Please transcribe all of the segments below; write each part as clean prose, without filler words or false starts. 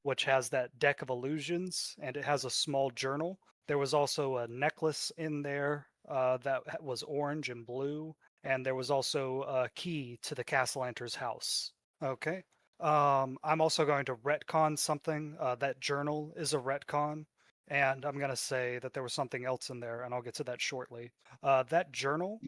which has that deck of illusions, and it has a small journal. There was also a necklace in there that was orange and blue, and there was also a key to the Castellanter's house. Okay. I'm also going to retcon something. That journal is a retcon, and I'm going to say that there was something else in there, and I'll get to that shortly. That journal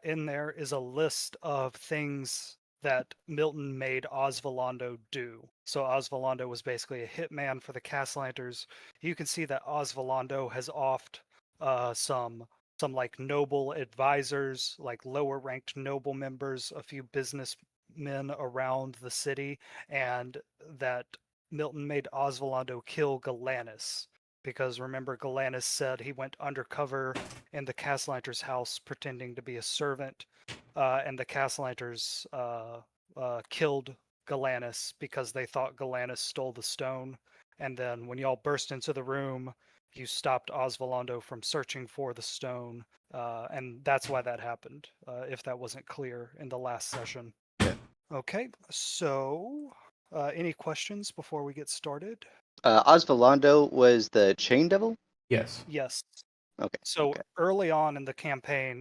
in there is a list of things that Milton made Osvaldo do. So Osvaldo was basically a hitman for the Castellanters. You can see that Osvaldo has offed some like noble advisors, like lower ranked noble members, a few businessmen around the city, and that Milton made Osvaldo kill Galanus. Because remember, Galanus said he went undercover in the Castellanter's house pretending to be a servant, and the Castellanters killed Galanus because they thought Galanus stole the stone. And then when y'all burst into the room, you stopped Osvaldo from searching for the stone, and that's why that happened, if that wasn't clear in the last session. Yeah. Okay, so any questions before we get started? Osvaldo was the Chain Devil? Yes. Yes. Okay. So Okay. early on in the campaign,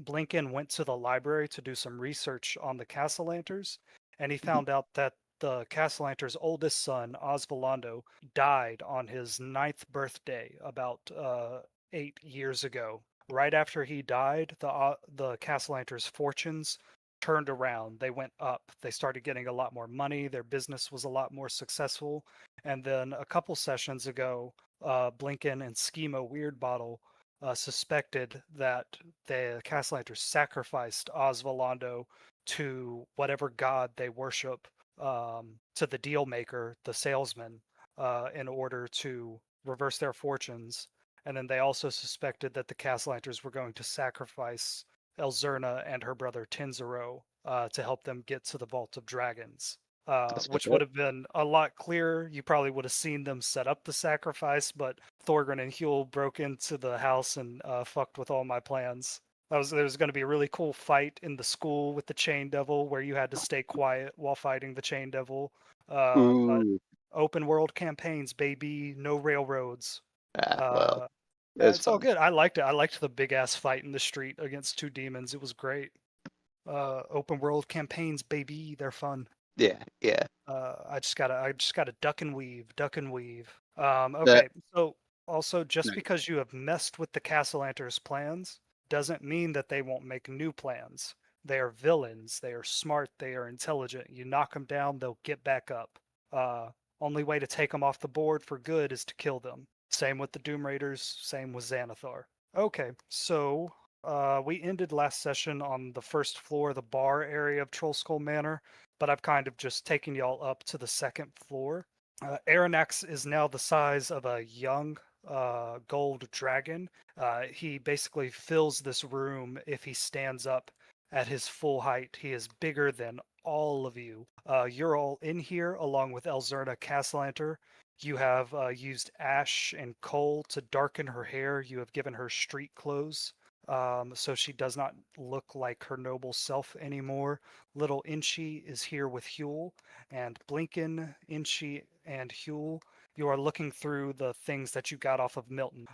Blinken went to the library to do some research on the Castellanters, and he found out that the Castellanters' oldest son, Osvaldo, died on his 9th birthday about 8 years ago. Right after he died, the Castellanters' fortunes turned around. They went up. They started getting a lot more money. Their business was a lot more successful. And then a couple sessions ago, Blinken and Schema Weirdbottle suspected that the Castellanters sacrificed Osvaldo to whatever god they worship, to the deal maker, the salesman, in order to reverse their fortunes. And then they also suspected that the Castellanters were going to sacrifice Elzerna and her brother Tenzero to help them get to the Vault of Dragons. That's Which fucked would up. have been a lot clearer. You probably would have seen them set up the sacrifice, but Thorgrim and Huel broke into the house and fucked with all my plans. There was going to be a really cool fight in the school with the Chain Devil where you had to stay quiet while fighting the Chain Devil. But Ooh. open world campaigns, baby, no railroads. Well, Uh, it's it's all fun. good. I liked it. I liked the big ass fight in the street against two demons. It was great. Open world campaigns, baby, they're fun. Yeah. Yeah. I just gotta duck and weave, duck and weave. That Okay, so also just nice. because you have messed with the Castellanters' plans doesn't mean that they won't make new plans. They are villains. They are smart. They are intelligent. You knock them down, they'll get back up. Uh, Only way to take them off the board for good is to kill them. Same with the Doom Raiders. Same with Xanathar. Okay, so we ended last session on the first floor, the bar area of Trollskull Manor, but I've kind of just taken y'all up to the second floor. Aranax is now the size of a young gold dragon. He basically fills this room if he stands up at his full height. He is bigger than all of you. You're all in here along with Elzerna Castellanter. You have used ash and coal to darken her hair. You have given her street clothes, so she does not look like her noble self anymore. Little Inchi is here with Huel, and Blinken, Inchi, and Huel. You are looking through the things that you got off of Milton.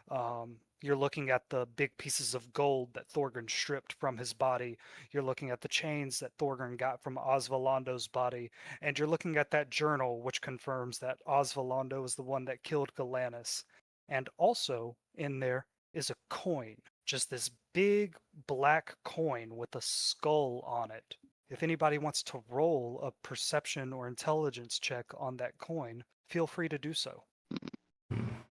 You're looking at the big pieces of gold that Thorgrim stripped from his body. You're looking at the chains that Thorgrim got from Osvalando's body. And you're looking at that journal, which confirms that Osvaldo is the one that killed Galanus. And also in there is a coin, just this big black coin with a skull on it. If anybody wants to roll a perception or intelligence check on that coin, feel free to do so.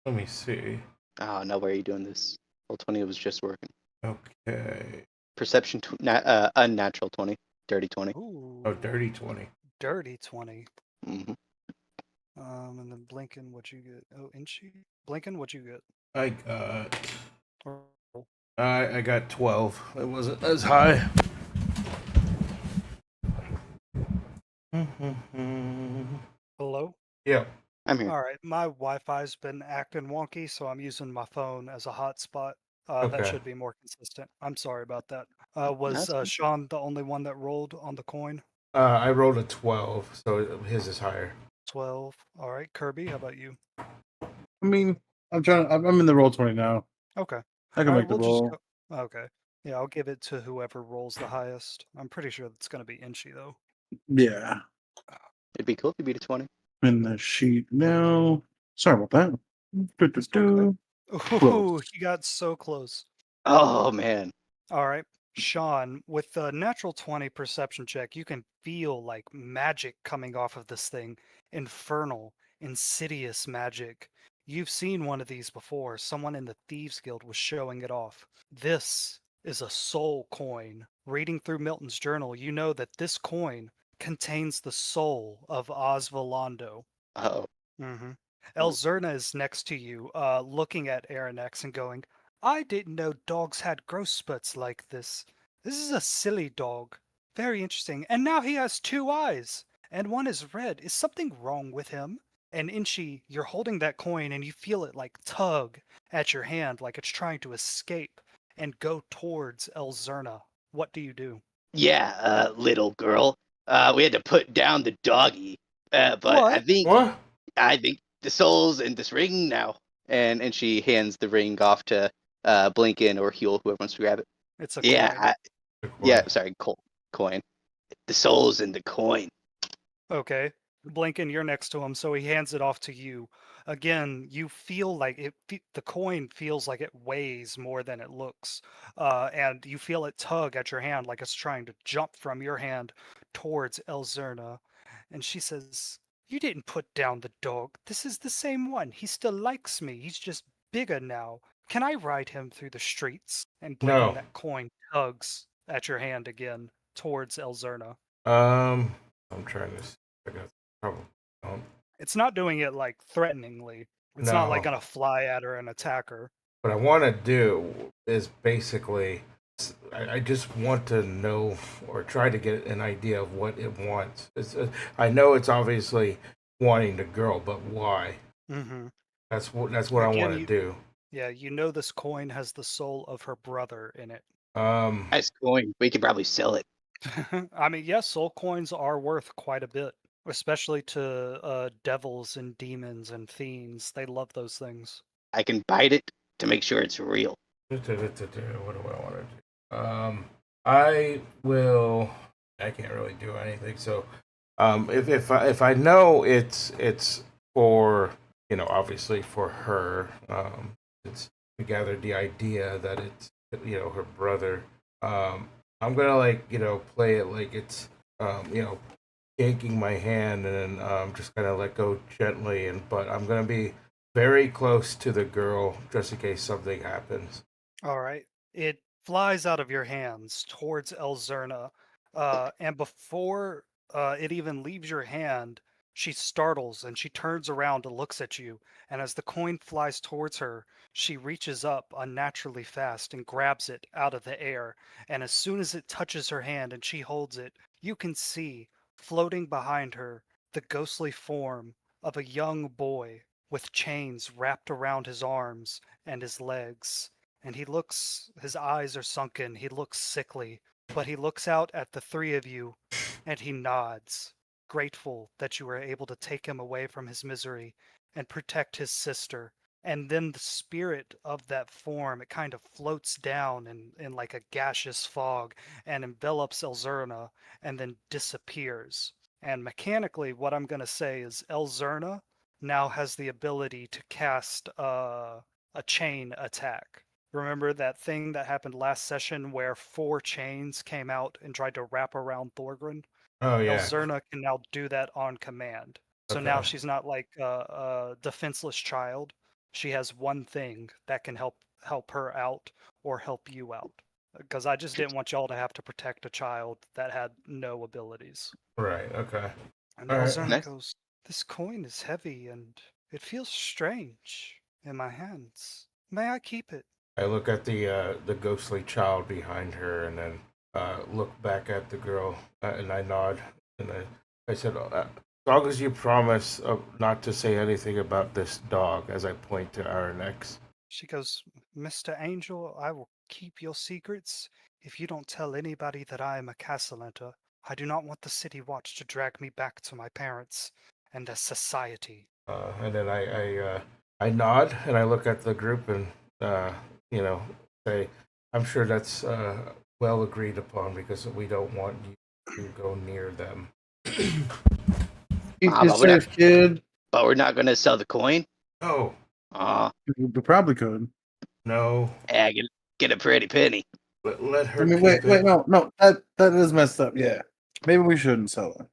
Let me see. Oh no, why are you doing this? Well, 20 was just working. Okay. Perception, unnatural 20, dirty 20. Ooh, Oh, dirty 20. dirty 20. Mm-hmm. And then Blinken, what'd you get? Oh, Inchi? Blinken, what'd you get? I got. Or- I got 12. It wasn't as high. Hello? Yeah. I'm here. All right, my Wi-Fi's been acting wonky, so I'm using my phone as a hotspot. That Okay. should be more consistent. I'm sorry about that. Was That's fine. Sean the only one that rolled on the coin? I rolled a 12, so his is higher. 12. All right, Kirby, how about you? I mean, I'm in the roll 20 now. Okay. I can All right, make the we'll just roll. go. Okay. Yeah, I'll give it to whoever rolls the highest. I'm pretty sure it's going to be Inchy, though. Yeah. It'd be cool if you beat a 20. In the sheet now. Sorry about that. It's okay. Close. Ooh, he got so close. Oh man. All right. Sean, with the natural 20 perception check, you can feel like magic coming off of this thing. Infernal, insidious magic. You've seen one of these before. Someone in the Thieves Guild was showing it off. This is a soul coin. Reading through Milton's journal, you know that this coin contains the soul of Osvalando. Oh. Mm-hmm. Elzerna is next to you, looking at Aranex and going, I didn't know dogs had growth spurts like this. This is a silly dog. Very interesting. And now he has 2 eyes, and one is red. Is something wrong with him? And Inchi, you're holding that coin and you feel it like tug at your hand, like it's trying to escape and go towards Elzerna. What do you do? Yeah, little girl. We had to put down the doggy. But What? What? I think the soul's in this ring now. And she hands the ring off to Blinken or Huel, whoever wants to grab it. It's a Yeah, coin. yeah. Sorry, coin. The soul's in the coin. Okay. Blinken, you're next to him, so he hands it off to you. Again, you feel like the coin feels like it weighs more than it looks. And you feel it tug at your hand like it's trying to jump from your hand towards Elzerna. And she says, You didn't put down the dog. This is the same one. He still likes me. He's just bigger now. Can I ride him through the streets? And Blinken, No. that coin tugs at your hand again towards Elzerna. I'm trying to see if I got trouble. It's not doing it like threateningly. It's not like No. gonna fly at her and attack her. What I want to do is basically, I just want to know or try to get an idea of what it wants. I know it's obviously wanting the girl, but why? Mm-hmm. That's what I Again, want to do. yeah, you know this coin has the soul of her brother in it. Nice coin. We could probably sell it. I mean, yes, soul coins are worth quite a bit, especially to devils and demons and fiends. They love those things. I can bite it to make sure it's real. What do I want to do? I will. I can't really do anything. So, if I know it's for, obviously for her, it's we gathered the idea that it's, her brother. I'm gonna, play it like it's, yanking my hand and then just kind of let go gently, but I'm gonna be very close to the girl just in case something happens. All right. It flies out of your hands towards Elzerna, and before it even leaves your hand, she startles and she turns around and looks at you. And as the coin flies towards her, she reaches up unnaturally fast and grabs it out of the air. And as soon as it touches her hand and she holds it, you can see, floating behind her, the ghostly form of a young boy with chains wrapped around his arms and his legs. And his eyes are sunken, he looks sickly, but he looks out at the 3 of you and he nods, grateful that you were able to take him away from his misery and protect his sister. And then the spirit of that form, it kind of floats down in like a gaseous fog and envelops Elzerna and then disappears. And mechanically, what I'm going to say is Elzerna now has the ability to cast a chain attack. Remember that thing that happened last session where 4 chains came out and tried to wrap around Thorgrin? Oh yeah. Elzerna can now do that on command. So now Okay. she's not like a defenseless child. She has one thing that can help her out or help you out. Because I just didn't want y'all to have to protect a child that had no abilities. Right. Okay. And All right. Elzerna Nice. goes, This coin is heavy and it feels strange in my hands. May I keep it? I look at the ghostly child behind her, and then look back at the girl, and I nod, and I said, as long as you promise not to say anything about this dog, as I point to Aranex. She goes, Mr. Angel, I will keep your secrets if you don't tell anybody that I am a Castellanter. I do not want the City Watch to drag me back to my parents, and a society. And then I nod and I look at the group and you know say, I'm sure that's well agreed upon because we don't want you to go near them. Keep Ah, you but we're not- safe, kid. But we're not gonna sell the coin. Oh We probably could. no, Yeah, get a pretty penny. let her. I mean, keep wait, it. no, that is messed up. Yeah, maybe we shouldn't sell it.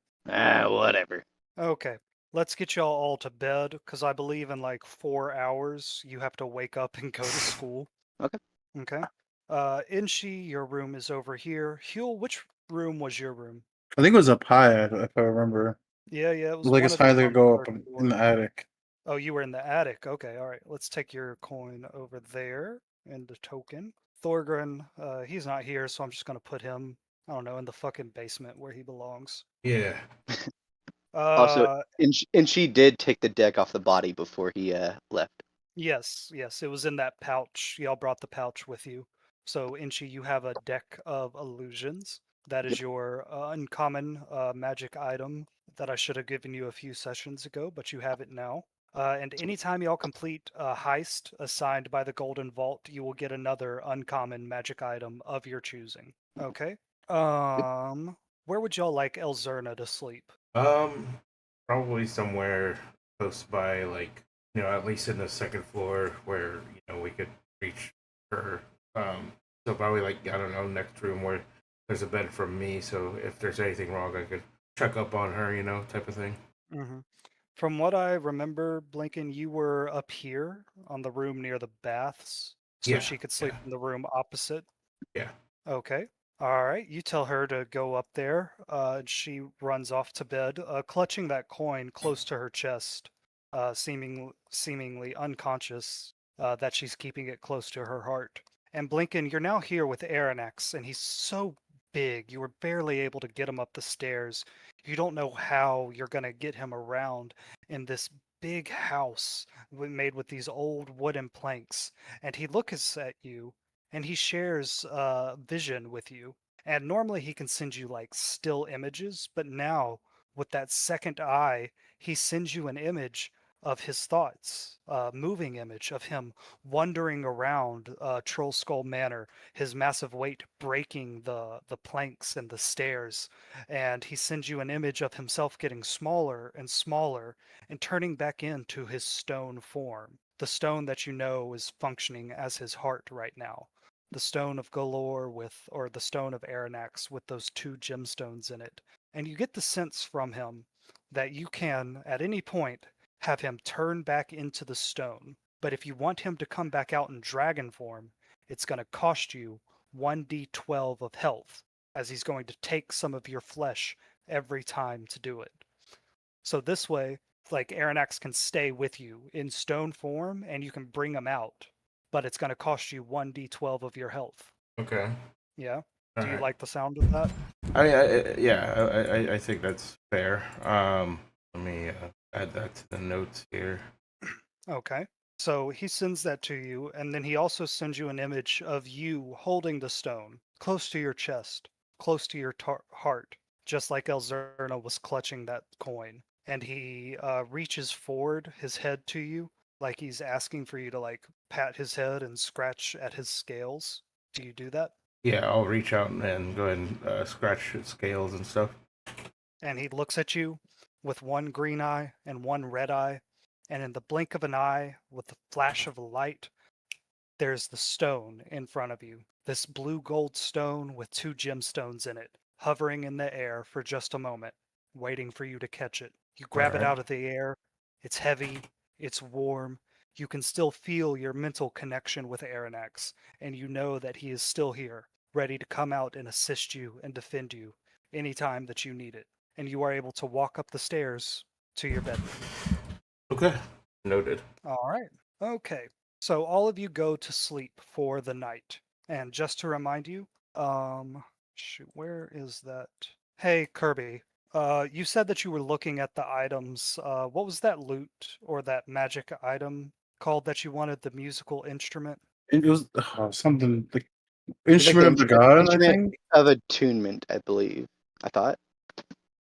Whatever. Okay, let's get y'all all to bed because I believe in like 4 hours you have to wake up and go to school. Okay. Okay. Inshi, your room is over here. Huel, which room was your room? I think it was up high, if I remember. Yeah, it It was was like one as of the high as I top could go up 30 in the attic. Oh, you were in the attic. Okay, all right. Let's take your coin over there and the token. Thorgren, he's not here, so I'm just gonna put him, I don't know, in the fucking basement where he belongs. Yeah. Also, and she did take the deck off the body before he left. Yes, it was in that pouch. Y'all brought the pouch with you. So, Inchi, you have a deck of illusions. That is your uncommon magic item that I should have given you a few sessions ago, but you have it now. And anytime y'all complete a heist assigned by the Golden Vault, you will get another uncommon magic item of your choosing. Okay. Where would y'all like Elzerna to sleep? Probably somewhere close by, like, at least in the second floor where we could reach her. So probably, like, I don't know, next room where there's a bed for me. So if there's anything wrong, I could check up on her, type of thing. Mm-hmm. From what I remember, Blinken, you were up here on the room near the baths, so Yeah, she could sleep yeah. in the room opposite. Yeah. Okay. All right. You tell her to go up there. She runs off to bed, clutching that coin close to her chest, seemingly unconscious that she's keeping it close to her heart. And Blinken, you're now here with Aranex, and he's so big, you were barely able to get him up the stairs. You don't know how you're going to get him around in this big house made with these old wooden planks. And he looks at you and he shares vision with you. And normally he can send you like still images, but now with that second eye, he sends you an image of his thoughts, moving image of him wandering around Troll Skull Manor, his massive weight breaking the planks and the stairs. And he sends you an image of himself getting smaller and smaller and turning back into his stone form. The stone that you know is functioning as his heart right now. The stone of Galore or the stone of Aranax with those 2 gemstones in it. And you get the sense from him that you can, at any point, have him turn back into the stone. But if you want him to come back out in dragon form, it's going to cost you 1d12 of health, as he's going to take some of your flesh every time to do it. So this way, like, Aranax can stay with you in stone form, and you can bring him out, but it's going to cost you 1d12 of your health. Okay. Yeah? All Do you right. like the sound of that? I mean, I think that's fair. Let me add that to the notes here. Okay. So he sends that to you, and then he also sends you an image of you holding the stone close to your chest, close to your heart, just like Elzerna was clutching that coin. And he reaches forward his head to you, like he's asking for you to like pat his head and scratch at his scales. Do you do that? Yeah, I'll reach out and go ahead and scratch its scales and stuff. And he looks at you with one green eye and one red eye, and in the blink of an eye, with the flash of a light, there's the stone in front of you. This blue gold stone with 2 gemstones in it, hovering in the air for just a moment, waiting for you to catch it. You grab it Alright. out of the air. It's heavy, it's warm. You can still feel your mental connection with Aranax, and you know that he is still here, ready to come out and assist you and defend you anytime that you need it. And you are able to walk up the stairs to your bedroom. Okay. Noted. All right. Okay. So all of you go to sleep for the night. And just to remind you, shoot, where is that? Hey, Kirby. You said that you were looking at the items. What was that loot or that magic item called that you wanted, the musical instrument? It was something like instrument of the god, I Instrument think. of attunement, I believe. I thought.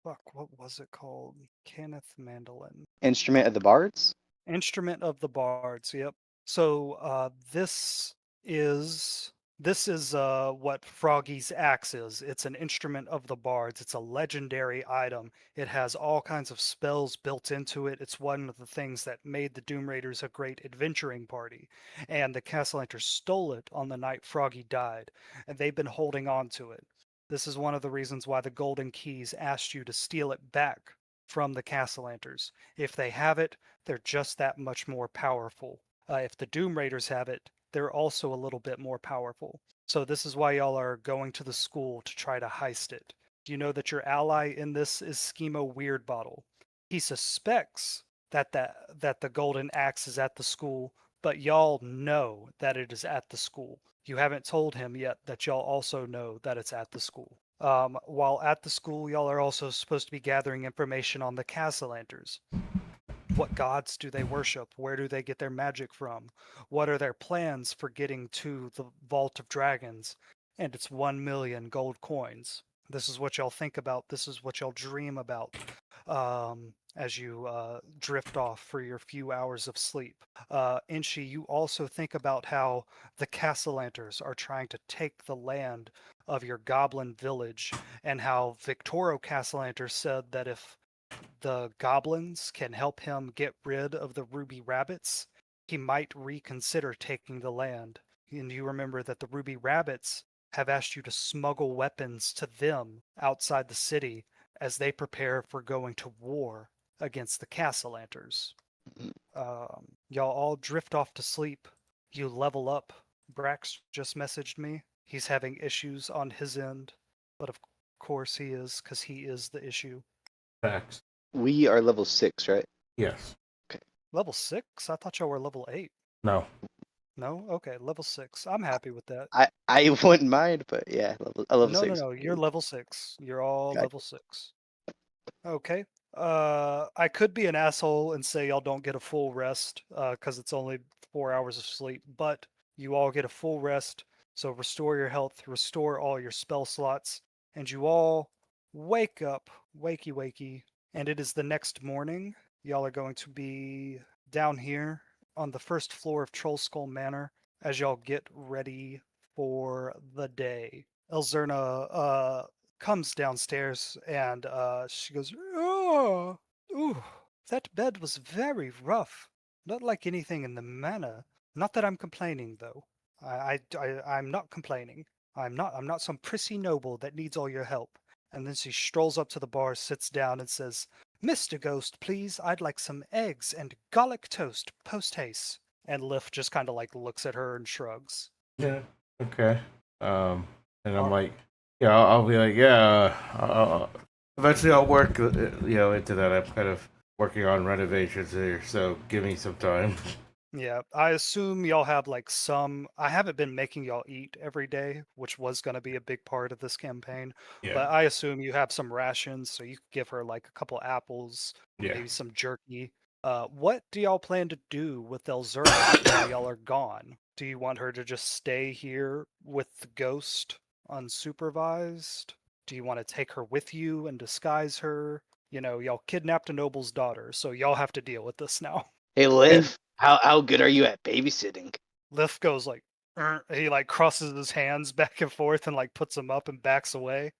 Fuck, what was it called? Kenneth Mandolin. Instrument of the Bards? Instrument of the Bards. Yep. So this is what Froggy's axe is. It's an instrument of the bards. It's a legendary item. It has all kinds of spells built into it. It's one of the things that made the Doom Raiders a great adventuring party. And the Castellanters stole it on the night Froggy died, and they've been holding on to it. This is one of the reasons why the Golden Keys asked you to steal it back from the Castellanters. If they have it, they're just that much more powerful. If the Doom Raiders have it, they're also a little bit more powerful. So this is why y'all are going to the school to try to heist it. Do you know that your ally in this is Schemo Weirdbottle? He suspects that the Golden Axe is at the school, but y'all know that it is at the school. You haven't told him yet that y'all also know that it's at the school. While at the school, y'all are also supposed to be gathering information on the Castellanters. What gods do they worship? Where do they get their magic from? What are their plans for getting to the Vault of Dragons? And it's 1 million gold coins. This is what y'all think about. This is what y'all dream about as you drift off for your few hours of sleep. Inshi, you also think about how the Castellanters are trying to take the land of your goblin village, and how Victoro Castellanter said that if the goblins can help him get rid of the ruby rabbits, he might reconsider taking the land. And you remember that the ruby rabbits have asked you to smuggle weapons to them outside the city as they prepare for going to war against the Castellanters. Y'all all drift off to sleep. You level up. Brax just messaged me. He's having issues on his end, but of course he is, because he is the issue. Facts. We are level 6, right? Yes. Level 6? I thought y'all were level 8. No. No? Okay, level 6. I'm happy with that. I wouldn't mind, but yeah, level No, 6. no, you're level 6. You're all Gotcha. level 6. Okay. I could be an asshole and say y'all don't get a full rest, because it's only 4 hours of sleep, but you all get a full rest, so restore your health, restore all your spell slots, and you all wake up, wakey, and it is the next morning. Y'all are going to be down here on the first floor of Trollskull Manor as y'all get ready for the day. Elzerna comes downstairs and she goes, "Oh, ooh, that bed was very rough. Not like anything in the manor. Not that I'm complaining, though. I'm not complaining. I'm not some prissy noble that needs all your help." And then she strolls up to the bar, sits down, and says, "Mr. Ghost, please, I'd like some eggs and garlic toast post-haste." And Lift just kind of like looks at her and shrugs. Yeah. Okay. And I'm like, yeah, I'll be like, yeah. Eventually, I'll work, into that. I'm kind of working on renovations here, so give me some time. Yeah, I assume y'all have like I haven't been making y'all eat every day, which was going to be a big part of this campaign, but Yeah. I assume you have some rations, so you could give her like a couple apples, Yeah. maybe some jerky. What do y'all plan to do with Elzerna while y'all are gone? Do you want her to just stay here with the ghost unsupervised? Do you want to take her with you and disguise her? You know, y'all kidnapped a noble's daughter, so y'all have to deal with this now. Hey, Liv, how good are you at babysitting? Lift goes like, he like crosses his hands back and forth and like puts them up and backs away.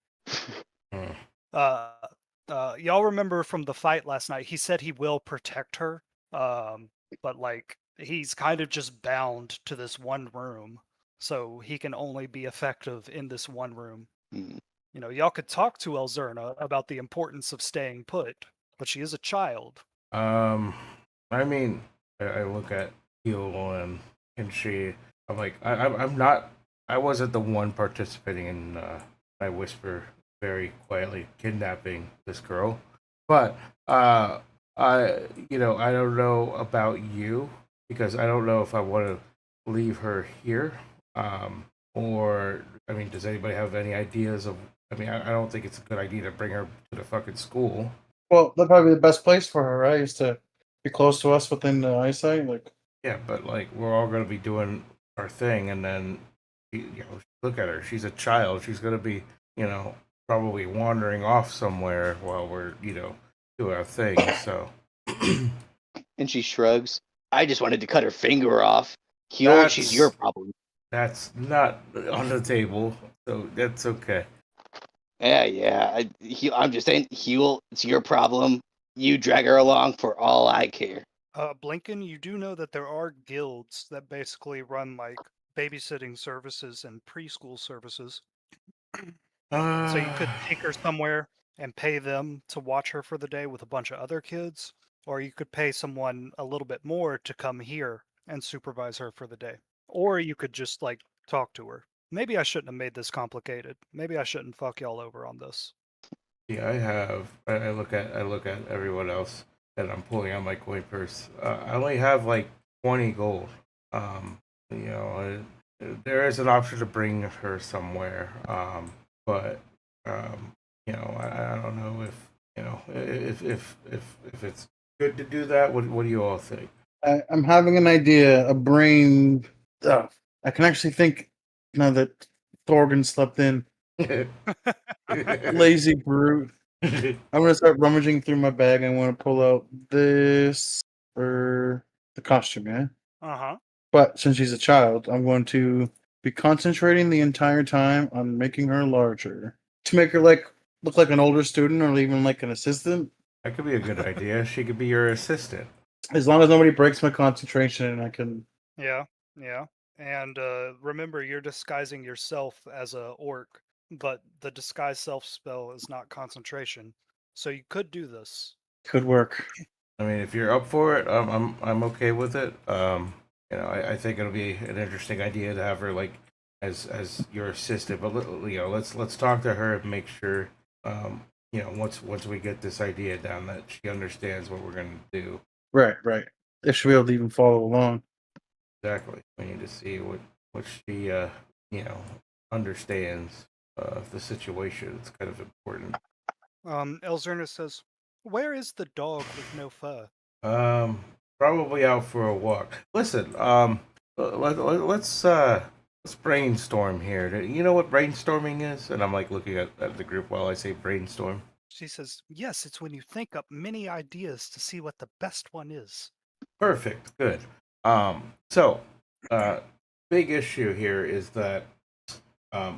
Y'all remember from the fight last night, he said he will protect her, but like he's kind of just bound to this one room, so he can only be effective in this one room. Hmm. You know, y'all could talk to Elzerna about the importance of staying put, but she is a child. I mean, I look at Heal and she. I'm like, I'm not. I wasn't the one participating in my whisper very quietly kidnapping this girl, but I don't know about you, because I don't know if I want to leave her here. Or I mean, does anybody have any ideas of? I mean, I don't think it's a good idea to bring her to the fucking school. Well, that'd probably be the best place for her, right? Is to be close to us within eyesight. Like, Yeah, but like we're all gonna be doing our thing, and then look at her. She's a child. She's gonna be, probably wandering off somewhere while we're, doing our thing. So And she shrugs. I just wanted to cut her finger off. Huel, she's your that's problem. that's not on the table. So that's okay. Yeah. I'm just saying, Huel, it's your problem. You drag her along for all I care. Blinken, you do know that there are guilds that basically run like babysitting services and preschool services. So you could take her somewhere and pay them to watch her for the day with a bunch of other kids, or you could pay someone a little bit more to come here and supervise her for the day. Or you could just like talk to her. Maybe I shouldn't have made this complicated. Maybe I shouldn't fuck y'all over on this. Yeah, I have. I look at everyone else that I'm pulling out my coin purse. I only have like 20 gold. Um, there is an option to bring her somewhere. But I don't know if it's good to do that. What do you all think? I'm having an idea, a brain. I can actually think now that Thorgan slept in. Lazy brute. I'm gonna start rummaging through my bag. I want to pull out this for the costume, yeah. Uh-huh. But since she's a child, I'm going to be concentrating the entire time on making her larger to make her look like an older student or even like an assistant. That could be a good idea. She could be your assistant. As long as nobody breaks my concentration, and I can. Yeah. And remember, you're disguising yourself as a orc, but the disguise self spell is not concentration. So you could do this. Could work. I mean, if you're up for it, I'm okay with it. I think it'll be an interesting idea to have her like as your assistant. But let's talk to her and make sure, once we get this idea down, that she understands what we're gonna do. Right. If she'll be able to even follow along. Exactly. We need to see what she understands the situation. It's kind of important. Elzerna says, "Where is the dog with no fur?" Probably out for a walk. Listen, let's brainstorm here. Do you know what brainstorming is? And I'm like looking at the group while I say brainstorm. She says, "Yes, it's when you think up many ideas to see what the best one is." Perfect. Good. So, big issue here is that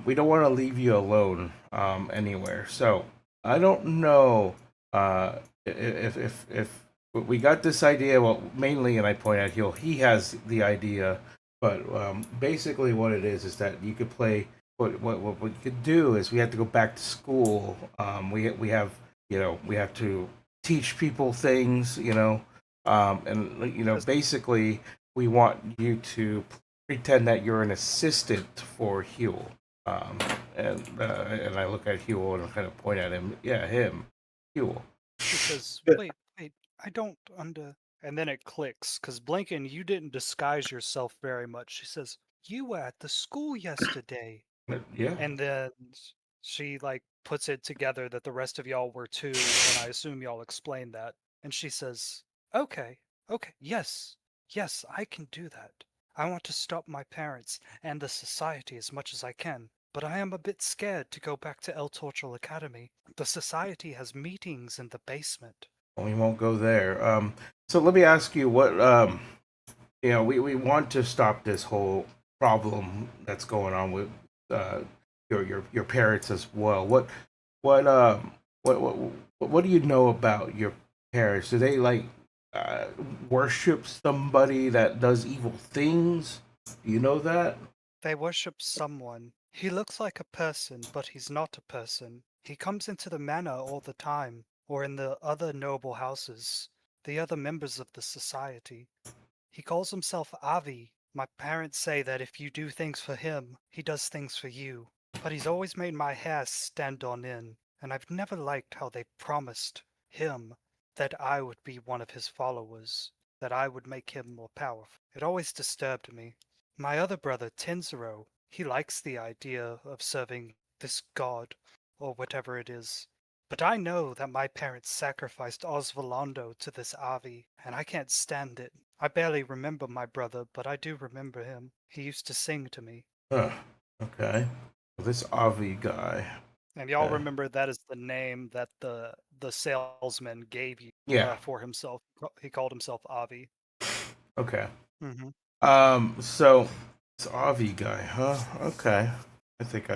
we don't want to leave you alone anywhere. So I don't know if we got this idea. Well, mainly, and I point out he has the idea, but basically what it is that you could play. What we could do is we have to go back to school. We have we have to teach people things. And basically we want you to pretend that you're an assistant for Huel. And I look at Huel and I kind of point at him. Yeah, him, Huel. She says, "Wait, I don't under." And then it clicks, because Blinken, you didn't disguise yourself very much. She says, "You were at the school yesterday." Yeah. And then she like puts it together that the rest of y'all were too, and I assume y'all explained that. And she says, okay, yes, I can do that. I want to stop my parents and the society as much as I can, but I am a bit scared to go back to El Torchel Academy. The society has meetings in the basement. We won't go there. So let me ask you what we want to stop this whole problem that's going on with your parents as well. What do you know about your parents? Do they like worship somebody that does evil things? Do you know that? They worship someone. He looks like a person, but he's not a person. He comes into the manor all the time, or in the other noble houses, the other members of the society. He calls himself Avi. My parents say that if you do things for him, he does things for you. But he's always made my hair stand on end, and I've never liked how they promised him that I would be one of his followers, that I would make him more powerful. It always disturbed me. My other brother, Tenzero, he likes the idea of serving this god, or whatever it is. But I know that my parents sacrificed Osvaldo to this Avi, and I can't stand it. I barely remember my brother, but I do remember him. He used to sing to me. Huh. Okay. This Avi guy. And y'all Uh, remember that is the name that the salesman gave you Yeah. for himself. He called himself Avi. Okay. Hmm. So this Avi guy, huh? Okay. I think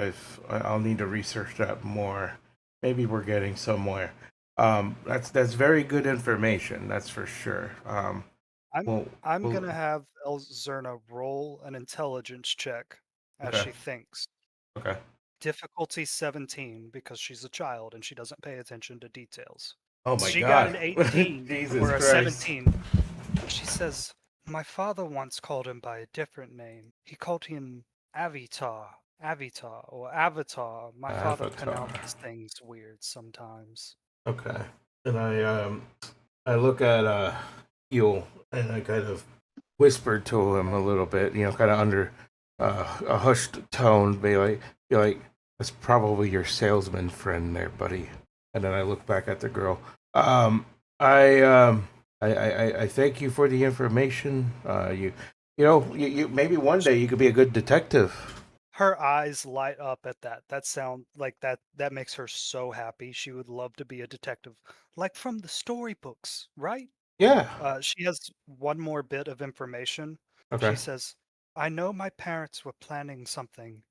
I'll need to research that more. Maybe we're getting somewhere. That's very good information. That's for sure. I'm Well, I'm well, gonna have Elzerna roll an intelligence check as okay, she thinks. okay. Difficulty 17 because she's a child and she doesn't pay attention to details. Oh my She got God, an 18 Jesus or a Christ. 17. She says, "My father once called him by a different name. He called him Avitar, or Avatar. My father Avatar. pronounces things weird sometimes." Okay. And I look at Yule and I kind of whispered to him a little bit, kind of under a hushed tone, be like, that's probably your salesman friend there, buddy. And then I look back at the girl. Um, I I thank you for the information. You maybe one day you could be a good detective. Her eyes light up at that. That sound like that makes her so happy. She would love to be a detective, like from the storybooks, right? Yeah. She has one more bit of information. Okay. She says, "I know my parents were planning something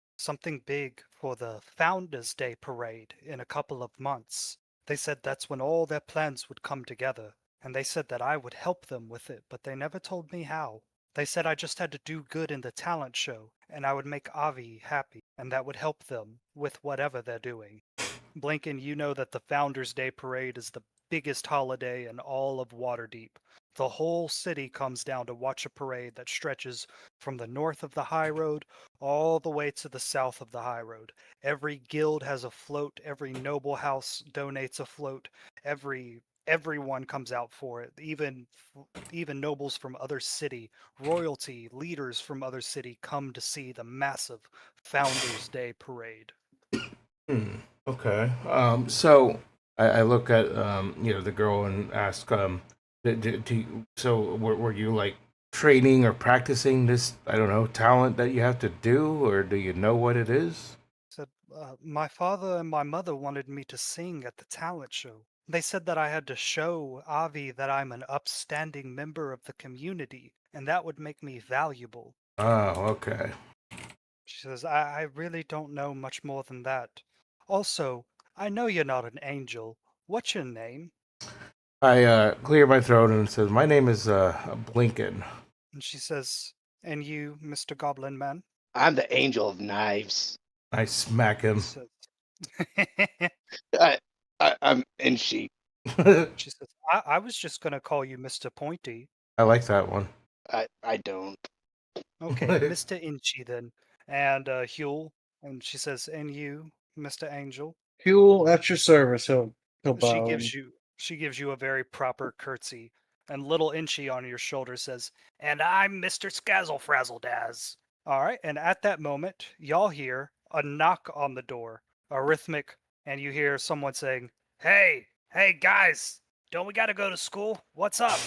big for the Founders Day parade in a couple of months. They said that's when all their plans would come together, and they said that I would help them with it, but they never told me how. They said I just had to do good in the talent show, and I would make Avi happy, and that would help them with whatever they're doing." Blinken, you know that the Founders Day parade is the biggest holiday in all of Waterdeep. The whole city comes down to watch a parade that stretches from the north of the High Road all the way to the south of the High Road. Every guild has a float, every noble house donates a float, everyone comes out for it. Even nobles from other city, royalty, leaders from other city come to see the massive Founders Day parade. Hmm. Okay. So I look at the girl and ask so were you like training or practicing this, I don't know, talent that you have to do, or do you know what it is? Said, "My father and my mother wanted me to sing at the talent show. They said that I had to show Avi that I'm an upstanding member of the community, and that would make me valuable." Oh, okay. She says, I really don't know much more than that. Also, I know you're not an angel. What's your name?" I clear my throat and says, "My name is Blinken." And she says, "And you, Mr. Goblin Man?" I'm the angel of knives. I smack He him. says, I, I'm and she. she says, I was just going to call you Mr. Pointy. I like that one. I don't. Okay, Mr. Inchy then. And Huel. And she says, "And you, Mr. Angel?" Huel, at your service. He'll She bow. gives you a very proper curtsy. And little Inchy on your shoulder says, "And I'm Mr. Skazzlefrazzledaz." All right, and at that moment, y'all hear a knock on the door, a rhythmic, and you hear someone saying, hey guys, don't we gotta go to school? What's up?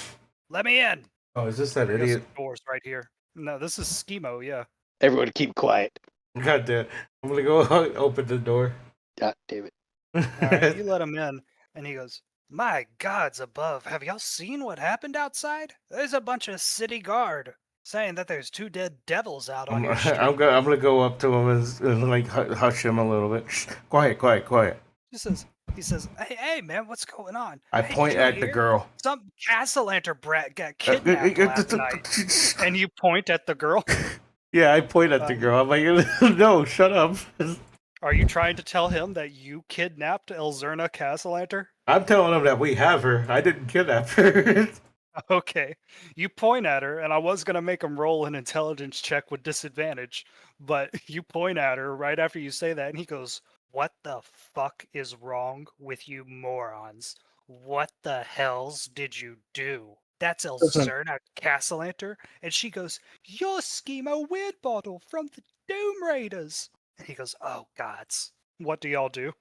Let me in." Oh, is this that There's idiot? some doors right here. No, this is Schemo, yeah. Everyone keep quiet. God damn. I'm gonna go open the door. God damn it. All right, you let him in, and he goes, "My gods above, have y'all seen what happened outside? There's a bunch of city guard saying that there's 2 dead devils out on your street." I'm gonna go up to him and like hush him a little bit. Shh, quiet, quiet, quiet. He says, hey man, what's going on? I Hey, did point y'all at the hear? girl. Some Castellanter brat got kidnapped last night." And you point at the girl. Yeah, I point at the girl. I'm like, no, shut up. Are you trying to tell him that you kidnapped Elzerna Castellanter? I'm telling him that we have her. I didn't kidnap her. Okay. You point at her, and I was going to make him roll an intelligence check with disadvantage, but you point at her right after you say that, and he goes, "What the fuck is wrong with you morons? What the hells did you do? That's Listen, Elzerna Castellanter?" And she goes, "You're Schemo Weirdbottle from the Doom Raiders." And he goes, "Oh, gods. What do y'all do?"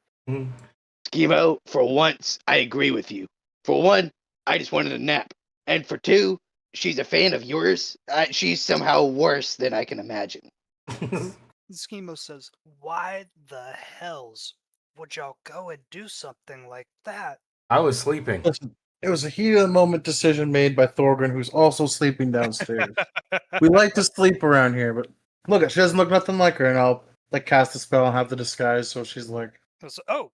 Schemo, for once, I agree with you. For one, I just wanted a nap. And for two, she's a fan of yours. She's somehow worse than I can imagine. Schemo says, "Why the hells would y'all go and do something like that? I was sleeping. Listen, it was a heat of the moment decision made by Thorgren, who's also sleeping downstairs. We like to sleep around here, but look, she doesn't look nothing like her, and I'll like cast a spell and have the disguise, so she's like, Goes, oh,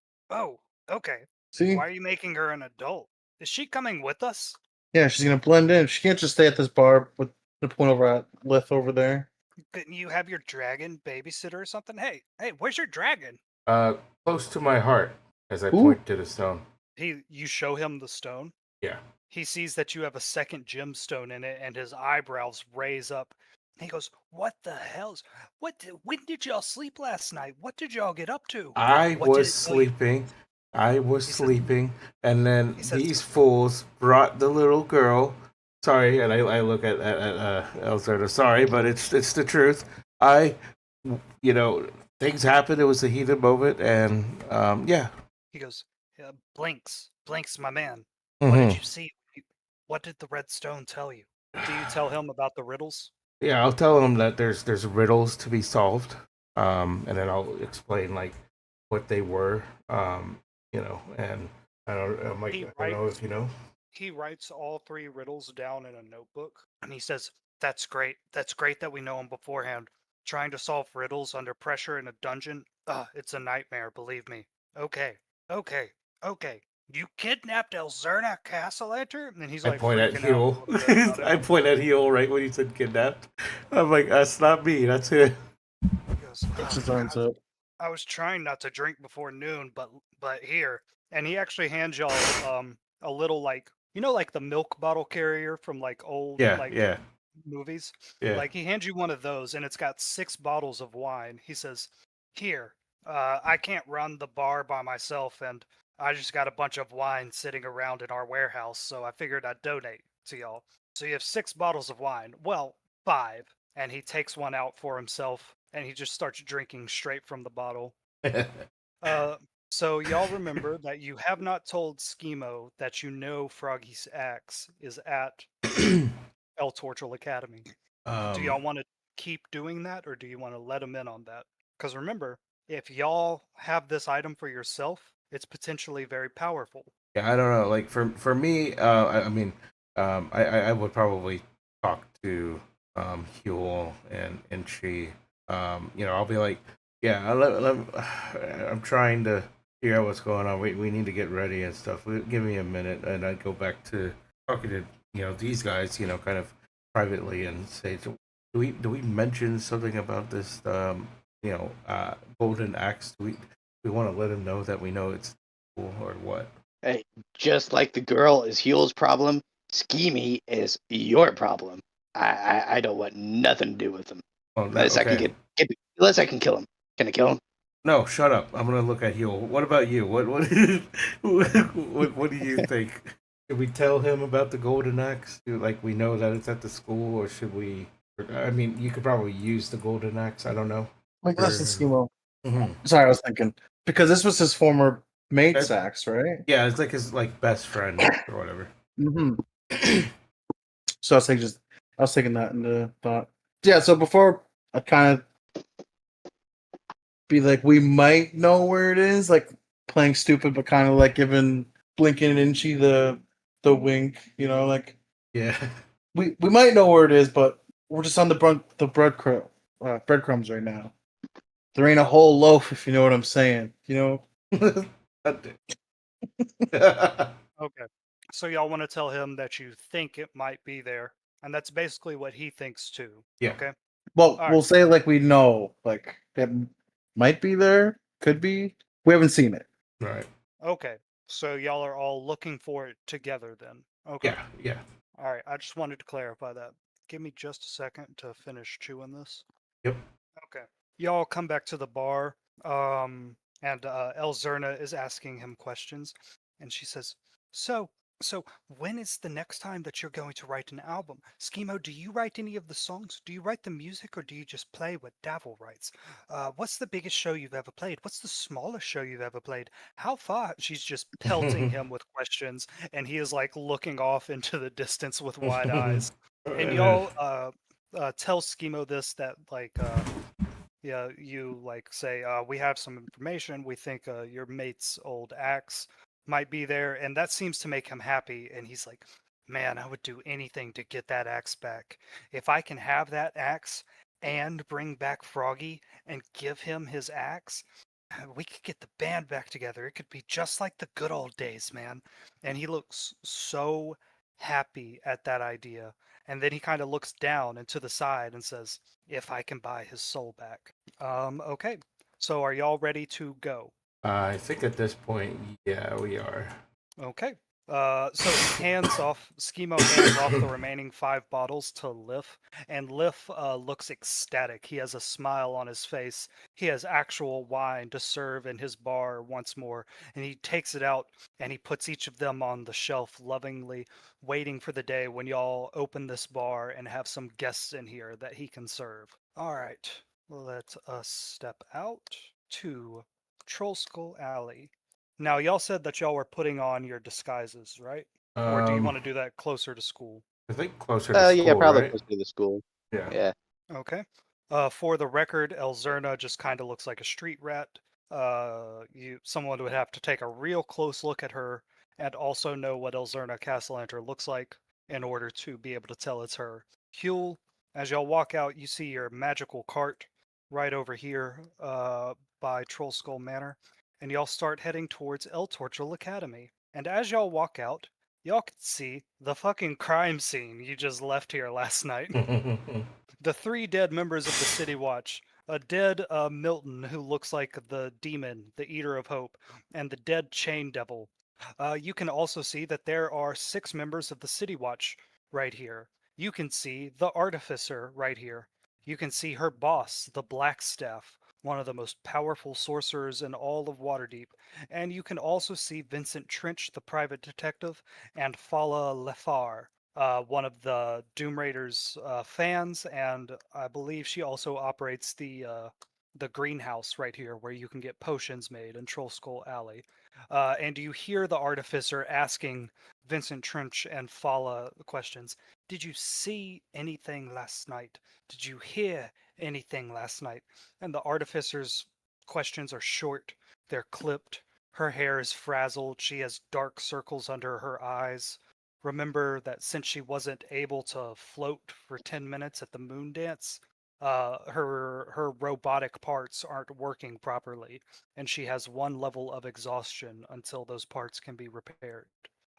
okay. see, Why are you making her an adult? Is she coming with us? yeah, she's gonna blend in. She can't just stay at this bar with the point over at Lith over there. Couldn't you have your dragon babysitter or something? Hey, where's your dragon? Close to my heart as I Ooh. point to the stone. You show him the stone. Yeah. He sees that you have a second gemstone in it, and his eyebrows raise up. He goes, "What the hell's? When did y'all sleep last night? What did y'all get up to?" I What did was it tell you?" sleeping. I was He says- sleeping, and then he says- these fools brought the little girl. Sorry, and I look at Elzerda. Sorry, but it's the truth. Things happened. It was a heated moment, and yeah. He goes, Blinks, my man. What did Mhm. you see? What did the red stone tell you? Do you tell him about the riddles? Yeah, I'll tell them that there's riddles to be solved, and then I'll explain like what they were, and I'm like, He I don't know if you know. He writes all 3 riddles down in a notebook, and he says, "That's great. That's great that we know them beforehand. Trying to solve riddles under pressure in a dungeon, it's a nightmare, believe me. Okay. You kidnapped Elzerna Castellanter?" And he's I like point at freaking out a Huel. little bit about it. I point at Huel right when he said kidnapped. I'm like, that's not me. That's it. He goes, Puts his "Oh, arms God, up. I was trying not to drink before noon, but here." And he actually hands y'all a little like like the milk bottle carrier from like old Yeah. movies. Yeah. Like he hands you one of those, and it's got 6 bottles of wine. He says, "Here, I can't run the bar by myself, and I just got a bunch of wine sitting around in our warehouse, so I figured I'd donate to y'all. So you have 6 bottles of wine. Well, 5." And he takes one out for himself, and he just starts drinking straight from the bottle. So y'all remember that you have not told Schemo that you know Froggy's axe is at El Torchel Academy. Do y'all want to keep doing that, or do you want to let him in on that? Because remember, if y'all have this item for yourself, it's potentially very powerful. Yeah, I don't know. Like for me, I mean, I would probably talk to Huel and she. I'll be like, yeah, I'm trying to figure out what's going on. We need to get ready and stuff. Give me a minute, and I'd go back to talking to these guys, kind of privately, and say, do we mention something about this golden axe? Do we want to let him know that we know it's cool or what? Hey, just like the girl is Huel's problem, Schemy is your problem. I don't want nothing to do with him. Oh, no, Unless I can okay. unless I can kill him. Can I kill him? No, shut up. I'm gonna look at Huel. What about you? What what do you think? Should we tell him about the golden axe? Like we know that it's at the school, or should we? I mean, you could probably use the golden axe. I don't know. Like listen, Schemo. Mhm. Sorry, I was thinking because this was his former mate's That's- axe, right? Yeah, it's like his best friend or whatever. Mm-hmm. So I was taking that into thought. Yeah. So before I kind of be like, we might know where it is, like playing stupid, but kind of like giving Blinking and Inchy the wink, like Yeah. we might know where it is, but we're just on the breadcrumbs right now. There ain't a whole loaf, if you know what I'm saying. Okay. So y'all want to tell him that you think it might be there, and that's basically what he thinks too. Yeah. Okay. Well, All we'll right. say like we know, like it might be there, could be. We haven't seen it. Right. Okay. So y'all are all looking for it together then. Okay. Yeah. All right. I just wanted to clarify that. Give me just a second to finish chewing this. Yep. Okay. Y'all come back to the bar. And Elzerna is asking him questions, and she says, So when is the next time that you're going to write an album? Schemo, do you write any of the songs? Do you write the music, or do you just play what Davil writes? What's the biggest show you've ever played? What's the smallest show you've ever played? How far? She's just pelting him with questions, and he is like looking off into the distance with wide eyes. And y'all tell Schemo this, that like Yeah, you like say, we have some information. We think your mate's old axe might be there, and that seems to make him happy. And he's like, man, I would do anything to get that axe back. If I can have that axe and bring back Froggy and give him his axe, we could get the band back together. It could be just like the good old days, man. And he looks so happy at that idea. And then he kind of looks down and to the side and says, if I can buy his soul back. Okay. So are y'all ready to go? I think at this point, yeah, we are. Okay. So Schemo hands off the remaining 5 bottles to Lif, and Lif looks ecstatic. He has a smile on his face. He has actual wine to serve in his bar once more, and he takes it out and he puts each of them on the shelf lovingly, waiting for the day when y'all open this bar and have some guests in here that he can serve. All right, let us step out to Troll Skull Alley. Now, y'all said that y'all were putting on your disguises, right? Or do you want to do that closer to school? I think closer to school, Yeah, probably right? close to the school. Yeah. Yeah. Okay. For the record, Elzerna just kind of looks like a street rat. Someone would have to take a real close look at her and also know what Elzerna Castellanter looks like in order to be able to tell it's her. Huel, as y'all walk out, you see your magical cart right over here by Troll Skull Manor, and y'all start heading towards El Torchel Academy. And as y'all walk out, y'all can see the fucking crime scene you just left here last night. The 3 dead members of the City Watch. A dead Milton, who looks like the demon, the Eater of Hope, and the dead Chain Devil. You can also see that there are 6 members of the City Watch right here. You can see the Artificer right here. You can see her boss, the Blackstaff, one of the most powerful sorcerers in all of Waterdeep. And you can also see Vincent Trench, the private detective, and Fala Lefar, one of the Doom Raiders fans, and I believe she also operates the greenhouse right here where you can get potions made in Troll Skull Alley. And you hear the Artificer asking Vincent Trench and Fala questions. Did you see anything last night? Did you hear anything last night? And the Artificer's questions are short, they're clipped. Her hair is frazzled, she has dark circles under her eyes. Remember that since she wasn't able to float for 10 minutes at the moon dance, her robotic parts aren't working properly, and she has 1 level of exhaustion until those parts can be repaired.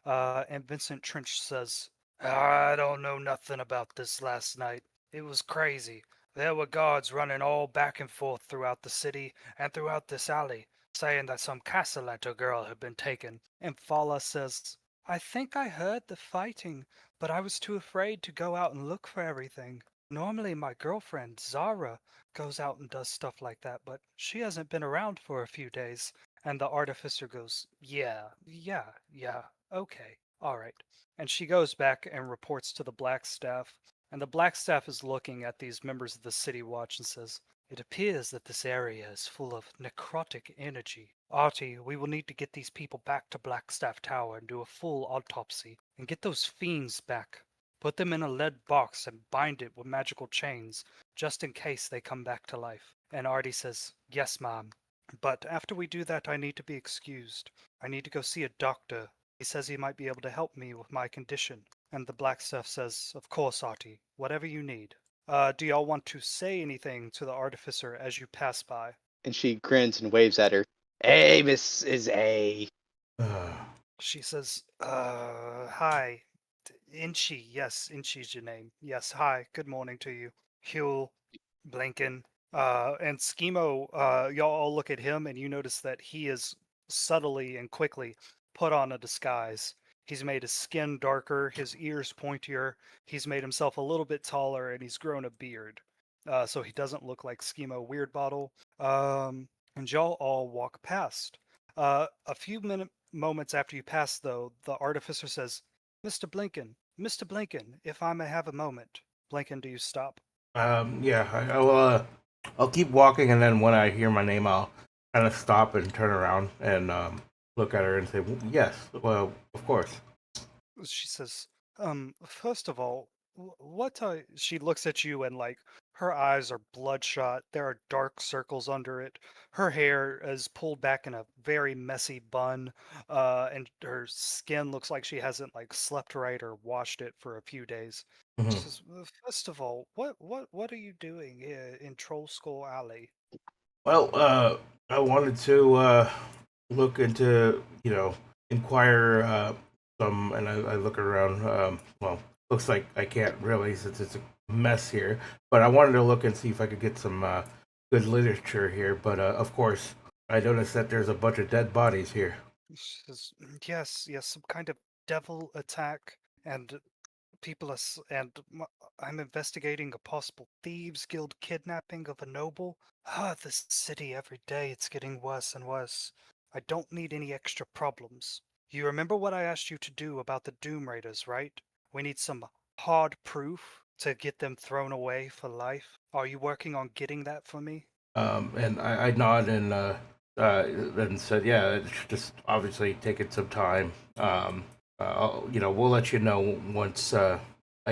And Vincent Trench says, I don't know nothing about this last night. It was crazy. There were guards running all back and forth throughout the city and throughout this alley, saying that some Castellanter girl had been taken. And Fala says, I think I heard the fighting, but I was too afraid to go out and look for everything. Normally my girlfriend, Zara, goes out and does stuff like that, but she hasn't been around for a few days. And the Artificer goes, yeah, okay, all right. And she goes back and reports to the Blackstaff. And the Blackstaff is looking at these members of the City Watch and says, it appears that this area is full of necrotic energy. Artie, we will need to get these people back to Blackstaff Tower and do a full autopsy, and get those fiends back. Put them in a lead box and bind it with magical chains, just in case they come back to life. And Artie says, yes, Mom. But after we do that, I need to be excused. I need to go see a doctor. He says he might be able to help me with my condition. And the Blackstaff says, of course, Artie, whatever you need. Do y'all want to say anything to the Artificer as you pass by? And she grins and waves at her. Hey, Mrs. A. She says, hi. Inchi, yes, Inchi's your name. Yes, hi, good morning to you. Huel, Blinken, and Schemo, y'all all look at him and you notice that he is subtly and quickly put on a disguise. He's made his skin darker, his ears pointier, he's made himself a little bit taller, and he's grown a beard. So he doesn't look like Schemo Weirdbottle. And y'all all walk past. A few moments after you pass, though, the Artificer says, Mr. Blinken, if I may have a moment. Blinken, do you stop? Yeah, I'll keep walking, and then when I hear my name, I'll kind of stop and turn around and look at her and say, yes, well, of course. She says, first of all, what are... She looks at you and, like, Her eyes are bloodshot. There are dark circles under it. Her hair is pulled back in a very messy bun, and her skin looks like she hasn't like slept right or washed it for a few days. She Mhm. says, First of all, what are you doing here in Troll Skull Alley?" Well, I wanted to look into, inquire some, and I look around. Well, looks like I can't really since it's a mess here, but I wanted to look and see if I could get some good literature here. But of course, I noticed that there's a bunch of dead bodies here. She says, Yes, some kind of devil attack, and I'm investigating a possible thieves guild kidnapping of a noble. This city every day it's getting worse and worse. I don't need any extra problems. You remember what I asked you to do about the Doom Raiders, right? We need some hard proof to get them thrown away for life. Are you working on getting that for me? And I nod and said, "Yeah, it's just obviously taking some time. We'll let you know once I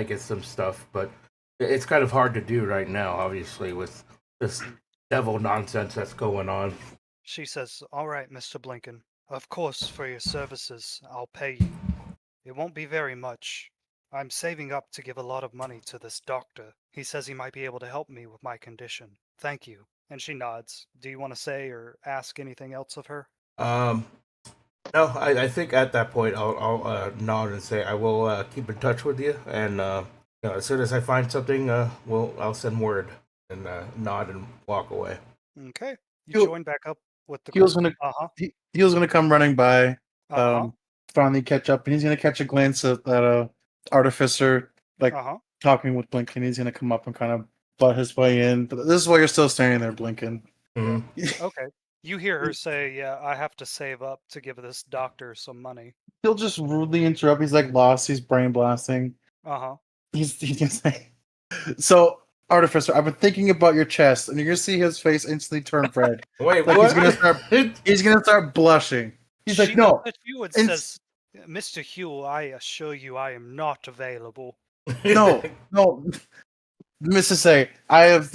get some stuff, but it's kind of hard to do right now, obviously, with this devil nonsense that's going on." She says, All right, Mr. Blinken. Of course, for your services, I'll pay you. It won't be very much. I'm saving up to give a lot of money to this doctor. He says he might be able to help me with my condition. Thank you. And she nods. Do you want to say or ask anything else of her? Um, no, I think at that point I'll nod and say I will keep in touch with you, and as soon as I find something, I'll send word and nod and walk away. Okay. You He'll, join back up with the he was group. gonna Uh huh. he was gonna come running by, Uh huh. finally catch up, and he's gonna catch a glance at that artificer like Uh huh. talking with Blinken. He's gonna come up and kind of butt his way in. But this is why you're still standing there, Blinken. Mhm. Okay. You hear her say, Yeah, I have to save up to give this doctor some money. He'll just rudely interrupt. He's like lost. He's brain blasting. Uh huh. He's gonna say, "So, artificer, I've been thinking about your chest," and you're gonna see his face instantly turn red. Wait, Like what? he's gonna start. He's gonna start blushing. He's She like, looks "No, at you and it's says, Mr. Hugh, I assure you I am not available. no, no." Mrs. A, I have.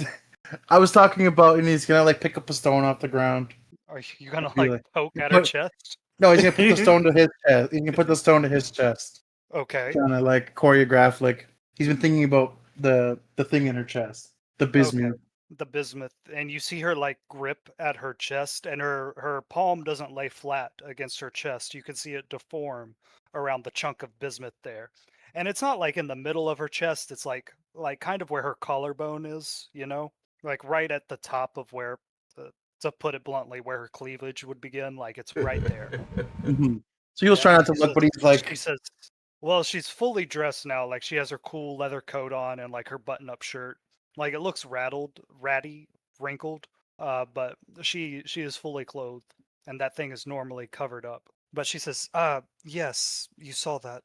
I was talking about, and he's gonna like pick up a stone off the ground. Are you gonna Be like like, poke at her put, chest? no, he's gonna put the stone to his chest. He's gonna put the stone to his chest. Okay. Kind of like choreograph. Like he's been thinking about the thing in her chest, the Okay. bismuth. The bismuth, and you see her like grip at her chest, and her palm doesn't lay flat against her chest. You can see it deform around the chunk of bismuth there, and it's not like in the middle of her chest. It's like kind of where her collarbone is, like right at the top of where, to put it bluntly, where her cleavage would begin. Like it's right there. Mm-hmm. So he was Yeah, trying and not to look, but he's she like, says, well, she's fully dressed now. Like she has her cool leather coat on and like her button-up shirt. Like it looks ratty, wrinkled. But she is fully clothed, and that thing is normally covered up. But she says, yes, you saw that.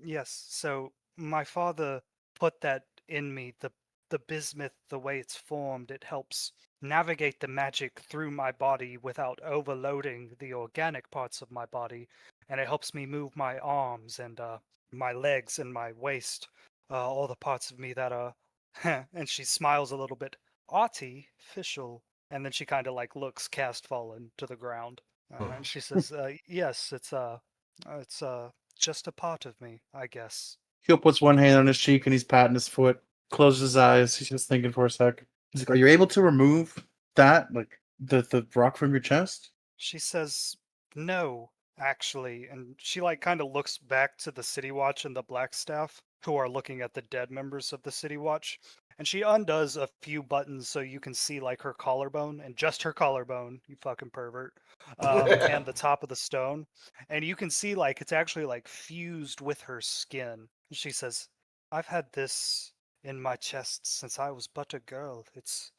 Yes. So my father put that in me. The bismuth, the way it's formed, it helps navigate the magic through my body without overloading the organic parts of my body, and it helps me move my arms and my legs and my waist, all the parts of me that are. And she smiles a little bit, artificial, and then she kind of like looks crestfallen to the ground, and she says, "Yes, it's just a part of me, I guess." He'll puts one hand on his cheek and he's patting his foot, closes his eyes. He's just thinking for a sec. He's like, "Are you able to remove that, like the rock from your chest?" She says, No, actually. And she like kind of looks back to the City Watch and the Black Staff, who are looking at the dead members of the City Watch. And she undoes a few buttons so you can see like her collarbone, and just her collarbone, you fucking pervert, and the top of the stone. And you can see like it's actually like fused with her skin. She says, I've had this in my chest since I was but a girl. It's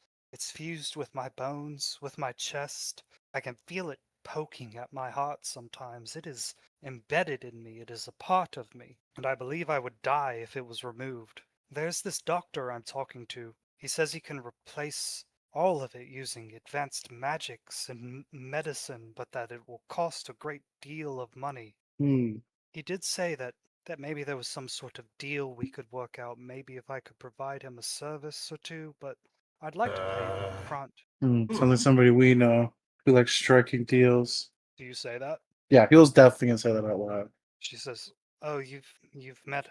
fused with my bones, with my chest. I can feel it poking at my heart sometimes. It is embedded in me. It is a part of me. And I believe I would die if it was removed. There's this doctor I'm talking to. He says he can replace all of it using advanced magics and medicine, but that it will cost a great deal of money. Hmm. He did say that that maybe there was some sort of deal we could work out. Maybe if I could provide him a service or two, but I'd like to pay him up front. Sounds like somebody we know who likes striking deals. Do you say that? Yeah, he was definitely gonna say that out loud. She says, "Oh, you've met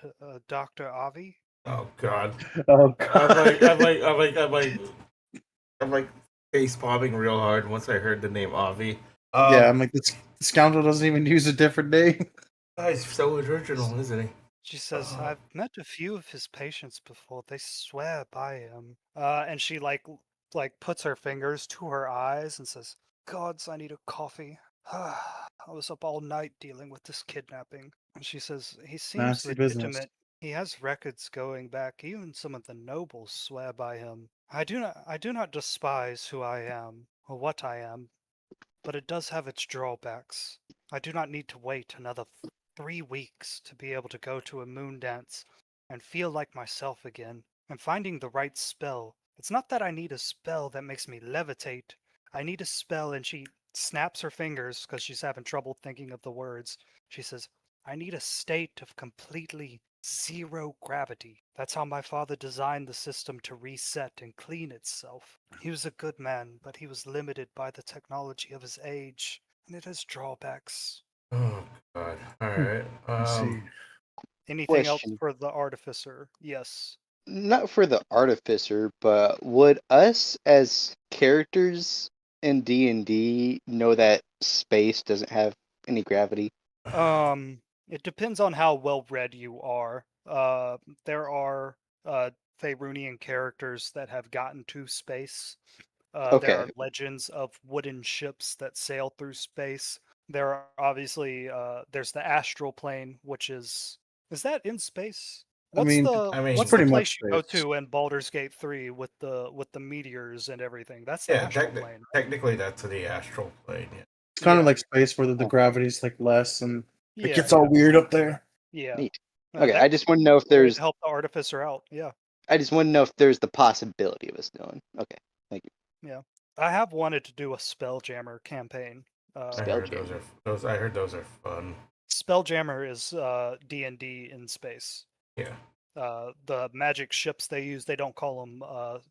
Dr. Avi?" Oh God. Oh I'm like face palming real hard once I heard the name Avi. Yeah, I'm like, this scoundrel doesn't even use a different name. He's so original, isn't he? She says, "I've met a few of his patients before. They swear by him." And she like puts her fingers to her eyes and says, "Gods, I need a coffee. I was up all night dealing with this kidnapping." And she says, "He seems Nasty business. legitimate. He has records going back. Even some of the nobles swear by him. I do not despise who I am or what I am, but it does have its drawbacks. I do not need to wait another 3 weeks to be able to go to a moon dance and feel like myself again. And finding the right spell. It's not that I need a spell that makes me levitate. I need a spell," and she snaps her fingers because she's having trouble thinking of the words. She says, "I need a state of completely zero gravity. That's how my father designed the system to reset and clean itself. He was a good man, but he was limited by the technology of his age, and it has drawbacks." Oh God. All right. Let's see. Anything else Question. for the artificer? Yes. Not for the artificer, but would us as characters in D&D know that space doesn't have any gravity? It depends on how well read you are. There are Faerunian characters that have gotten to space. There are Okay. legends of wooden ships that sail through space. There are obviously there's the astral plane, which is that in space? I mean, it's What's pretty the much place you go space. to in Baldur's Gate 3 with the meteors and everything? That's the yeah. astral plane, right? Technically, that's the astral plane. Yeah. It's kind of Yeah. like space where the gravity's like less and it Yeah, gets all weird up there. yeah. Neat. Okay, That I just want to know if way to there's. help the artificer out. Yeah. I just want to know if there's the possibility of us knowing. Okay, thank you. Yeah, I have wanted to do a Spelljammer campaign. I heard those Spelljammer. are those. I heard those are fun. Spelljammer is D&D in space. Yeah. The magic ships they use, they don't call them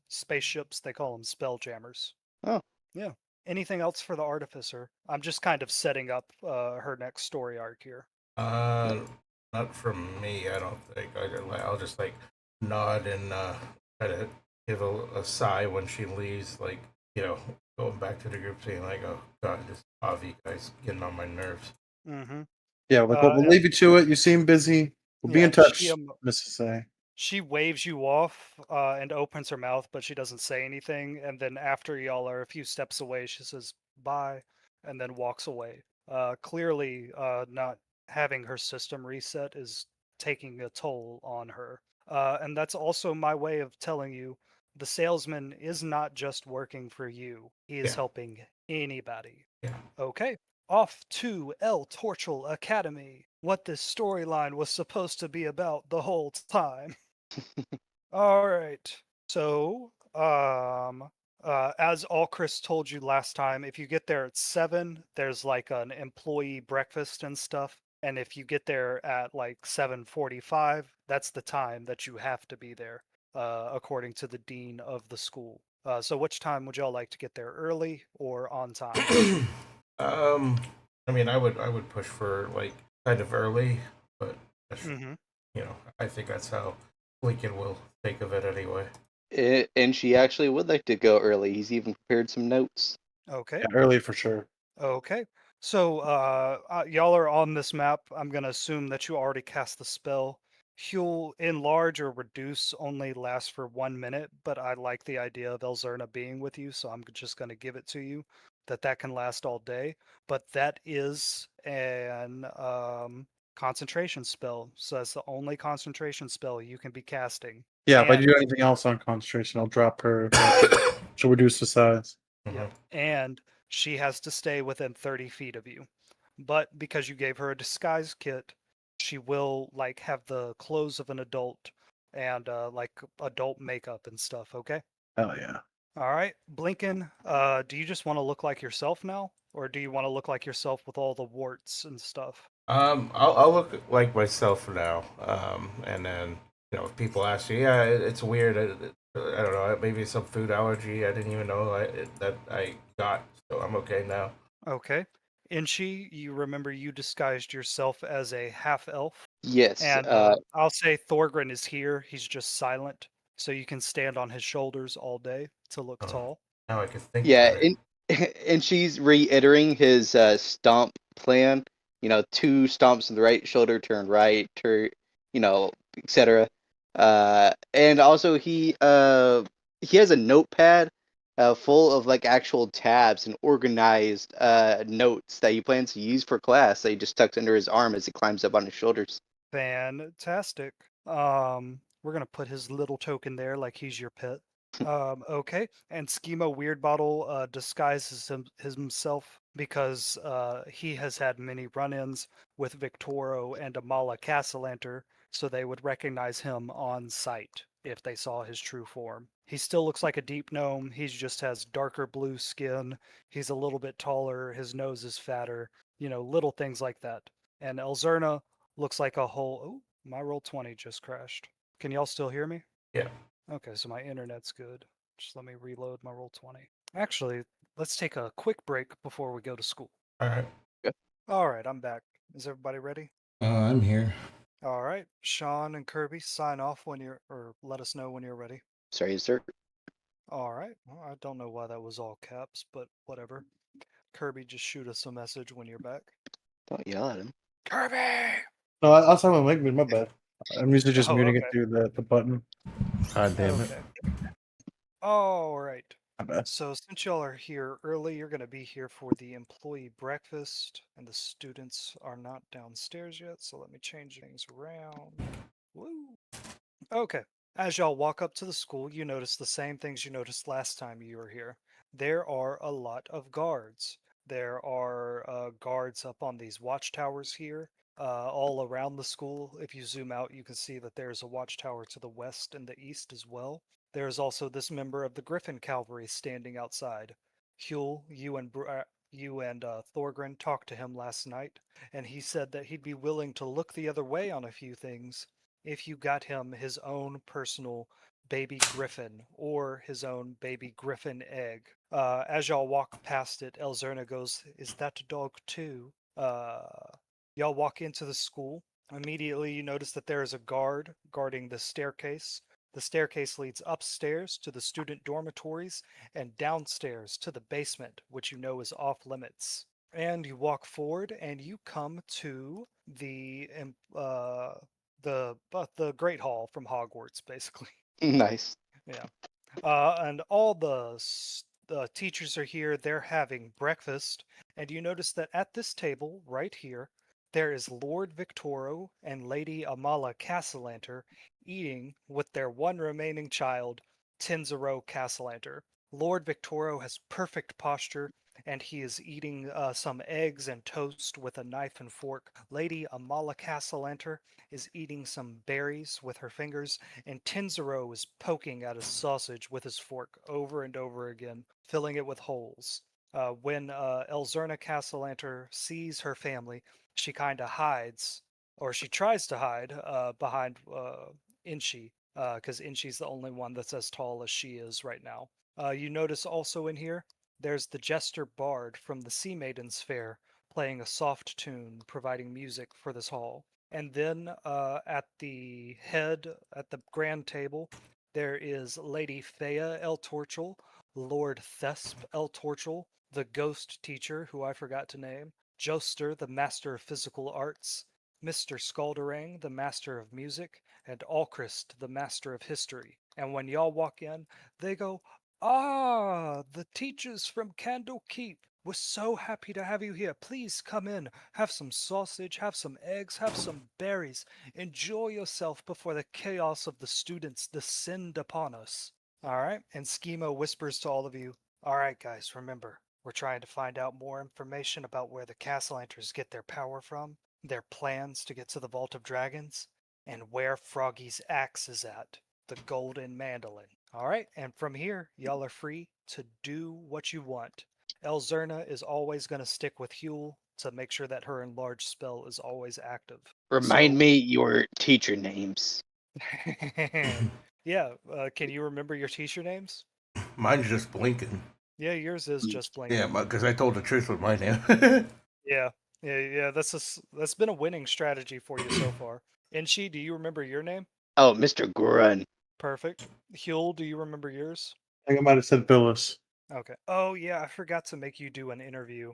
spaceships; they call them Spelljammers. Oh. Yeah. Anything else for the artificer? I'm just kind of setting up her next story arc here. Not from me. I don't think. I'll just like nod and try to give a sigh when she leaves. Like going back to the group, saying like, "Oh God, this Avi guy's getting on my nerves." Mm-hmm. Yeah, like we'll leave you to it. You seem busy. We'll be in touch, Mrs. A. She waves you off and opens her mouth, but she doesn't say anything. And then after y'all are a few steps away, she says bye, and then walks away. Clearly, not having her system reset is taking a toll on her. And that's also my way of telling you the salesman is not just working for you, he is Yeah. helping anybody. Yeah. Okay. Off to El Torchel Academy. What this storyline was supposed to be about the whole time. All right. So, as Chris told you last time, if you get there at 7, there's like an employee breakfast and stuff. And if you get there at like 7:45, that's the time that you have to be there, according to the dean of the school. So which time would y'all like to get there, early or on time? I mean, I would push for like kind of early, but Mm-hmm. I think that's how Lincoln will think of it anyway. And she actually would like to go early. He's even prepared some notes. Okay. Yeah, early for sure. Okay. So, y'all are on this map. I'm going to assume that you already cast the spell. He'll enlarge or reduce only lasts for 1 minute, but I like the idea of Elzerna being with you, so I'm just going to give it to you that can last all day. But that is an concentration spell, so that's the only concentration spell you can be casting. Yeah, if I And- do anything else on concentration, I'll drop her. She'll reduce the size. Yeah, and she has to stay within 30 feet of you. But because you gave her a disguise kit, she will like have the clothes of an adult and like adult makeup and stuff, okay? Hell yeah. All right, Blinken, do you just want to look like yourself now? Or do you want to look like yourself with all the warts and stuff? I'll look like myself for now. And then if people ask you, yeah, it's weird. I don't know. Maybe some food allergy. I didn't even know that I got. So I'm okay now. Okay. Inchi, you remember you disguised yourself as a half elf, Yes. and I'll say Thorgrin is here. He's just silent, so you can stand on his shoulders all day to look Oh, tall. now I can think Yeah, better. and she's reiterating his stomp plan. 2 stomps in the right shoulder, turn right, etc. And also he has a notepad full of like actual tabs and organized notes that he plans to use for class that he just tucks under his arm as he climbs up on his shoulders. Fantastic. We're gonna put his little token there, like he's your pet. Okay. And Schema Weirdbottle disguises himself because he has had many run-ins with Victoro and Amala Castellanter, so they would recognize him on sight if they saw his true form. He still looks like a deep gnome. He just has darker blue skin. He's a little bit taller. His nose is fatter. Little things like that. And Elzerna looks like a whole. Oh, my roll 20 just crashed. Can y'all still hear me? Yeah. Okay, so my internet's good. Just let me reload my roll 20. Actually, let's take a quick break before we go to school. All right. All right, I'm back. Is everybody ready? I'm here. All right, Sean and Kirby, sign off when you're, or let us know when you're ready. Sorry, sir. All right. Well, I don't know why that was all caps, but whatever. Kirby, just shoot us a message when you're back. Don't yell at him. Kirby! No, I'll tell my mic. My bad. I'm usually just Oh, muting okay. it through the button. God damn it. Okay. All right. My bad. So since y'all are here early, you're going to be here for the employee breakfast, and the students are not downstairs yet, so let me change things around. Woo! Okay. As y'all walk up to the school, you notice the same things you noticed last time you were here. There are a lot of guards. There are guards up on these watchtowers here, all around the school. If you zoom out, you can see that there's a watchtower to the west and the east as well. There's also this member of the Griffin Cavalry standing outside. Huel, you and Thorgrin talked to him last night, and he said that he'd be willing to look the other way on a few things if you got him his own personal baby griffin or his own baby griffin egg. As y'all walk past it, Elzerna goes, "Is that a dog too?" Y'all walk into the school. Immediately, you notice that there is a guard guarding the staircase. The staircase leads upstairs to the student dormitories and downstairs to the basement, which you know is off limits. And you walk forward and you come to the Great Hall from Hogwarts, basically. Nice. Yeah. And all the teachers are here. They're having breakfast, and you notice that at this table right here, there is Lord Victoro and Lady Amala Castellanter eating with their one remaining child, Tenzero Castellanter. Lord Victoro has perfect posture, and he is eating some eggs and toast with a knife and fork. Lady Amala Castellanter is eating some berries with her fingers, and Tenzero is poking at a sausage with his fork over and over again, filling it with holes. When Elzerna Castellanter sees her family, she kind of hides, or she tries to hide behind Inchi, because Inchi's the only one that's as tall as she is right now. You notice also in here, there's the Jester Bard from the Sea Maidens Fair playing a soft tune, providing music for this hall. And then at the grand table, there is Lady Fea El Torchel, Lord Thesp El Torchel, the ghost teacher, who I forgot to name, Joster, the master of physical arts, Mr. Skalderang, the master of music, and Alchrist, the master of history. And when y'all walk in, they go, "Ah, the teachers from Candle Keep. We're so happy to have you here. Please come in. Have some sausage, have some eggs, have some berries. Enjoy yourself before the chaos of the students descend upon us." All right. And Schema whispers to all of you, "All right, guys, remember, we're trying to find out more information about where the Castellanters get their power from, their plans to get to the Vault of Dragons, and where Froggy's axe is at, the Golden Mandolin. All right, and from here, y'all are free to do what you want. Elzerna is always going to stick with Huel to make sure that her enlarge spell is always active. Remind So- me your teacher names. Yeah, can you remember your teacher names? Mine's just blinking. Yeah, yours is just blinking. Yeah, because I told the truth with my name. Yeah, yeah. That's been a winning strategy for you so far. Inshi, do you remember your name? Oh, Mr. Grun. Perfect. Huel, do you remember yours? I think I might have said Phyllis. Okay. Oh yeah, I forgot to make you do an interview.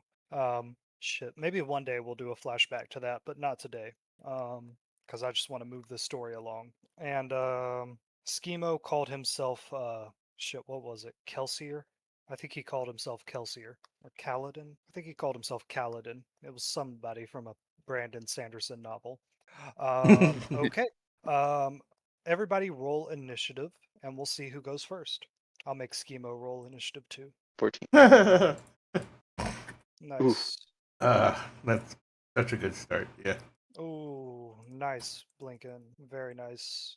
Shit. Maybe one day we'll do a flashback to that, but not today. Because I just want to move this story along. And Schemo called himself shit. What was it? Kelsier. I think he called himself Kelsier or Kaladin. I think he called himself Kaladin. It was somebody from a Brandon Sanderson novel. Okay. Um, everybody roll initiative, and we'll see who goes first. I'll make Schemo roll initiative too. 14. Nice. That's such a good start. Yeah. Oh, nice, Blinken. Very nice.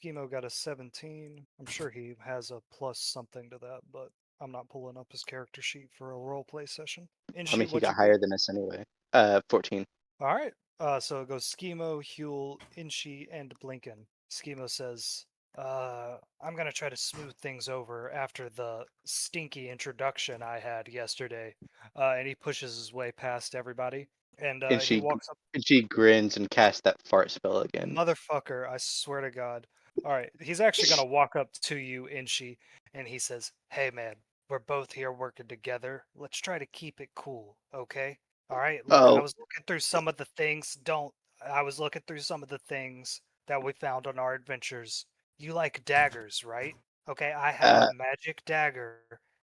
Schemo got a 17. I'm sure he has a plus something to that, but I'm not pulling up his character sheet for a role play session. I mean, Inshi, he what'd got you higher get? than us anyway. 14. All right. So it goes Schemo, Huel, Inshi, and Blinken. Schemo says, I'm gonna try to smooth things over after the stinky introduction I had yesterday. And he pushes his way past everybody. And And he she walks up. and she grins and casts that fart spell again. Motherfucker, I swear to God. All right. He's actually gonna walk up to you, Inshi, and he says, Hey man, we're both here working together. Let's try to keep it cool, okay? All right, look, I Oh, was looking through some of the things. I was looking through some of the things that we found on our adventures. You like daggers, right? Okay, I have a uh, magic dagger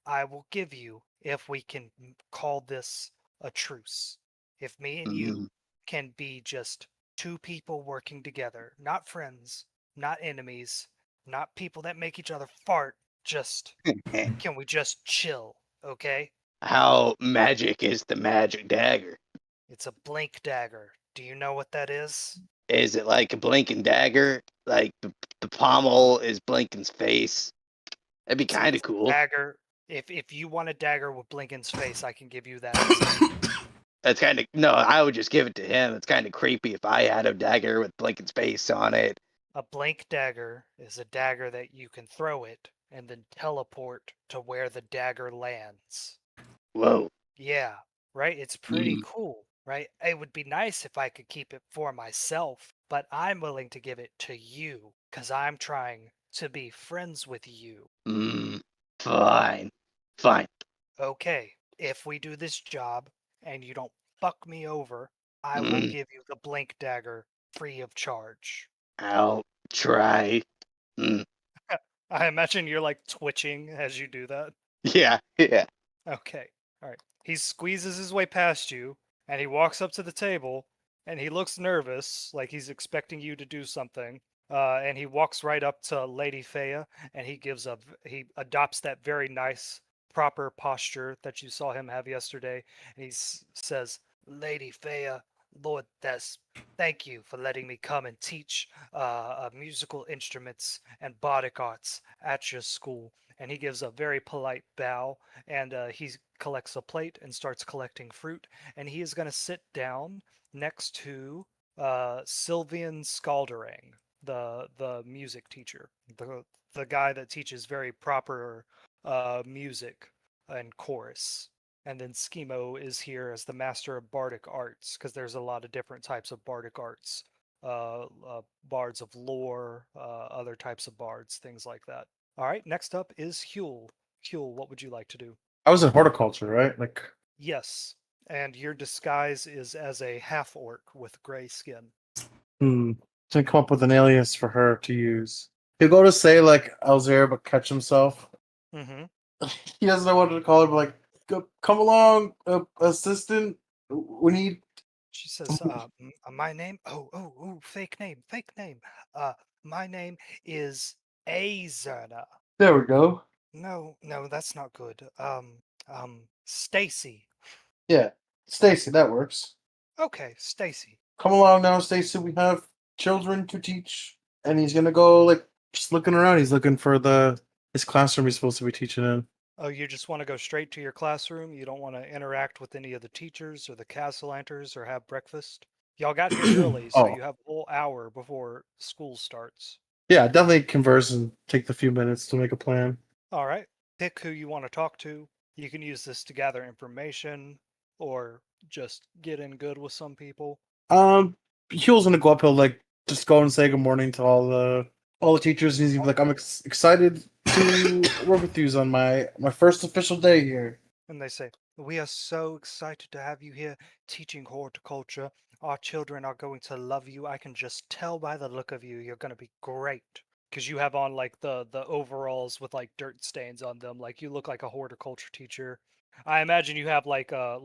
I will give you if we can call this a truce. If me and you can be just two people working together, not friends, not enemies, not people that make each other fart, just can we just chill, okay? how magic is the magic dagger? It's a blink dagger. Do you know what that is? Is it like a blinking dagger? Like the pommel is Blinken's face? That'd be kind of It's a cool. dagger. If you want a dagger with Blinken's face, I can give you that. That's kind of no. I would just give it to him. It's kind of creepy if I had a dagger with Blinken's face on it. A blink dagger is a dagger that you can throw it and then teleport to where the dagger lands. Whoa. Yeah, right? It's pretty cool, right? It would be nice if I could keep it for myself, but I'm willing to give it to you because I'm trying to be friends with you. Fine. Fine. Okay, if we do this job and you don't fuck me over, I will Mm, give you the blink dagger free of charge. I'll try. Mm, I imagine you're like twitching as you do that. yeah. Yeah. Okay. All right. He squeezes his way past you and he walks up to the table and he looks nervous, like he's expecting you to do something. And he walks right up to Lady Fea and he adopts that very nice, proper posture that you saw him have yesterday. And he says, Lady Fea, Lord Thes, thank you for letting me come and teach musical instruments and bardic arts at your school. And he gives a very polite bow and he collects a plate and starts collecting fruit. And he is going to sit down next to Sylvian Scalderang, the music teacher, the guy that teaches very proper music and chorus. And then Schemo is here as the master of bardic arts because there's a lot of different types of bardic arts. Bards of lore, other types of bards, things like that. All right, next up is Huel. Huel, what would you like to do? I was in horticulture, right? Like, Yes, and your disguise is as a half orc with gray skin. to come up with an alias for her to use. He'll go to say like Alzare, but catch himself. Mm-hmm. He doesn't know what to call her, but like, come along, assistant. We need. She says, my name? Oh, fake name, fake name. My name is Azerna. There we go. No, that's not good. Stacy. Yeah, Stacy, that works. Okay, Stacy. Come along now, Stacy. We have children to teach, and he's gonna go like just looking around. He's looking for his classroom he's supposed to be teaching in. Oh, you just want to go straight to your classroom? You don't want to interact with any of the teachers or the Castellanters or have breakfast? Y'all got here early, so Oh, you have a whole hour before school starts. yeah, definitely converse and take the few minutes to make a plan. All right. Pick who you want to talk to. You can use this to gather information or just get in good with some people. Huel's gonna go up. He'll like just go and say good morning to all the teachers, and he's gonna be like, "I'm excited to work with you on my first official day here." And they say, "We are so excited to have you here teaching horticulture. Our children are going to love you. I can just tell by the look of you. You're going to be great." Because you have on like the overalls with like dirt stains on them. Like you look like a horticulture teacher. I imagine you have like a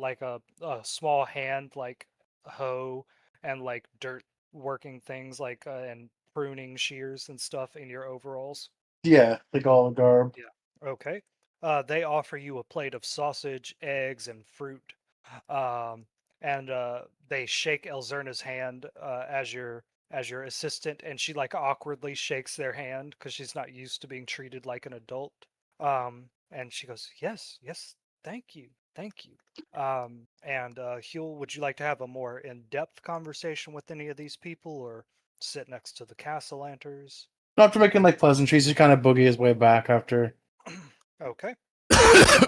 small hand like hoe and like dirt working things like and pruning shears and stuff in your overalls. Yeah, like all the garb. Yeah. Okay. They offer you a plate of sausage, eggs, and fruit. Um, and they shake Elzerna's hand as your assistant, and she like awkwardly shakes their hand because she's not used to being treated like an adult. And she goes, "Yes, yes, thank you." And Huel, would you like to have a more in-depth conversation with any of these people, or sit next to the Castellanters? Not after making like pleasantries, he kind of boogie his way back after. Okay. All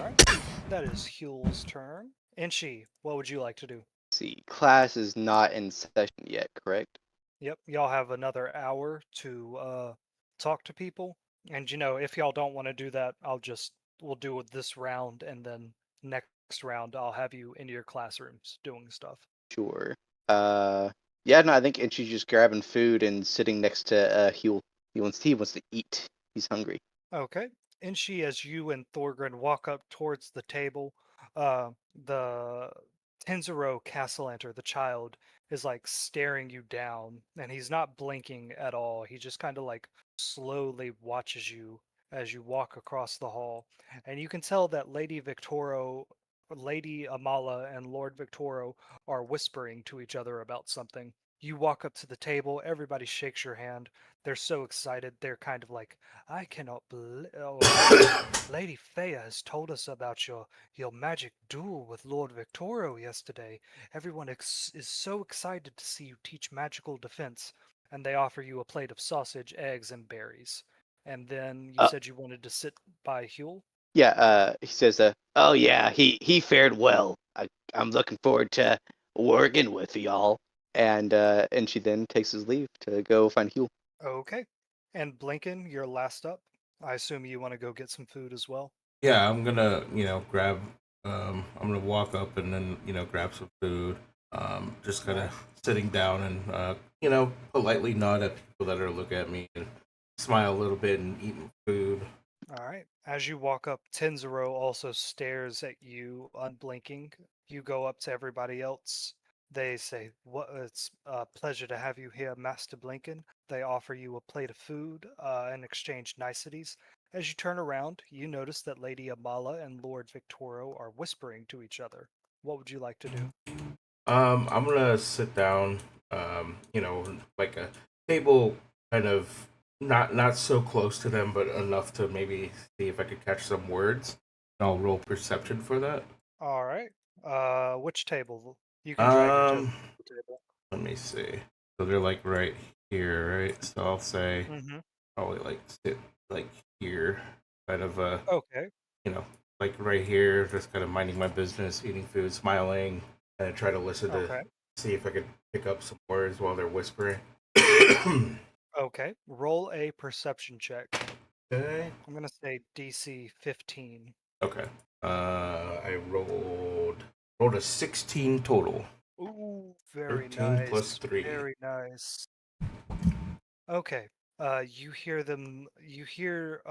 right. That is Huel's turn. Inchi, what would you like to do? See, class is not in session yet, correct? Yep, y'all have another hour to talk to people. And if y'all don't want to do that, we'll do it this round, and then next round I'll have you in your classrooms doing stuff. Sure. Uh, yeah, no, I think and she's just grabbing food and sitting next to Huel. He wants to eat. He's hungry. Okay. Inchi, as you and Thorgrin walk up towards the table, the Tenzuro Castellanter, the child, is like staring you down, and he's not blinking at all. He just kind of like slowly watches you as you walk across the hall. And you can tell that Lady Amala and Lord Victoro are whispering to each other about something. You walk up to the table, everybody shakes your hand. They're so excited. They're kind of like, I cannot believe. Oh, Lady Fea has told us about your magic duel with Lord Victoro yesterday. Everyone is so excited to see you teach magical defense, and they offer you a plate of sausage, eggs, and berries. And then you Uh, said you wanted to sit by Huel. yeah. He says, "Oh yeah, he fared well. I'm looking forward to working with y'all." And she then takes his leave to go find Huel. Okay. And Blinken, you're last up. I assume you want to go get some food as well. Yeah, I'm gonna, grab. I'm gonna walk up and then, grab some food. Just kind of sitting down and, politely nod at people that are looking at me and smile a little bit and eat my food. All right. As you walk up, Tenzero also stares at you, unblinking. You go up to everybody else. They say, "What? It's a pleasure to have you here, Master Blinken." They offer you a plate of food and exchange niceties. As you turn around, you notice that Lady Amala and Lord Victoro are whispering to each other. What would you like to do? I'm gonna sit down, like a table, kind of not so close to them, but enough to maybe see if I could catch some words. I'll roll perception for that. All right. Which table? You can drag your Um, table. Let me see. So they're like right here, right? So I'll say Mm-hmm. probably like sit like here, kind of Okay. you know, like right here, just kind of minding my business, eating food, smiling, and I try to listen to Okay. see if I could pick up some words while they're whispering. Okay. Roll a perception check. Okay. I'm gonna say DC 15. Okay. I rolled a 16 total. Ooh, very 13 plus nice. 3. Very nice. Okay. You hear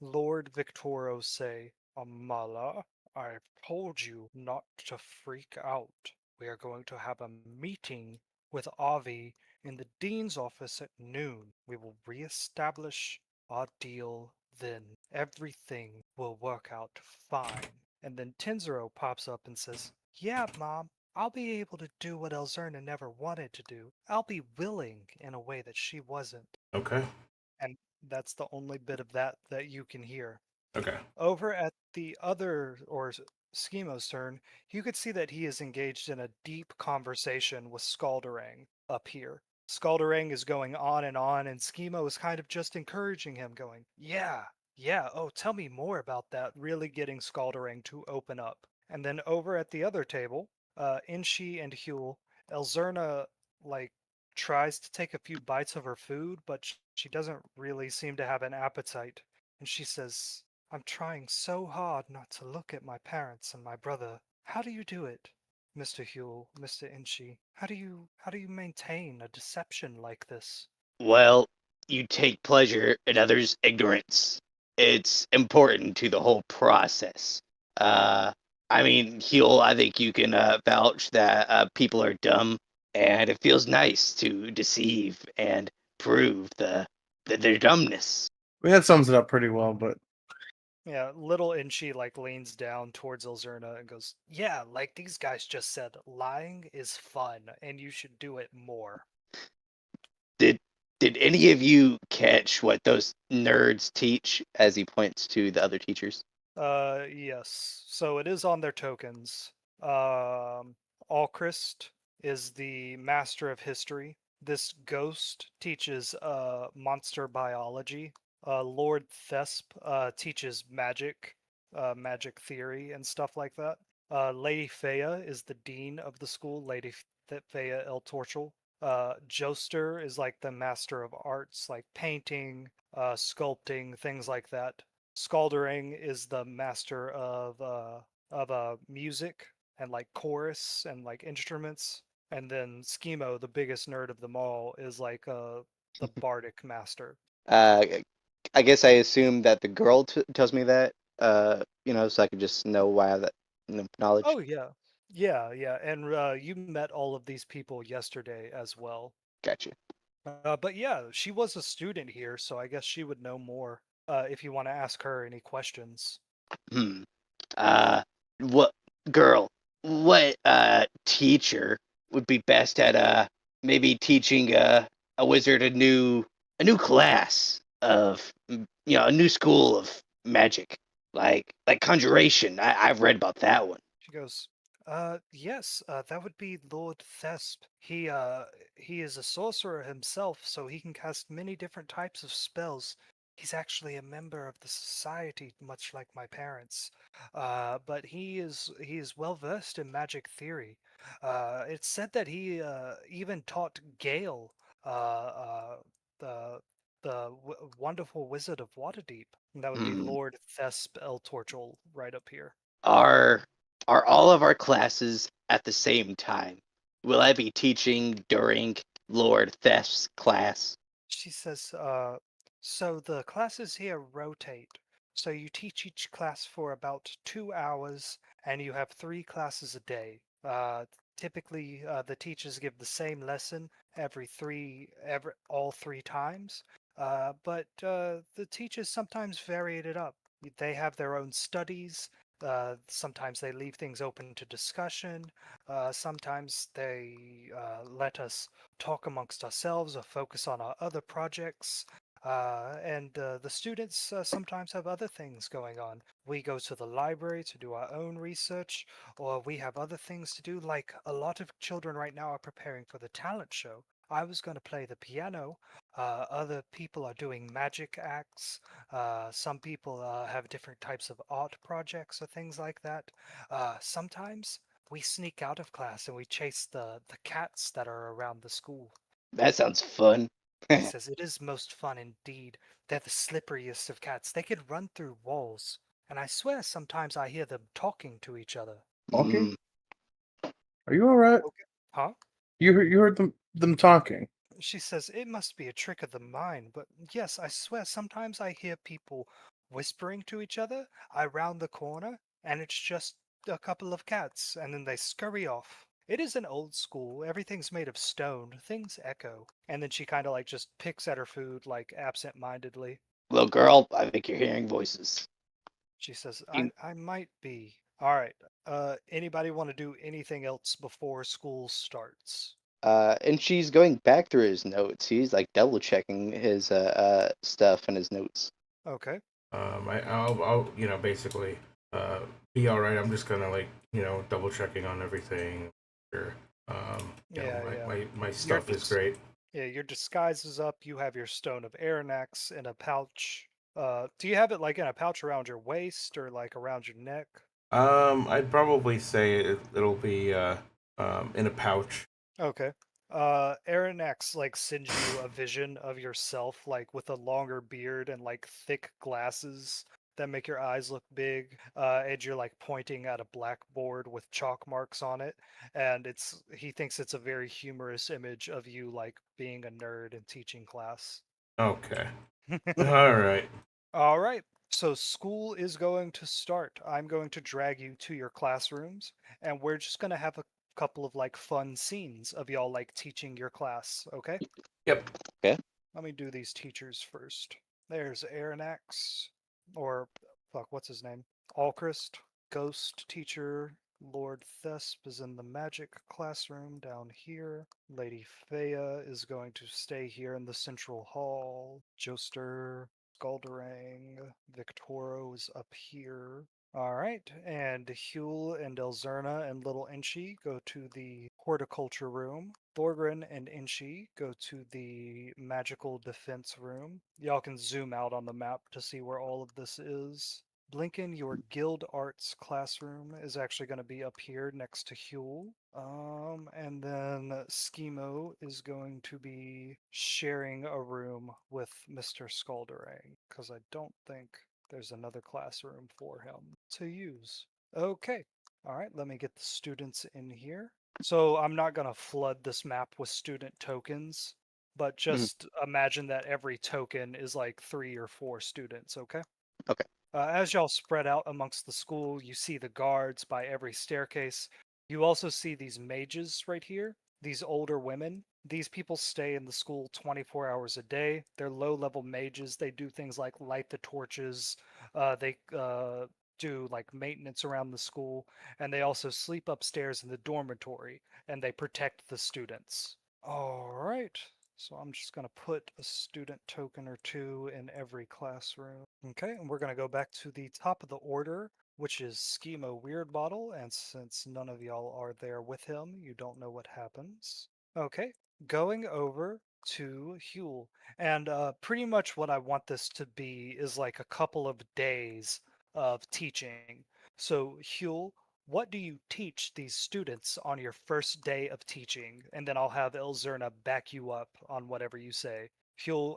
Lord Victoro say, "Amala, I've told you not to freak out. We are going to have a meeting with Avi in the dean's office at noon. We will reestablish our deal then. Everything will work out fine." And then Tenzero pops up and says, "Yeah, Mom, I'll be able to do what Elzerna never wanted to do. I'll be willing in a way that she wasn't." Okay. And that's the only bit of that you can hear. Okay. Over at the other, Schemo's turn, you could see that he is engaged in a deep conversation with Scalderang up here. Scalderang is going on, and Schemo is kind of just encouraging him, going, yeah, yeah, oh, tell me more about that, really getting Scalderang to open up. And then over at the other table, Inshi and Huel, Elzerna, like, tries to take a few bites of her food, but she doesn't really seem to have an appetite. And she says, I'm trying so hard not to look at my parents and my brother. How do you do it, Mr. Huel, Mr. Inchi? How do you maintain a deception like this? Well, you take pleasure in others' ignorance. It's important to the whole process. Uh, I mean, Huel, I think you can vouch that people are dumb, and it feels nice to deceive and prove their dumbness. I mean, that sums it up pretty well, but Yeah, little Inchi like leans down towards Ilzerna and goes, yeah, like these guys just said, lying is fun and you should do it more. Did did any of you catch what those nerds teach? As he points to the other teachers. Yes. So it is on their tokens. Alchrist is the master of history. This ghost teaches monster biology. Lord Thesp teaches magic, magic theory and stuff like that. Lady Fea is the dean of the school, Lady Fea El Torchel. Joester is like the master of arts, like painting, sculpting, things like that. Scaldering is the master of music and like chorus and like instruments, and then Schemo, the biggest nerd of them all, is like the bardic master. Uh, I guess I assume that the girl tells me that. So I can just know why I have that knowledge. Oh yeah, yeah, yeah, and you met all of these people yesterday as well. Gotcha. But yeah, she was a student here, so I guess she would know more. If you want to ask her any questions. Hmm. Uh, what girl? What teacher would be best at maybe teaching a wizard a new class of a new school of magic, like conjuration. I've read about that one. She goes, yes, that would be Lord Thesp. He is a sorcerer himself, so he can cast many different types of spells. He's actually a member of the society, much like my parents. But he is well versed in magic theory. It's said that he even taught Gale, the wonderful wizard of Waterdeep. And that would be Hmm. Lord Thesp El Torchel right up here. Are all of our classes at the same time? Will I be teaching during Lord Thef's class? She says, so the classes here rotate. So you teach each class for about 2 hours, and you have 3 classes a day. Typically, the teachers give the same lesson all 3 times. But the teachers sometimes vary it up. They have their own studies. Sometimes they leave things open to discussion. Sometimes they let us talk amongst ourselves or focus on our other projects. And the students sometimes have other things going on. We go to the library to do our own research, or we have other things to do, like a lot of children right now are preparing for the talent show. I was going to play the piano. Other people are doing magic acts. Some people have different types of art projects or things like that. Sometimes we sneak out of class and we chase the cats that are around the school. That sounds fun. He says, it is most fun indeed. They're the slipperiest of cats. They could run through walls. And I swear sometimes I hear them talking to each other. talking. Mm, Are you all right? Okay. Huh? You heard them talking. She says, it must be a trick of the mind, but yes, I swear sometimes I hear people whispering to each other. I round the corner, and it's just a couple of cats, and then they scurry off. It is an old school. Everything's made of stone. Things echo. And then she kind of like just picks at her food, like absent-mindedly. little girl, I think you're hearing voices. She says, You, I might be. All right. Anybody want to do anything else before school starts? and she's going back through his notes. He's like double checking his stuff and his notes. Okay. I'll basically be all right. I'm just gonna double checking on everything. Sure. Yeah, yeah. My Your stuff is great. your disguise is up. You have your stone of Aranax in a pouch. Do you have it like in a pouch around your waist or like around your neck? I'd probably say it'll be in a pouch. Okay. Aranax like sends you a vision of yourself like with a longer beard and like thick glasses that make your eyes look big. And you're like pointing at a blackboard with chalk marks on it. And he thinks it's a very humorous image of you like being a nerd and teaching class. Okay. All right. All right. So school is going to start. I'm going to drag you to your classrooms, and we're just going to have a couple of like fun scenes of y'all like teaching your class, okay? Yep. Okay. Let me do these teachers first. There's Aranax, or fuck, what's his name? Alchrist, ghost teacher. Lord Thesp is in the magic classroom down here. Lady Fea is going to stay here in the central hall. Joester, Skaldarang, Victoro is up here. All right, and Huel and Elzerna and Little Inchi go to the horticulture room. Thorgren and Inchi go to the magical defense room. Y'all can zoom out on the map to see where all of this is. Blinken, your guild arts classroom is actually going to be up here next to Huel. And then Schemo is going to be sharing a room with Mr. Skaldarang, because I don't think there's another classroom for him to use. Okay. All right, let me get the students in here. So I'm not going to flood this map with student tokens, but just imagine that every token is like 3 or 4 students, okay? Okay. As y'all spread out amongst the school, you see the guards by every staircase. You also see these mages right here, these older women. These people stay in the school 24 hours a day. They're low level mages. They do things like light the torches, they do like maintenance around the school, and they also sleep upstairs in the dormitory and they protect the students. All right. So I'm just going to put a student token or 2 in every classroom. Okay, and we're going to go back to the top of the order, which is Schemo Weirdbottle, and since none of y'all are there with him, you don't know what happens. Okay, going over to Huel, and pretty much what I want this to be is like a couple of days of teaching. So Huel, what do you teach these students on your first day of teaching? And then I'll have Elzerna back you up on whatever you say.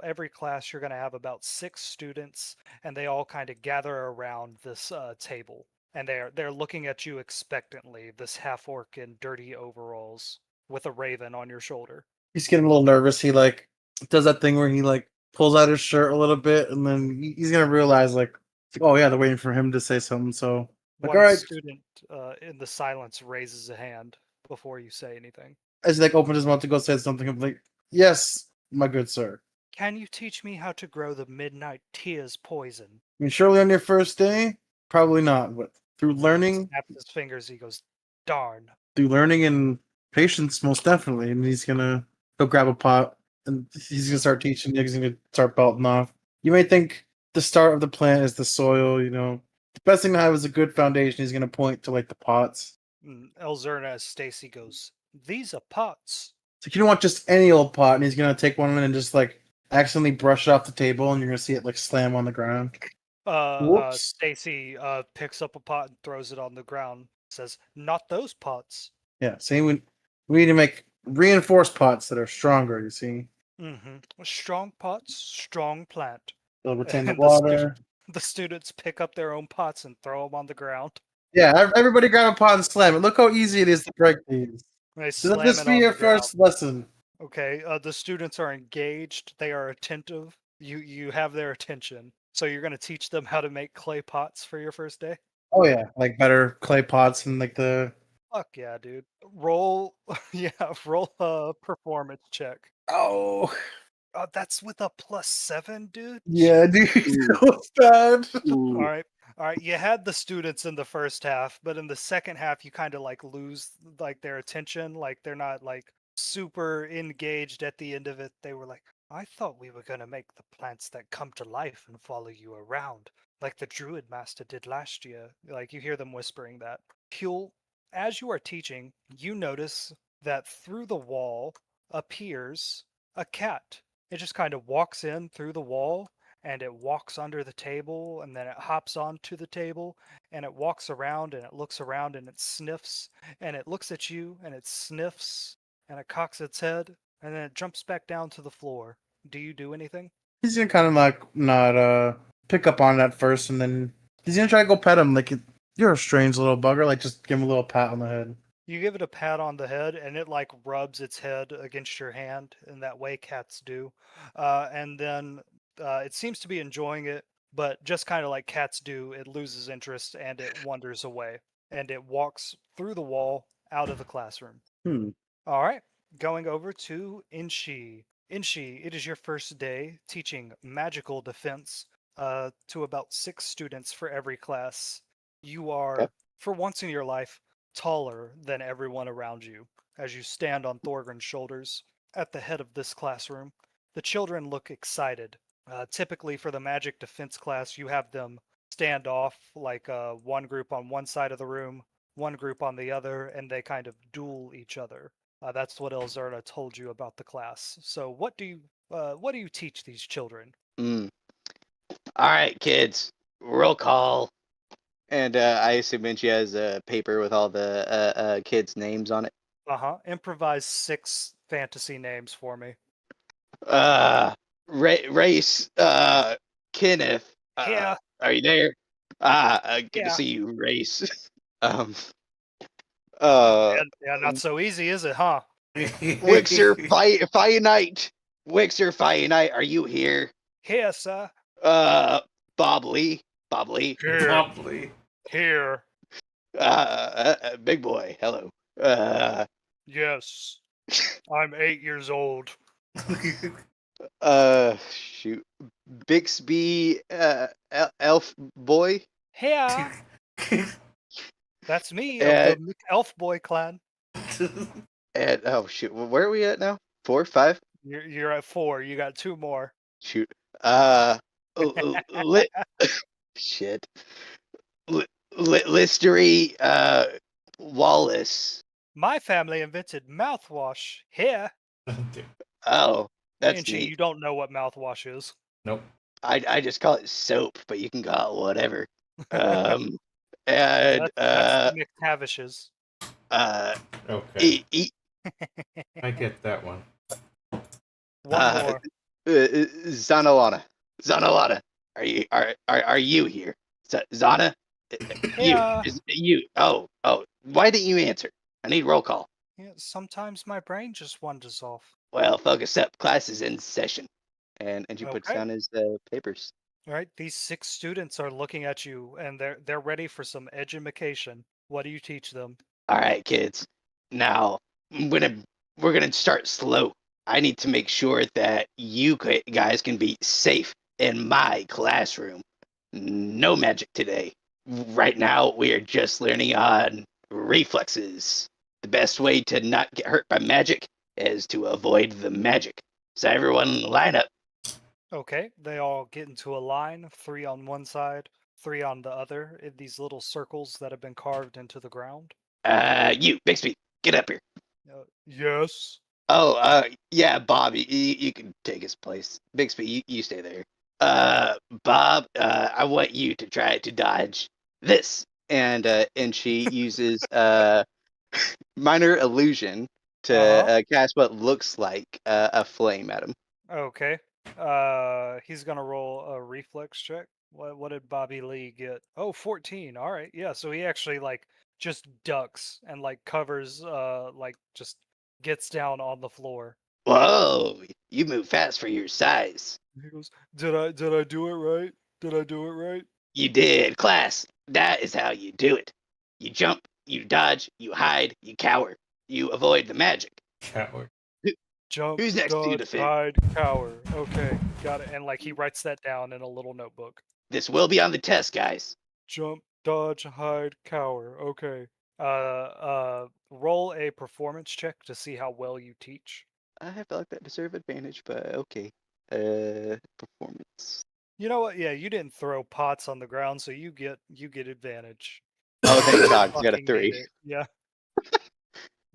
Every class you're going to have about 6 students, and they all kind of gather around this table, and they're looking at you expectantly. This half orc in dirty overalls with a raven on your shoulder. He's getting a little nervous. He like does that thing where he like pulls out his shirt a little bit, and then he's gonna realize like, oh yeah, they're waiting for him to say something. So like, all One right, student in the silence raises a hand before you say anything. as he like opens his mouth to go say something, I'm like, yes, my good sir. Can you teach me how to grow the midnight tears poison? I mean, surely on your first day, probably not, but through He learning, snaps his fingers. He goes, "Darn." and patience, most definitely. And he'll grab a pot and he's gonna start teaching. He's gonna start belting off. You may think the start of the plant is the soil. The best thing to have is a good foundation. He's gonna point to like the pots. Elzerna as Stacy goes, "These are pots." It's like you don't want just any old pot, and he's gonna take one and just like accidentally brush it off the table, and you're gonna see it like slam on the ground. Whoops. Stacy picks up a pot and throws it on the ground. Says, "Not those pots." Yeah, see, we need to make reinforced pots that are stronger. You see, Strong pots, strong plant. they'll retain the And water. the students pick up their own pots and throw them on the ground. Yeah, everybody grab a pot and slam it. Look how easy it is to break these. They Let slam this it be on your the ground. first lesson. Okay, the students are engaged. They are attentive. You have their attention. So you're going to teach them how to make clay pots for your first day? Oh yeah, like better clay pots and like the. Fuck yeah, dude. Roll, yeah, roll a performance check. Oh That's with a +7, dude. yeah, dude, Ooh. so bad. All Ooh. right. All right, you had the students in the first half, but in the second half you kind of like lose like their attention, like they're not like super engaged at the end of it. They were like, I thought we were going to make the plants that come to life and follow you around, like the Druid Master did last year. Like you hear them whispering that. Huel, as you are teaching, you notice that through the wall appears a cat. It just kind of walks in through the wall and it walks under the table and then it hops onto the table and it walks around and it looks around and it sniffs and it looks at you and it sniffs and it cocks its head and then it jumps back down to the floor. Do you do anything? He's gonna kind of like not pick up on that first, and then he's gonna try to go pet him. Like, you're a strange little bugger. Like, just give him a little pat on the head. You give it a pat on the head, and it like rubs its head against your hand, in that way cats do. And then it seems to be enjoying it, but just kind of like cats do, it loses interest and it wanders away, and it walks through the wall out of the classroom. Hmm. All right, going over to Inshi. Inshi, it is your first day teaching magical defense to about 6 students for every class. You Okay. are, for once in your life, taller than everyone around you as you stand on Thorgrim's shoulders at the head of this classroom. The children look excited. Typically, for the magic defense class, you have them stand off like one group on one side of the room, one group on the other, and they kind of duel each other. That's what Elzarda told you about the class. So, what do you teach these children? Mm. All right, kids. Roll call. And I assume she has a paper with all the kids' names on it. Improvise 6 fantasy names for me. Race. Kenneth. Yeah. Are you there? Good to Yeah. see you, Race. um. Yeah, not so easy, is it, huh? Wixer Fianite. Wixer Fianite, are you here? Here, sir. Bob Lee. Bob Lee. Here. Probably. Here. Big boy. Hello. Yes. I'm 8 years old. Shoot. Bixby. Elf boy. Here. That's me Uh, of the Elf Boy clan. And oh shoot, where are we at now? 4, 5. You're at 4. You got 2 more. Shoot. Lit. Shit. Listery. Wallace. My family invented mouthwash. Here. Oh, that's Angie, neat. you don't know what mouthwash is. Nope. I just call it soap, but you can call it whatever. And That's the McTavishes. Okay. I get that one. One more. Zanalana. Zanalana. Are you here? Zana? Yeah. You. Oh. Why didn't you answer? I need roll call. Yeah, sometimes my brain just wanders off. Well, focus up. Class is in session. And she puts Okay. down his papers. All right, these 6 students are looking at you, and they're ready for some edumacation. What do you teach them? All right, kids. Now we're gonna start slow. I need to make sure that you guys can be safe in my classroom. No magic today. Right now, we are just learning on reflexes. The best way to not get hurt by magic is to avoid the magic. So everyone line up. Okay, they all get into a line, 3 on one side, 3 on the other, in these little circles that have been carved into the ground. You, Bixby, get up here. Yes. Oh, yeah, Bob, you can take his place. Bixby, you stay there. Bob, I want you to try to dodge this. And she uses minor illusion to cast what looks like a flame at him. Okay. He's gonna roll a reflex check. What did Bobby Lee get? Oh, 14. All right. Yeah, so he actually like just ducks and like covers like just gets down on the floor. Whoa, you move fast for your size. He goes, Did I do it right? Did I do it right? You did, class. That is how you do it. You jump, you dodge, you hide, you cower. You avoid the magic. Coward. Jump, Who's next to you to dodge, fit? hide, cower. Okay, got it. And like he writes that down in a little notebook. This will be on the test, guys. Jump, dodge, hide, cower. Okay. Roll a performance check to see how well you teach. I feel like that deserve advantage, but okay. Performance. You know what? Yeah, you didn't throw pots on the ground, so you get advantage. Oh, thank You God, 'cause I got a fucking need 3. it. Yeah,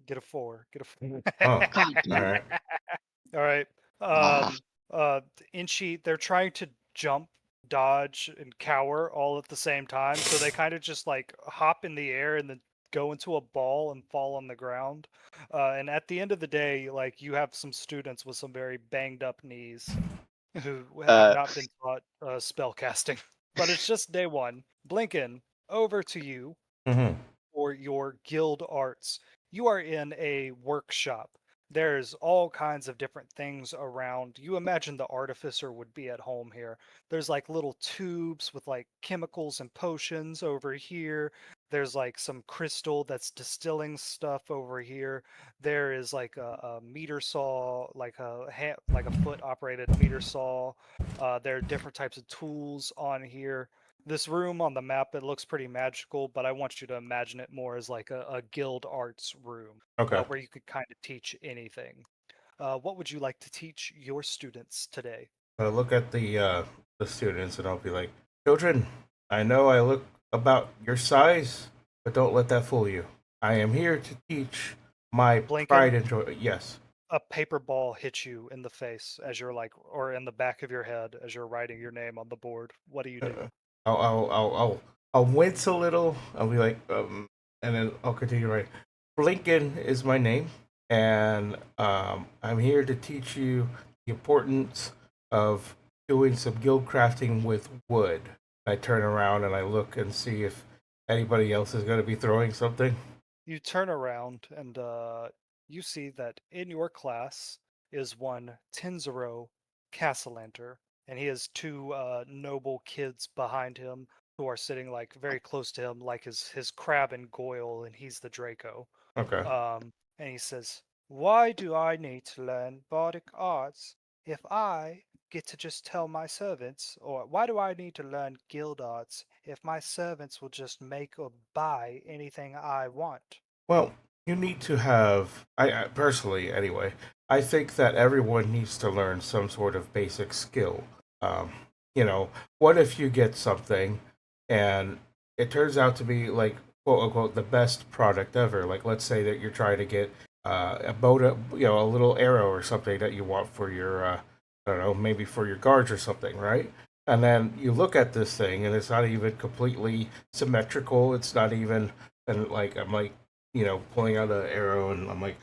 get a 4. Get a 4. Oh, God all damn it. right. All right. Ah. Inchi, they're trying to jump, dodge, and cower all at the same time. So they kind of just like hop in the air and then go into a ball and fall on the ground. And at the end of the day, like you have some students with some very banged up knees who have Uh, not been taught spell casting. But it's just day one. Blinken, over to you Mm-hmm. for your guild arts. You are in a workshop. There's all kinds of different things around. You imagine the artificer would be at home here. There's like little tubes with like chemicals and potions over here. There's like some crystal that's distilling stuff over here. There is like a meter saw, like like a foot operated meter saw. There are different types of tools on here. This room on the map, it looks pretty magical, but I want you to imagine it more as like a guild arts room Okay. where you could kind of teach anything. What would you like to teach your students today? I look at the students and I'll be like, children, I know I look about your size, but don't let that fool you. I am here to teach my Blinken, pride and joy. Yes. a paper ball hits you in the face as you're like, or in the back of your head as you're writing your name on the board. What do you do? Uh, I'll wince a little. I'll be like, and then I'll continue writing. Blinken is my name, and I'm here to teach you the importance of doing some guild crafting with wood. I turn around and I look and see if anybody else is going to be throwing something. You turn around and you see that in your class is one Tenzero Castellanter, and he has two noble kids behind him who are sitting like very close to him, like his crab and Goyle, and he's the Draco. Okay. And he says, "Why do I need to learn bardic arts if I get to just tell my servants, or why do I need to learn guild arts if my servants will just make or buy anything I want?" Well, you need to have. I personally, anyway, I think that everyone needs to learn some sort of basic skill. Um, what if you get something and it turns out to be like quote unquote the best product ever? Like, let's say that you're trying to get a boat, a little arrow or something that you want for your, I don't know, maybe for your guards or something, right? And then you look at this thing and it's not even completely symmetrical. It's not even, and like I'm like pulling out an arrow, and I'm like,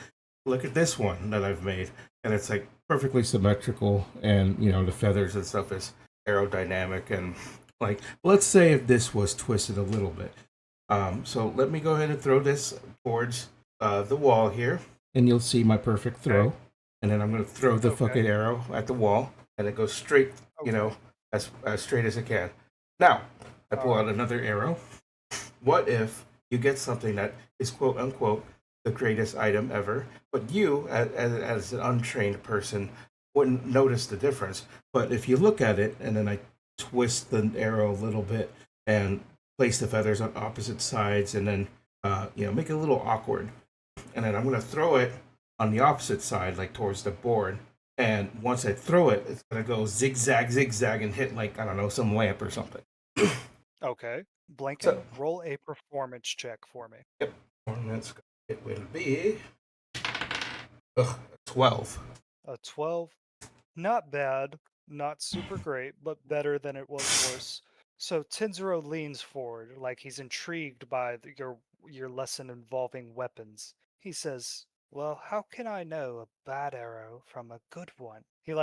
look at this one that I've made, and it's like perfectly symmetrical, and the feathers and stuff is aerodynamic, and like, let's say if this was twisted a little bit. So let me go ahead and throw this towards the wall here, and you'll see my perfect throw, Okay. and then I'm gonna throw the Okay. fucking arrow at the wall, and it goes straight, Okay. as straight as it can. Now, I pull out another arrow. What if you get something that is quote unquote the greatest item ever, but you, as an untrained person, wouldn't notice the difference. But if you look at it and then I twist the arrow a little bit and place the feathers on opposite sides and then, make it a little awkward. And then I'm going to throw it on the opposite side, like towards the board. And once I throw it, it's going to go zigzag, zigzag, and hit, like, I don't know, some lamp or something. Okay. Blinken, So, roll a performance check for me. yep. Performance, it will be 12. A 12. Not bad, not super great, but better than it was worse. So Tenzero leans forward, like he's intrigued by your lesson involving weapons. He says, "Well, how can I know a bad arrow from a good one?" He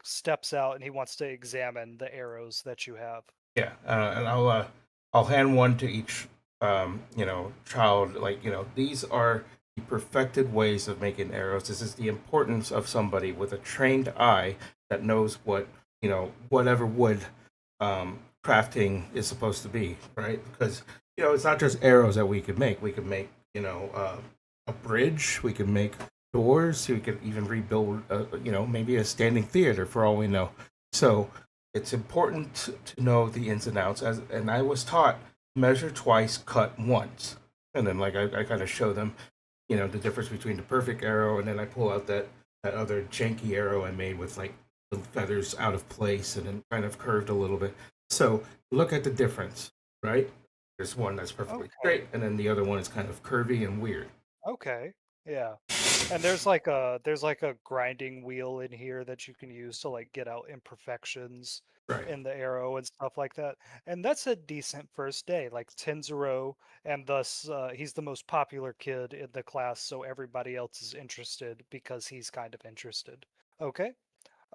steps out and he wants to examine the arrows that you have. Yeah, and I'll hand one to each child. Like, these are the perfected ways of making arrows. This is the importance of somebody with a trained eye that knows what whatever wood crafting is supposed to be, right? Because it's not just arrows that we could make. We could make a bridge. We could make doors. We could even rebuild maybe a standing theater for all we know. So it's important to know the ins and outs. And I was taught measure twice, cut once, and then like I kind of show them, the difference between the perfect arrow, and then I pull out that other janky arrow I made with like the feathers out of place and then kind of curved a little bit. So look at the difference, right? There's one that's perfectly Okay. straight, and then the other one is kind of curvy and weird. Okay. Yeah. And there's like a grinding wheel in here that you can use to like get out imperfections Right. in the arrow and stuff like that. And that's a decent first day. Like Tenzuro, and thus he's the most popular kid in the class, so everybody else is interested because he's kind of interested. Okay.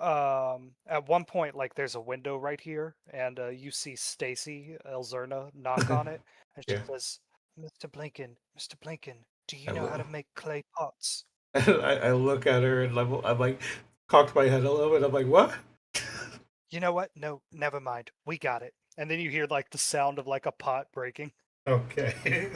At one point, like there's a window right here, and you see Stacy Elzerna knock on it, and she Yeah, says, Mr. Blinken, do you I know how to will. make clay pots? I look at her and I'm like, cocked my head a little bit. I'm like, what? You know what? No, never mind. We got it. And then you hear like the sound of like a pot breaking. Okay.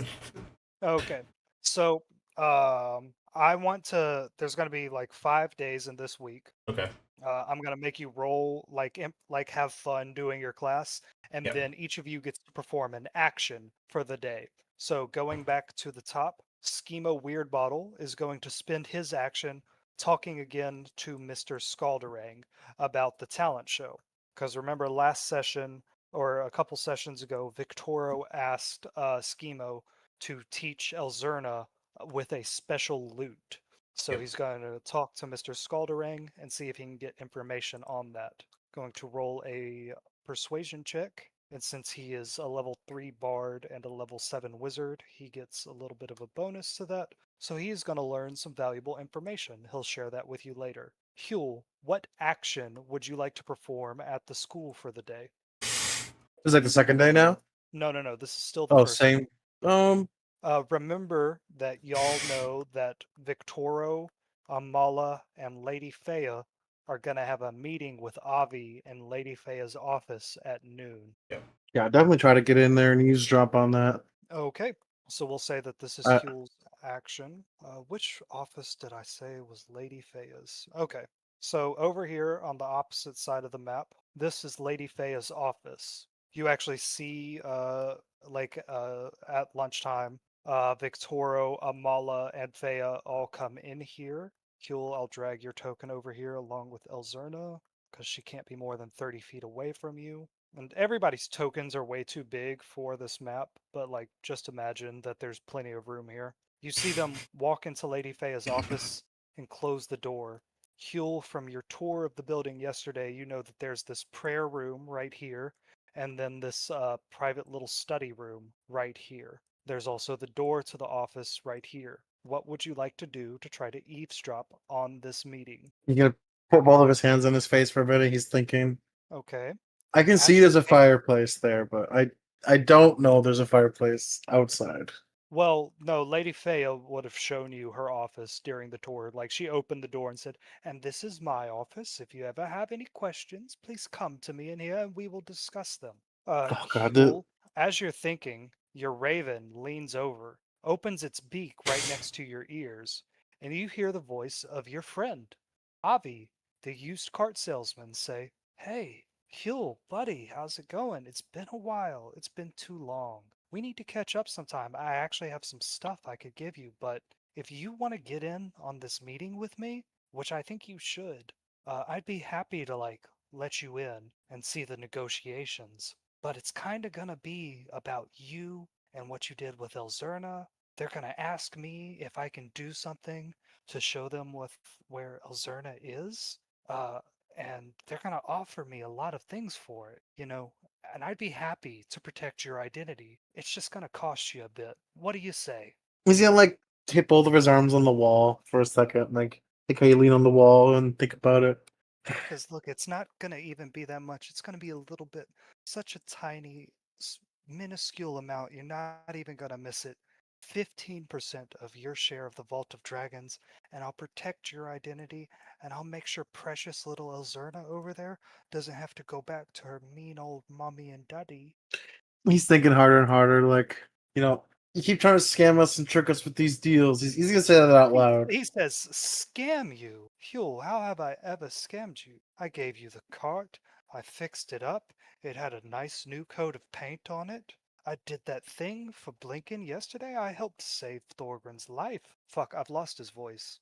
Okay. So, I want to, there's going to be like 5 days in this week. Okay. I'm gonna make you roll like like have fun doing your class, and Yep. then each of you gets to perform an action for the day. So going back to the top, Schema Weird Bottle is going to spend his action talking again to Mr. Scalderang about the talent show. Because remember last session or a couple sessions ago, Victoro asked Schemo to teach Elzerna with a special lute. So Yep. he's going to talk to Mr. Scalderang and see if he can get information on that. Going to roll a persuasion check. And since he is a level 3 bard and a level 7 wizard, he gets a little bit of a bonus to that. So he is going to learn some valuable information. He'll share that with you later. Huel, what action would you like to perform at the school for the day? It's like the second day now. No, no, no. This is still the Oh, first day. same. Remember that y'all know that Victoro, Amala, and Lady Fea are going to have a meeting with Avi in Lady Fea's office at noon. Yep. Yeah, definitely try to get in there and eavesdrop on that. Okay, so we'll say that this is Uh, Huel's action. Which office did I say was Lady Fea's? Okay, so over here on the opposite side of the map, this is Lady Fea's office. You actually see, at lunchtime, Victoro, Amala, and Fea all come in here. Huel, I'll drag your token over here along with Elzerna, because she can't be more than 30 feet away from you. And everybody's tokens are way too big for this map, but like just imagine that there's plenty of room here. You see them walk into Lady Fea's office and close the door. Huel, from your tour of the building yesterday, you know that there's this prayer room right here, and then this private little study room right here. There's also the door to the office right here. What would you like to do to try to eavesdrop on this meeting? He's gonna put both of his hands on his face for a bit. He's thinking. Okay. I can see As you're there's a thinking, fireplace there, but I don't know there's a fireplace outside. well, no, Lady Fea would have shown you her office during the tour. Like she opened the door and said, "And this is my office. If you ever have any questions, please come to me in here and we will discuss them." Oh god, Huel, as you're thinking, your raven leans over, opens its beak right next to your ears, and you hear the voice of your friend, Avi, the used cart salesman, say, "Hey, Huel, buddy, how's it going? It's been a while. It's been too long. We need to catch up sometime. I actually have some stuff I could give you, but if you want to get in on this meeting with me, which I think you should, I'd be happy to like let you in and see the negotiations. But it's kind of gonna be about you and what you did with Elzerna. They're gonna ask me if I can do something to show them where Elzerna is. Uh, and they're gonna offer me a lot of things for it, and I'd be happy to protect your identity. It's just gonna cost you a bit. What do you say? he's gonna like hit both of his arms on the wall for a second, like how you lean on the wall and think about it. Because look, it's not gonna even be that much. It's gonna be a little bit, such a tiny, minuscule amount. You're not even gonna miss it. 15% of your share of the Vault of Dragons, and I'll protect your identity, and I'll make sure precious little Elzerna over there doesn't have to go back to her mean old mommy and daddy. He's thinking harder and harder, like, you keep trying to scam us and trick us with these deals. He's gonna say that out loud. He says, "Scam you? Huel, how have I ever scammed you? I gave you the cart. I fixed it up. It had a nice new coat of paint on it. I did that thing for Blinken yesterday. I helped save Thorgrim's life." Fuck, I've lost his voice.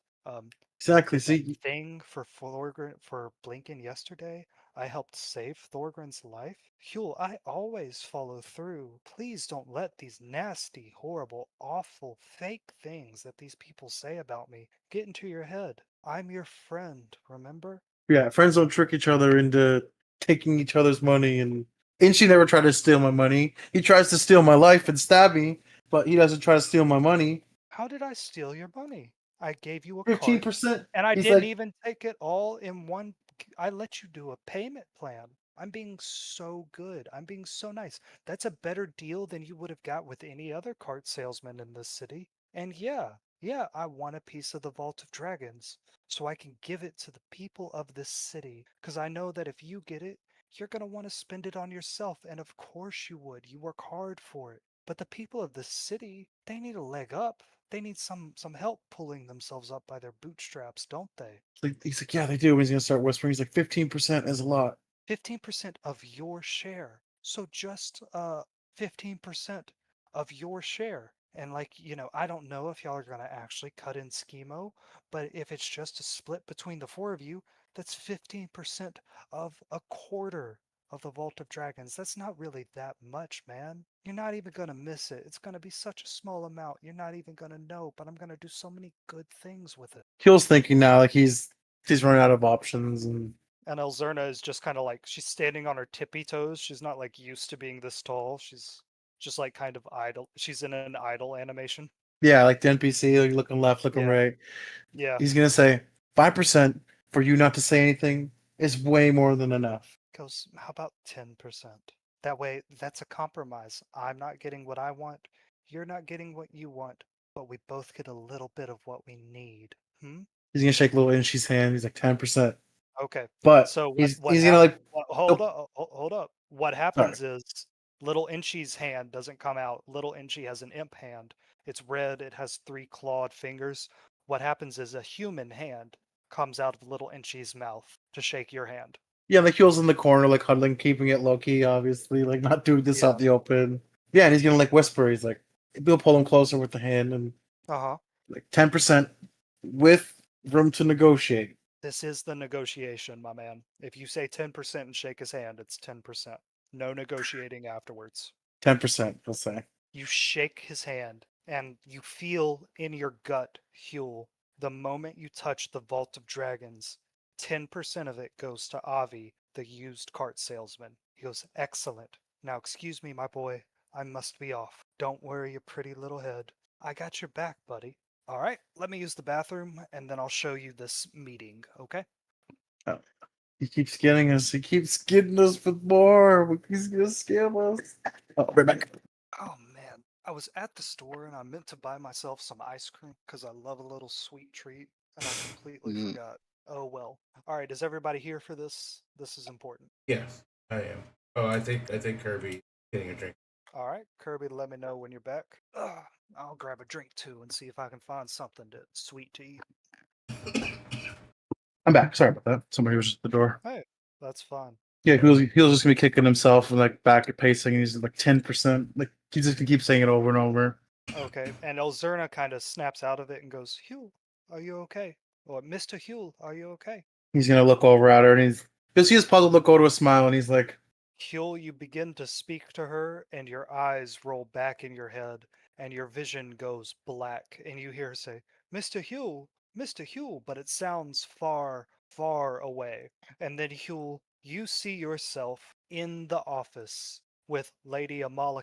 Exactly. Did that See, thing for for Blinken yesterday. I helped save Thorgrim's life. Huel, I always follow through. Please don't let these nasty, horrible, awful, fake things that these people say about me get into your head. I'm your friend, remember? yeah, friends don't trick each other into taking each other's money. And Inchi never tried to steal my money. He tries to steal my life and stab me, but he doesn't try to steal my money. How did I steal your money? I gave you a cart 15%. and I He's didn't like, even take it all in one. I let you do a payment plan. I'm being so good. I'm being so nice. That's a better deal than you would have got with any other cart salesman in this city. And yeah, I want a piece of the Vault of Dragons so I can give it to the people of this city. Because I know that if you get it, you're going to want to spend it on yourself. And of course you would. You work hard for it. But the people of this city, they need a leg up. They need some help pulling themselves up by their bootstraps, don't they? he's like, yeah, they do. And he's gonna start whispering. He's like, 15% is a lot. 15% of your share. So just 15% of your share. And like, I don't know if y'all are going to actually cut in schemo, but if it's just a split between the four of you, that's 15% of a quarter of the Vault of Dragons. That's not really that much, man. You're not even going to miss it. It's going to be such a small amount. You're not even going to know, but I'm going to do so many good things with it. Keel's thinking now, like he's running out of options, and And Elzerna is just kind of like she's standing on her tippy toes. She's not like used to being this tall. She's just like kind of idle. She's in an idle animation. yeah, like the NPC, like looking left, looking Yeah, right. yeah. He's gonna say 5% for you not to say anything is way more than enough. Goes, how about 10%? That way, that's a compromise. I'm not getting what I want. You're not getting what you want, but we both get a little bit of what we need. Hmm? He's gonna shake little Inchi's hand. He's like 10%, Okay. but So what he's gonna happened? like, Hold nope, up, hold up. What sorry. happens is little Inchi's hand doesn't come out. Little Inchi has an imp hand. It's red. It has 3 clawed fingers. What happens is a human hand comes out of little Inchi's mouth to shake your hand. Yeah, like Keel's in the corner, like huddling, keeping it low key, obviously, like not doing this Yeah. out the open. Yeah, and he's gonna like whisper. He's like, he'll pull him closer with the hand, and Uh-huh. like 10% with room to negotiate. This is the negotiation, my man. If you say 10% and shake his hand, it's 10%. No negotiating afterwards. 10%, he'll say. You shake his hand, and you feel in your gut, Huel, the moment you touch the Vault of Dragons, 10% of it goes to Avi, the used cart salesman. He goes, excellent. Now, excuse me, my boy. I must be off. Don't worry your pretty little head. I got your back, buddy. All right, let me use the bathroom, and then I'll show you this meeting, okay? Oh, he keeps getting us. He keeps getting us with more. He's gonna scam us. Oh, right back. Oh man, I was at the store and I meant to buy myself some ice cream because I love a little sweet treat and I completely Mm. forgot. Oh well. All right, is everybody here for this? This is important. Yes, I am. Oh, I think Kirby getting a drink. All right, Kirby, let me know when you're back. I'll grab a drink too and see if I can find something sweet to eat. I'm back. Sorry about that. Somebody was at the door. Hey, that's fine. Yeah, he was just gonna be kicking himself and like back at pacing, and he's like 10%. Like he's just gonna keep saying it over and over. Okay, and Elzerna kind of snaps out of it and goes, Huel, are you okay? Or Mr. Huel, are you okay? He's gonna look over at her, and you'll see his puzzled look go to a smile, and he's like, Huel, you begin to speak to her, and your eyes roll back in your head, and your vision goes black, and you hear her say, Mr. Huel, but it sounds far, far away. And then, Huel, you see yourself in the office with Lady Amala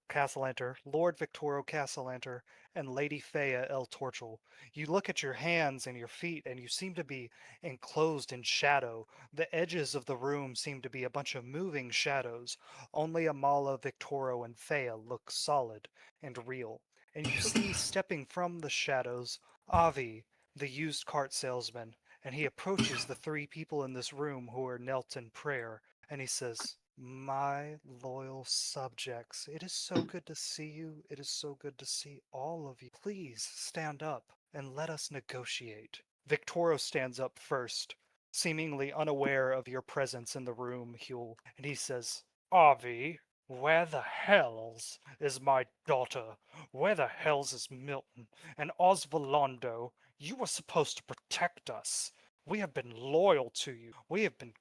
Castellanter, Lord Victoro Castellanter, and Lady Fea El Torchel. You look at your hands and your feet, and you seem to be enclosed in shadow. The edges of the room seem to be a bunch of moving shadows. Only Amala, Victoro, and Fea look solid and real. And you see stepping from the shadows Avi, the used cart salesman, and he approaches the 3 people in this room who are knelt in prayer, and he says, my loyal subjects, it is so good to see you. It is so good to see all of you. Please stand up and let us negotiate. Victoro stands up first, seemingly unaware of your presence in the room, Huel, and he says, Avi, where the hells is my daughter? Where the hells is Milton and Osvaldo? You were supposed to protect us. We have been loyal to you. We have been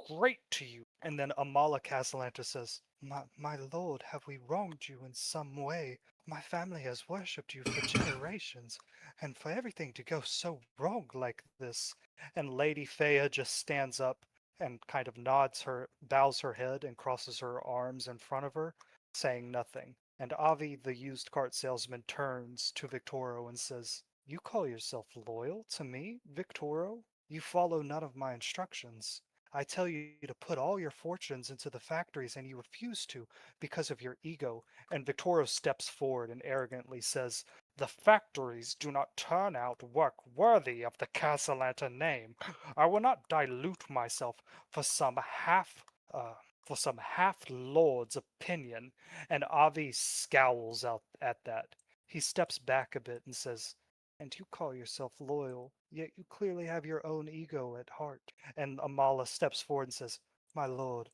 great to you. And then Amala Castellanter says, my lord, have we wronged you in some way? My family has worshipped you for generations, and for everything to go so wrong like this. And Lady Fea just stands up and kind of bows her head and crosses her arms in front of her, saying nothing. And Avi, the used cart salesman, turns to Victoro and says, You call yourself loyal to me, Victoro? You follow none of my instructions. I tell you to put all your fortunes into the factories and you refuse to because of your ego. And Victoro steps forward and arrogantly says, The factories do not turn out work worthy of the Castellanta name. I will not dilute myself for some half lord's opinion. And Avi scowls out at that. He steps back a bit and says, And you call yourself loyal, yet you clearly have your own ego at heart. And Amala steps forward and says, my lord,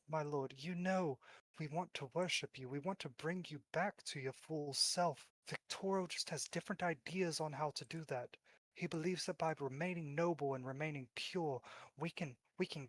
you know we want to worship you. We want to bring you back to your full self. Victoro just has different ideas on how to do that. He believes that by remaining noble and remaining pure, we can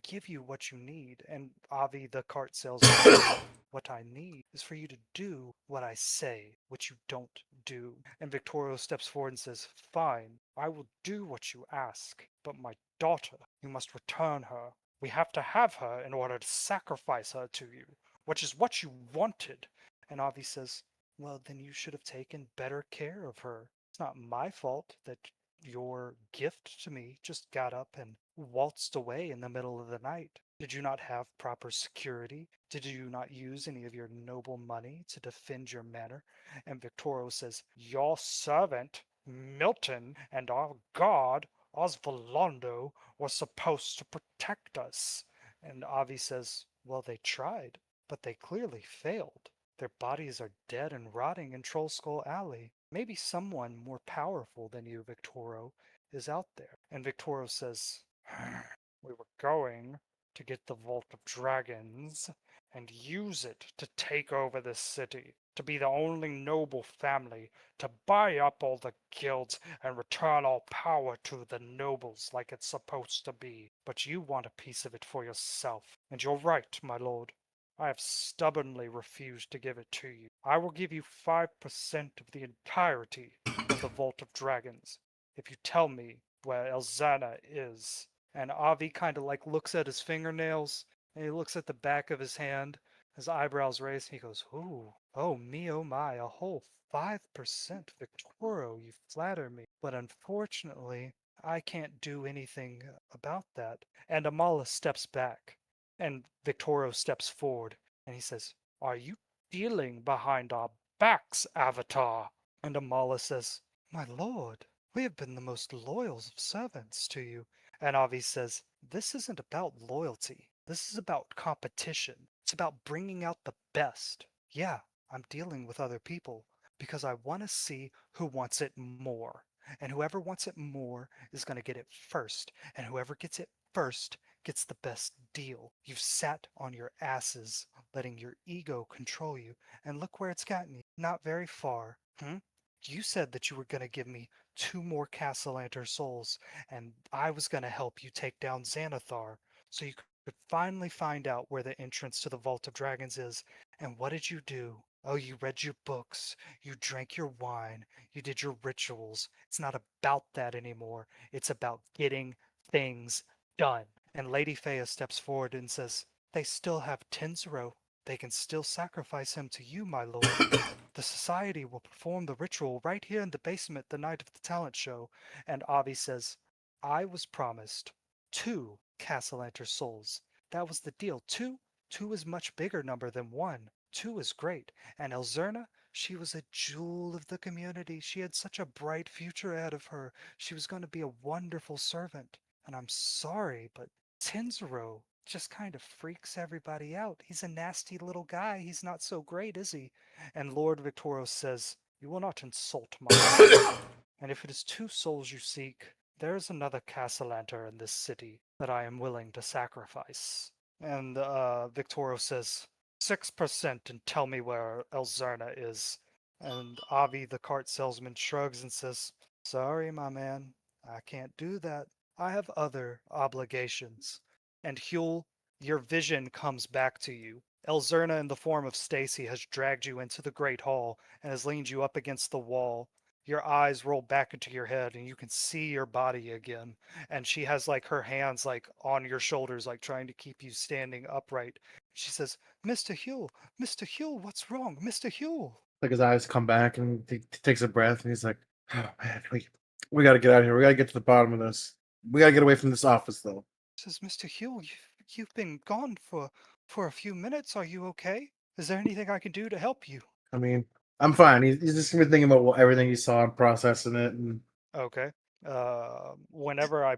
give you what you need. And Avi, the cart salesman, says, what I need is for you to do what I say, which you don't do. And Victorio steps forward and says, Fine, I will do what you ask, but my daughter, you must return her. We have to have her in order to sacrifice her to you, which is what you wanted. And Avi says, Well, then you should have taken better care of her. It's not my fault that your gift to me just got up and waltzed away in the middle of the night. Did you not have proper security? Did you not use any of your noble money to defend your manor? And Victoro says, Your servant, Milton, and our god, Osvaldo, was supposed to protect us. And Avi says, Well, they tried, but they clearly failed. Their bodies are dead and rotting in Troll Skull Alley. Maybe someone more powerful than you, Victoro, is out there. And Victoro says, We were going to get the Vault of Dragons and use it to take over this city, to be the only noble family, to buy up all the guilds and return all power to the nobles like it's supposed to be. But you want a piece of it for yourself. And you're right, my lord. I have stubbornly refused to give it to you. I will give you 5% of the entirety of the Vault of Dragons if you tell me where Elzana is. And Avi kind of like looks at his fingernails and he looks at the back of his hand, his eyebrows raised, and he goes, Ooh, oh me, oh my, a whole 5%, Victoro, you flatter me. But unfortunately, I can't do anything about that. And Amala steps back. And Victoro steps forward and he says, Are you dealing behind our backs, Avatar? And Amala says, My lord, we have been the most loyal of servants to you. And Avi says, This isn't about loyalty. This is about competition. It's about bringing out the best. Yeah, I'm dealing with other people because I want to see who wants it more. And whoever wants it more is going to get it first. And whoever gets it first gets the best deal. You've sat on your asses, letting your ego control you, and look where it's gotten you. Not very far. You said that you were going to give me 2 more Castellanter souls, and I was going to help you take down Xanathar, so you could finally find out where the entrance to the Vault of Dragons is. And what did you do? Oh, you read your books, you drank your wine, you did your rituals. It's not about that anymore. It's about getting things done. And Lady Fea steps forward and says, They still have Tenzero. They can still sacrifice him to you, my lord. The society will perform the ritual right here in the basement the night of the talent show. And Avi says, I was promised 2 Castellanter souls. That was the deal. 2? 2 is much bigger number than 1. 2 is great. And Elzerna, she was a jewel of the community. She had such a bright future ahead of her. She was going to be a wonderful servant. And I'm sorry, but Tenzero just kind of freaks everybody out. He's a nasty little guy. He's not so great, is he? And Lord Victoros says, You will not insult my lord. And if it is 2 souls you seek, there is another Castellanter in this city that I am willing to sacrifice. And Victoros says, 6% and tell me where Elzerna is. And Avi, the cart salesman, shrugs and says, Sorry, my man. I can't do that. I have other obligations. And Huel, your vision comes back to you. Elzerna, in the form of Stacy, has dragged you into the Great Hall and has leaned you up against the wall. Your eyes roll back into your head and you can see your body again. And she has like her hands like on your shoulders, like trying to keep you standing upright. She says, Mr. Huel, what's wrong? Mr. Huel. Like his eyes come back and he takes a breath and he's like, "Oh man, we got to get out of here. We got to get to the bottom of this. We got to get away from this office, though." Says, Mr. Huel, you've been gone for a few minutes. Are you okay? Is there anything I can do to help you? I mean, I'm fine. He's just been thinking about everything he saw and processing it. And Okay. Whenever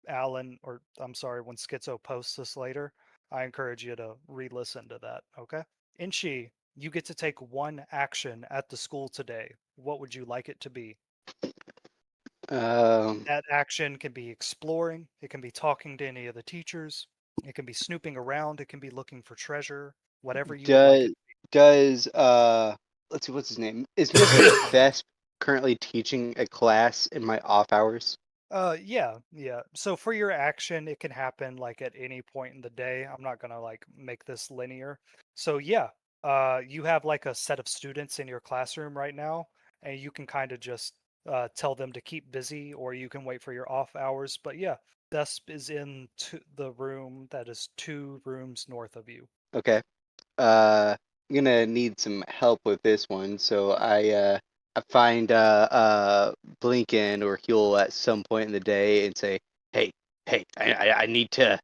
Alan, or I'm sorry, when Schizo posts this later, I encourage you to re-listen to that. Okay. Inchi, you get to take one action at the school today. What would you like it to be? Um, That action can be exploring. It can be talking to any of the teachers. It can be snooping around. It can be looking for treasure. Whatever you would like it. does let's see, what's his name? Is Mr. Thesp currently teaching a class in my off hours? Yeah. So for your action, it can happen like at any point in the day. I'm not gonna like make this linear. So yeah, you have like a set of students in your classroom right now, and you can kind of just tell them to keep busy, or you can wait for your off hours. But yeah, Thesp is in the room that is 2 rooms north of you. Okay. I'm gonna need some help with this one, so I find Blinken or Huel at some point in the day and say, hey, I need to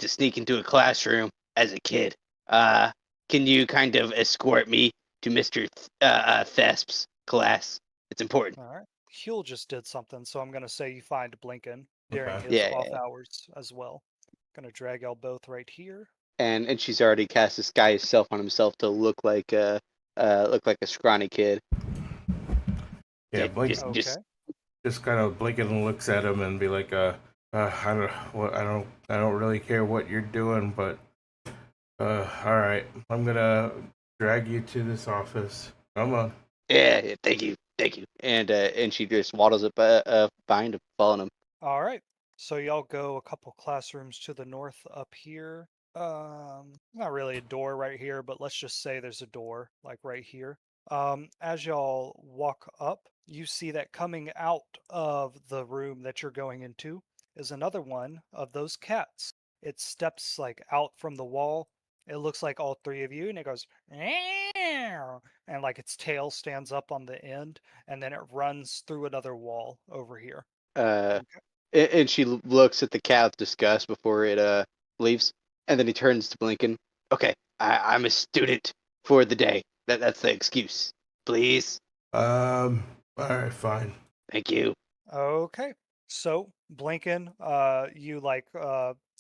sneak into a classroom as a kid. Can you kind of escort me to Mr. Thesp's class? It's important. All right. Huel just did something, so I'm gonna say you find Blinken during Okay. his Yeah, off hours as well. Gonna drag y'all both right here. and she's already cast disguise self on himself to look like a scrawny kid. Yeah, Blake Okay. just kind of blink and looks at him and be like, I don't really care what you're doing, but all right, I'm gonna drag you to this office. Come on. Yeah, thank you. And she just waddles up behind him, following him. All right. So y'all go a couple classrooms to the north up here. Not really a door right here, but let's just say there's a door like right here. As y'all walk up, you see that coming out of the room that you're going into is another one of those cats. It steps like out from the wall. It looks like all 3 of you, and it goes, "Meow," and like its tail stands up on the end, and then it runs through another wall over here. Uh, Okay. and she looks at the cat with disgust before it leaves, and then he turns to Blinken. Okay, I'm a student for the day. That's the excuse. Please, All right, fine. thank you. Okay. So, Blinken, you like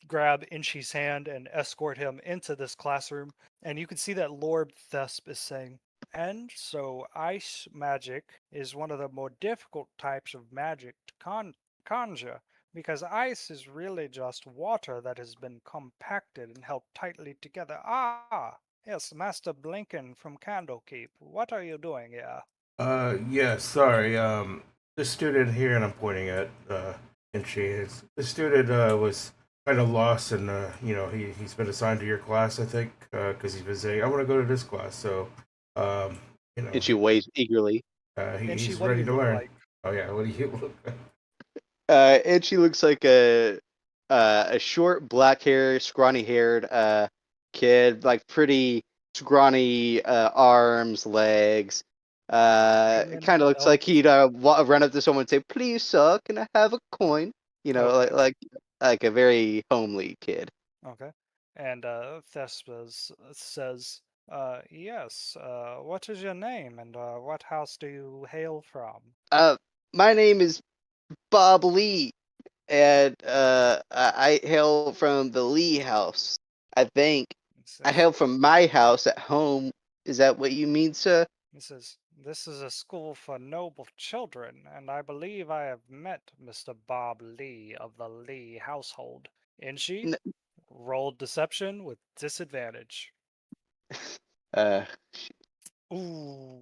grab Inchi's hand and escort him into this classroom, and you can see that Lord Thesp is saying, and so ice magic is one of the more difficult types of magic to conjure, because ice is really just water that has been compacted and held tightly together. Ah, yes, Master Blinken from Candlekeep. What are you doing here? Yeah, sorry. The student here, and I'm pointing at, and she is the student was kind of lost, and he's been assigned to your class, I think, because he's been saying I want to go to this class, so um, And she waits eagerly. Inchi, he's what do ready you to look learn. like? Oh yeah, what do you look like? And she looks like a short, black hair, scrawny haired kid, like pretty scrawny arms, legs. Human, Kind of looks elf. like he'd run up to someone and say, "Please, sir, can I have a coin?" You know, Okay. like a very homely kid. Okay. And Thespes says, yes, what is your name and what house do you hail from? Uh, my name is Bob Lee, and I hail from the Lee house. I think He I says, hail from my house at home. Is that what you mean, sir? this is a school for noble children, and I believe I have met Mr. Bob Lee of the Lee household. Inchi, N- roll deception with disadvantage. Uh, Ooh.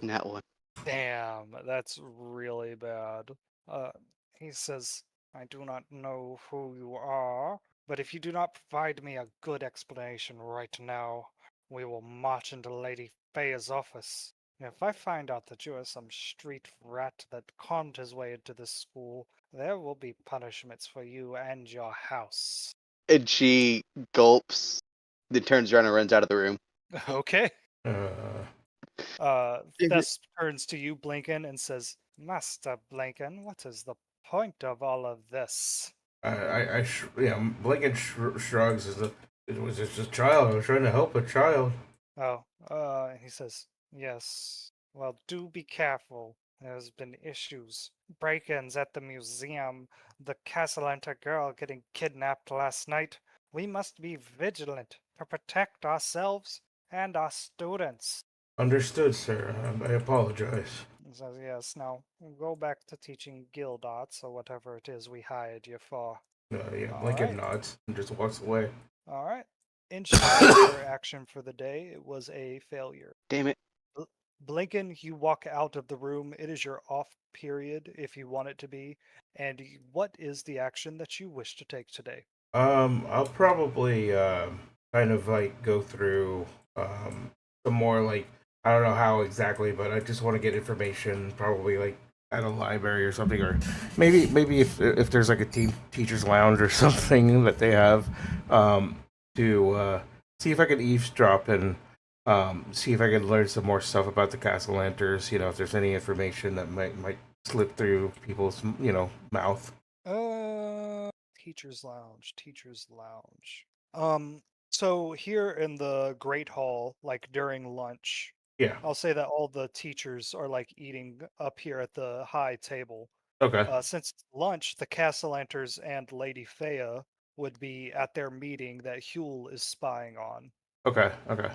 not one. Damn, that's really bad. Uh, he says, I do not know who you are, but if you do not provide me a good explanation right now, we will march into Lady Faye's office. If I find out that you are some street rat that conned his way into this school, there will be punishments for you and your house. And she gulps, then turns around and runs out of the room. Okay. Uh, Is it- Thess turns to you, Blinken, and says, Master Blinken, what is the point of all of this? yeah, Blinken shrugs. It was just a child. I was trying to help a child. Oh, he says, yes. Well, do be careful. There's been issues. Break-ins at the museum, the Castellanta girl getting kidnapped last night. We must be vigilant to protect ourselves and our students. Understood, sir. I apologize. He says, yes, now go back to teaching guild arts or whatever it is we hired you for. Yeah, All Blinken right. nods and just walks away. All right. In your action for the day, it was a failure. Damn it. Blinken, you walk out of the room. It is your off period if you want it to be. And what is the action that you wish to take today? I'll probably kind of like go through some more like I don't know how exactly, but I just want to get information, probably like at a library or something, or maybe if there's like a teachers lounge or something that they have, to see if I could eavesdrop and see if I could learn some more stuff about the Castle Lanters. You know, if there's any information that might slip through people's mouth. Teachers lounge, teachers lounge. So here in the Great Hall, like during lunch, Yeah. I'll say that all the teachers are like eating up here at the high table. Okay. Since it's lunch, the Castellanters and Lady Fea would be at their meeting that Huel is spying on. Okay. Okay.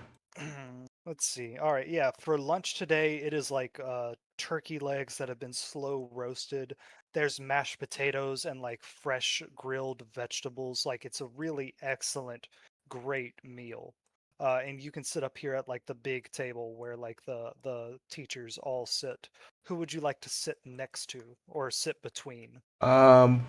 Let's see. All right, yeah, for lunch today, it is like turkey legs that have been slow roasted. There's mashed potatoes and like fresh grilled vegetables. Like it's a really excellent, great meal. And you can sit up here at like the big table where like the teachers all sit. Who would you like to sit next to or sit between?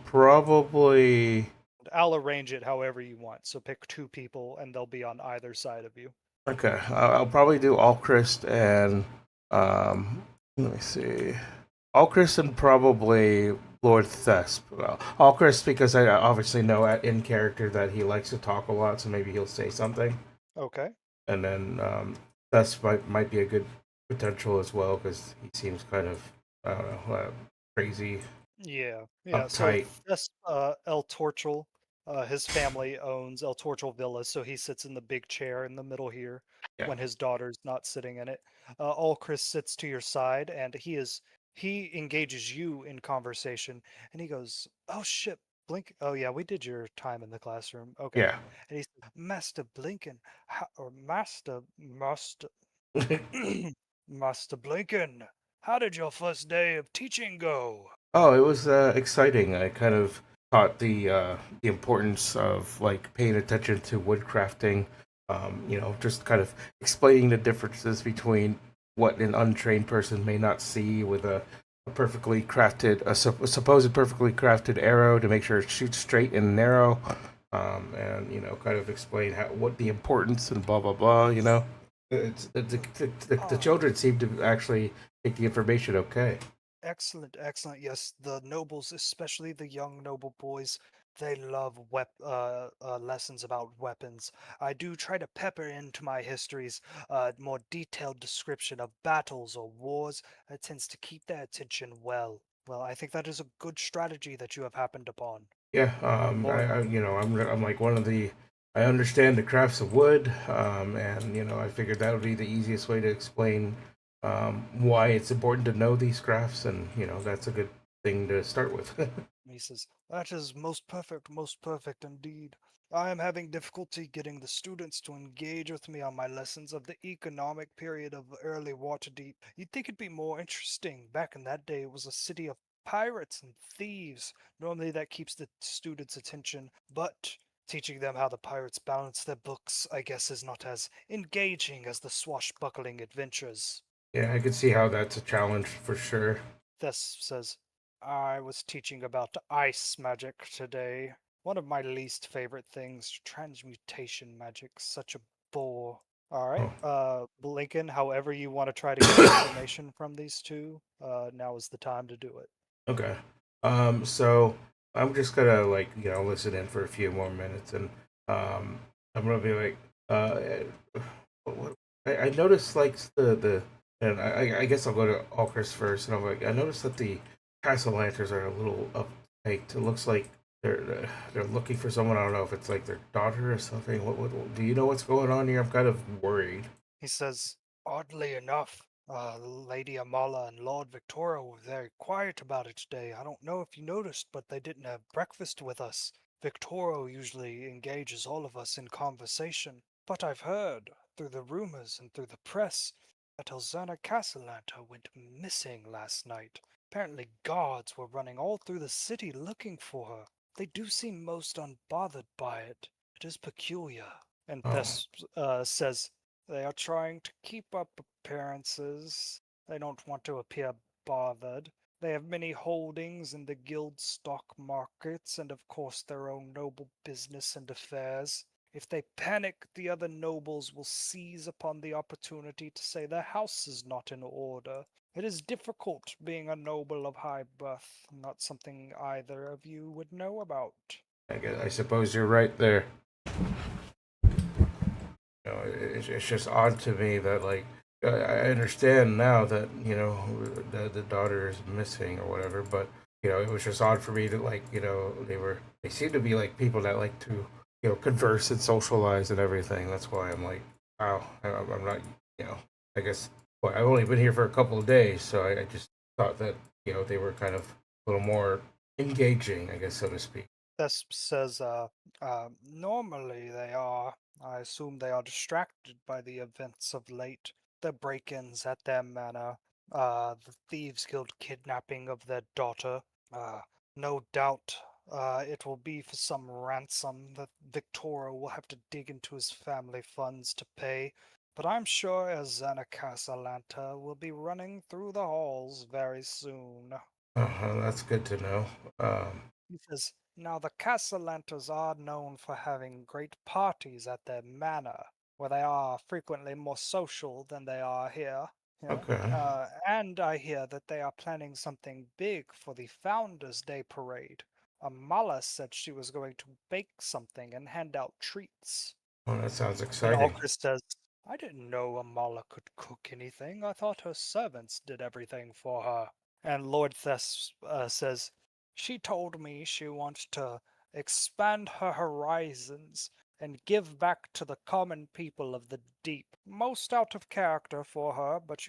Probably. I'll arrange it however you want. So pick two people and they'll be on either side of you. Okay. I'll probably do Alchrist and let me see. Alchrist and probably Lord Thesp. Well, Alchrist because I obviously know in character that he likes to talk a lot, so maybe he'll say something. Okay. And then Thesp might be a good potential as well because he seems kind of I don't know crazy. Yeah. Uptight. So that's El Torchel. His family owns El Torchel Villa, so he sits in the big chair in the middle here Yeah. when his daughter's not sitting in it. Ulcris sits to your side, and he engages you in conversation, and he goes, "Oh shit, Blink! Oh yeah, we did your time in the classroom. Okay." Yeah. And he says, "Master Blinken, or Master Master Blinken, how did your first day of teaching go?" Oh, it was exciting. I kind of taught the importance of like paying attention to woodcrafting. Just kind of explaining the differences between what an untrained person may not see with a perfectly crafted, a supposed perfectly crafted arrow to make sure it shoots straight and narrow. And kind of explain what the importance and blah blah blah. The children seem to actually take the information okay. Excellent, excellent. Yes, the nobles, especially the young noble boys, they love lessons about weapons. I do try to pepper into my histories a more detailed description of battles or wars. It tends to keep their attention well. Well, I think that is a good strategy that you have happened upon. Yeah, Lord, I'm like one of the. I understand the crafts of wood, and I figured that would be the easiest way to explain why it's important to know these crafts, and that's a good thing to start with. he says, that is most perfect indeed. I am having difficulty getting the students to engage with me on my lessons of the economic period of early Waterdeep. You'd think it'd be more interesting. Back in that day, it was a city of pirates and thieves. Normally, that keeps the students' attention, but teaching them how the pirates balance their books, I guess, is not as engaging as the swashbuckling adventures. Yeah, I could see how that's a challenge for sure. Thess says, I was teaching about ice magic today. One of my least favorite things, transmutation magic, such a bore. All right, Oh, Blinken, however you want to try to get information from these two, now is the time to do it. okay. So I'm just gonna like listen in for a few more minutes, and um, I'm gonna be like, what, I noticed like and I guess I'll go to Alchris first, and I'm like, I noticed that the castle lanterns are a little uptight. It looks like they're looking for someone. I don't know if it's like their daughter or something. What do you know what's going on here? I'm kind of worried. He says, oddly enough, Lady Amala and Lord Victoria were very quiet about it today. I don't know if you noticed, but they didn't have breakfast with us. Victoria usually engages all of us in conversation. But I've heard, through the rumors and through the press, that Elzana Castellanta went missing last night. Apparently guards were running all through the city looking for her. They do seem most unbothered by it. It is peculiar. And Oh, Thess says, they are trying to keep up appearances. They don't want to appear bothered. They have many holdings in the guild stock markets and, of course, their own noble business and affairs. If they panic, the other nobles will seize upon the opportunity to say their house is not in order. It is difficult being a noble of high birth, not something either of you would know about. I suppose you're right there. It's just odd to me that like I understand now that the daughter is missing or whatever, but it was just odd for me to like they seem to be like people that like to converse and socialize and everything. That's why I'm like, wow, I'm not you know I guess well, I've only been here for a couple of days, so I just thought that they were kind of a little more engaging, I guess, so to speak. Thesp says, normally they are. I assume they are distracted by the events of late. The break-ins at their manor, the Thieves Guild kidnapping of their daughter. Uh, no doubt, it will be for some ransom that Victoria will have to dig into his family funds to pay. But I'm sure Azana Casalanta will be running through the halls very soon. That's good to know. He says, now the Castellantas are known for having great parties at their manor, where they are frequently more social than they are here. Okay. And I hear that they are planning something big for the Founders' Day parade. Amala said she was going to bake something and hand out treats. Oh, that sounds And exciting. Alcris says, I didn't know Amala could cook anything. I thought her servants did everything for her. And Lord Thess says, she told me she wants to expand her horizons and give back to the common people of the deep. Most out of character for her, but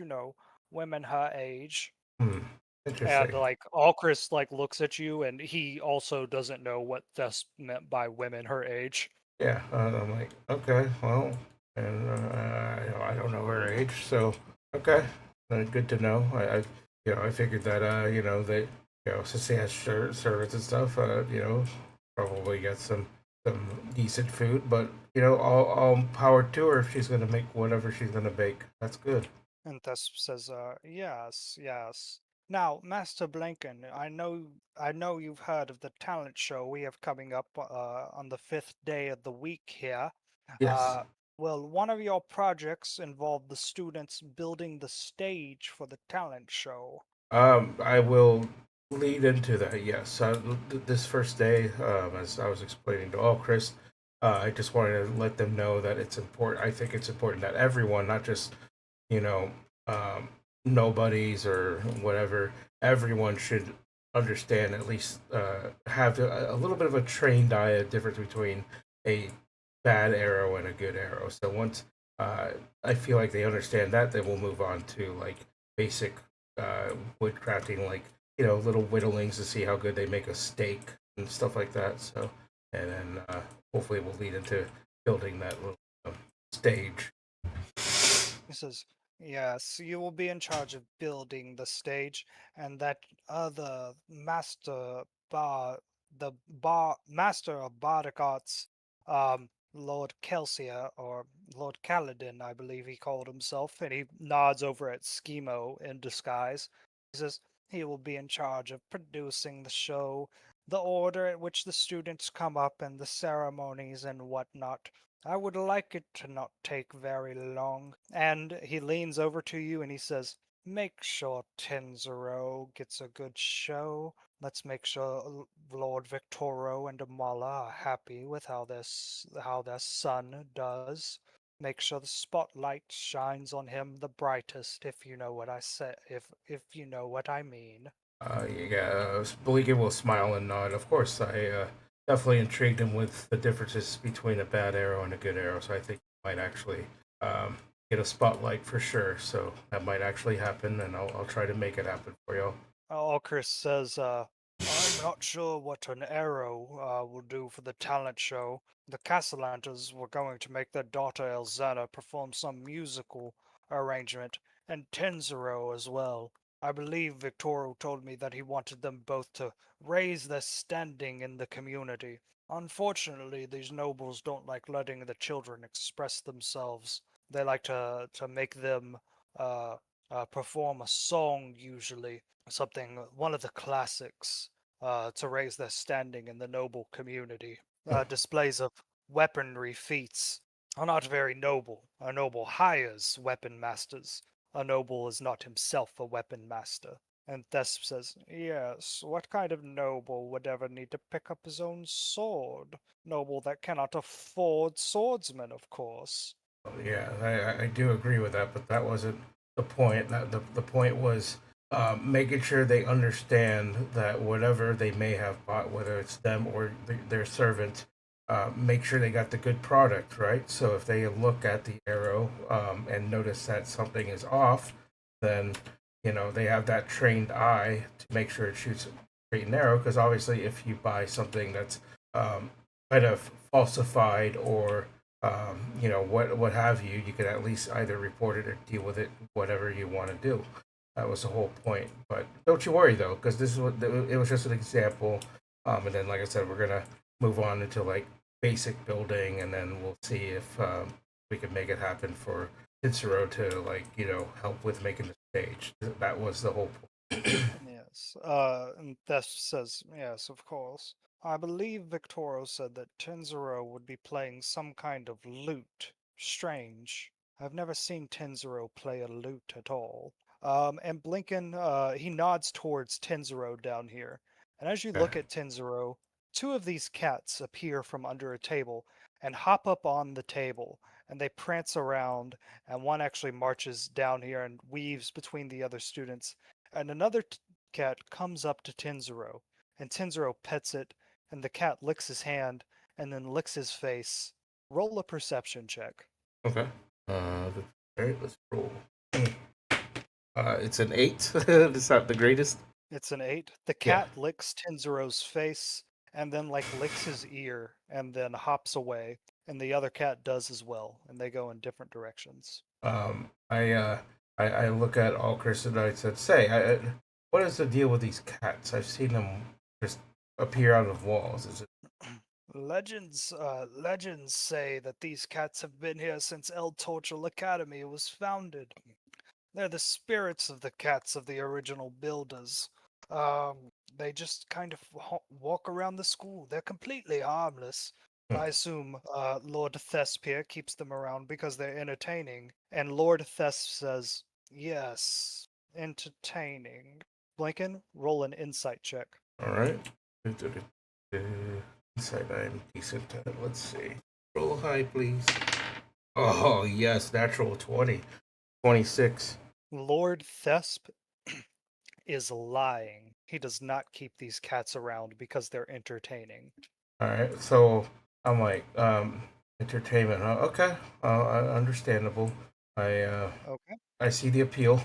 women her age. Hmm. And Interesting. like Alcris looks at you and he also doesn't know what Thess meant by women her age. Yeah, I'm like, okay, well, and I don't know her age, so okay, good to know. I figured that they since they have servants and stuff, probably get some decent food, but all power to her if she's gonna make whatever she's gonna bake. That's good. And Thesp says, yes, yes. Now, Master Blinken, I know you've heard of the talent show we have coming up on the 5th day of the week here. Yes. Uh, well, one of your projects involved the students building the stage for the talent show. I will lead into that. Yes, this first day, as I was explaining to all Chris, I just wanted to let them know that it's important. I think it's important that everyone, not just you know, um, nobodies or whatever, everyone should understand at least have a little bit of a trained eye, a difference between a bad arrow and a good arrow. So once I feel like they understand that, then we'll move on to like basic wood crafting, like little whittlings to see how good they make a steak and stuff like that. So and then hopefully we'll lead into building that little stage. He says, yes, you will be in charge of building the stage, and that other master bar, the bar master of bardic arts, Lord Kelsia, or Lord Kaladin, I believe he called himself, and he nods over at Schemo in disguise. He says he will be in charge of producing the show, the order at which the students come up, and the ceremonies and whatnot. I would like it to not take very long. And he leans over to you and he says, make sure Tenzero gets a good show. Let's make sure Lord Victoro and Amala are happy with how their son does. Make sure the spotlight shines on him the brightest, if you know what I say, if you know what I mean. Bleekin will smile and nod. Of course, I definitely intrigued him with the differences between a bad arrow and a good arrow, so I think he might actually get a spotlight for sure. So that might actually happen, and I'll try to make it happen for you. Chris says, I'm not sure what an arrow will do for the talent show. The Castellantas were going to make their daughter Elzana perform some musical arrangement, and Tenzero as well. I believe Victoro told me that he wanted them both to raise their standing in the community. Unfortunately, these nobles don't like letting the children express themselves. They like to make them uh, perform a song usually, something, one of the classics, to raise their standing in the noble community. Displays of weaponry feats are not very noble. A noble hires weapon masters. A noble is not himself a weapon master. And Thesp says, yes, what kind of noble would ever need to pick up his own sword? Noble that cannot afford swordsmen, of course. Yeah, I do agree with that, but that wasn't the point. The point was making sure they understand that whatever they may have bought, whether it's them or their servant, make sure they got the good product, right? So if they look at the arrow and notice that something is off, then they have that trained eye to make sure it shoots straight and narrow. Because obviously, if you buy something that's kind of falsified or what have you, you could at least either report it or deal with it, whatever you want to do. That was the whole point. But don't you worry though, because this is what it was just an example. And then, like I said, we're gonna move on into like basic building, and then we'll see if we can make it happen for Cicero to help with making the stage. That was the whole point. Yes. And Thesp says, yes, of course. I believe Victoro said that Tenzero would be playing some kind of lute. Strange. I've never seen Tenzero play a lute at all. And Blinken, he nods towards Tenzero down here. And as you Yeah. look at Tenzero, two of these cats appear from under a table and hop up on the table. And they prance around, and one actually marches down here and weaves between the other students. And another cat comes up to Tenzero, and Tenzero pets it, and the cat licks his hand and then licks his face. Roll a perception check. Okay. All right, let's roll. It's an 8. It's not the greatest. It's an 8. The Yeah. cat licks Tenzero's face and then licks his ear and then hops away, and the other cat does as well, and they go in different directions. I look at all Chris and I said, say, what is the deal with these cats? I've seen them just appear out of walls. Is it? Legends say that these cats have been here since El Torchel Academy was founded. They're the spirits of the cats of the original builders. They just kind of walk around the school. They're completely harmless. I assume Lord Thespia keeps them around because they're entertaining. And Lord Thesp says, yes, entertaining. Blinken, roll an insight check. All right. Inside, I'm decent at. Let's see. Roll high, please. Oh, yes, natural 20. 26. Lord Thesp is lying. He does not keep these cats around because they're entertaining. All right, so I'm like, entertainment, huh? Okay, understandable. Okay. I see the appeal.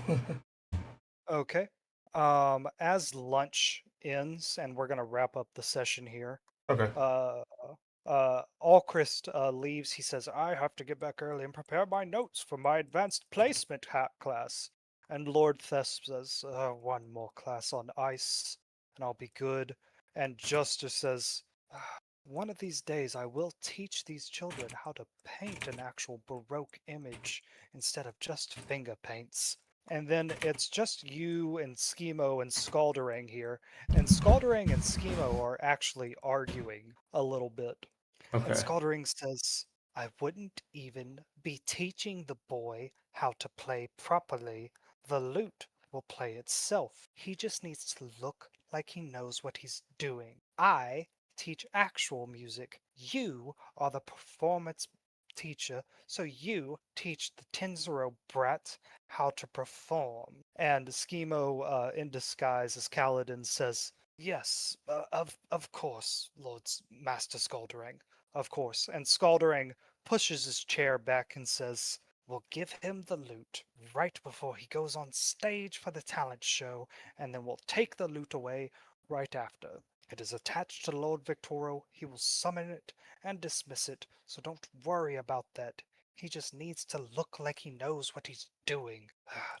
Okay. As lunch ends, and we're gonna wrap up the session here. Okay. Allchrist leaves. He says, I have to get back early and prepare my notes for my advanced placement class. And Lord Thesp says, one more class on ice, and I'll be good. And Juster says, one of these days I will teach these children how to paint an actual Baroque image instead of just finger paints. And then it's just you and Schemo and Scalderang here. And Scalderang and Schemo are actually arguing a little bit. And Okay. Scaldering says, I wouldn't even be teaching the boy how to play properly. The lute will play itself. He just needs to look like he knows what he's doing. I teach actual music. You are the performance teacher, so you teach the Tenzero brat how to perform. And Schemo, in disguise as Kaladin, says, Yes, of course, Master Scalderang. Of course. And Scalderang pushes his chair back and says, We'll give him the lute right before he goes on stage for the talent show, and then we'll take the lute away right after. It is attached to Lord Victoro. He will summon it and dismiss it, so don't worry about that. He just needs to look like he knows what he's doing.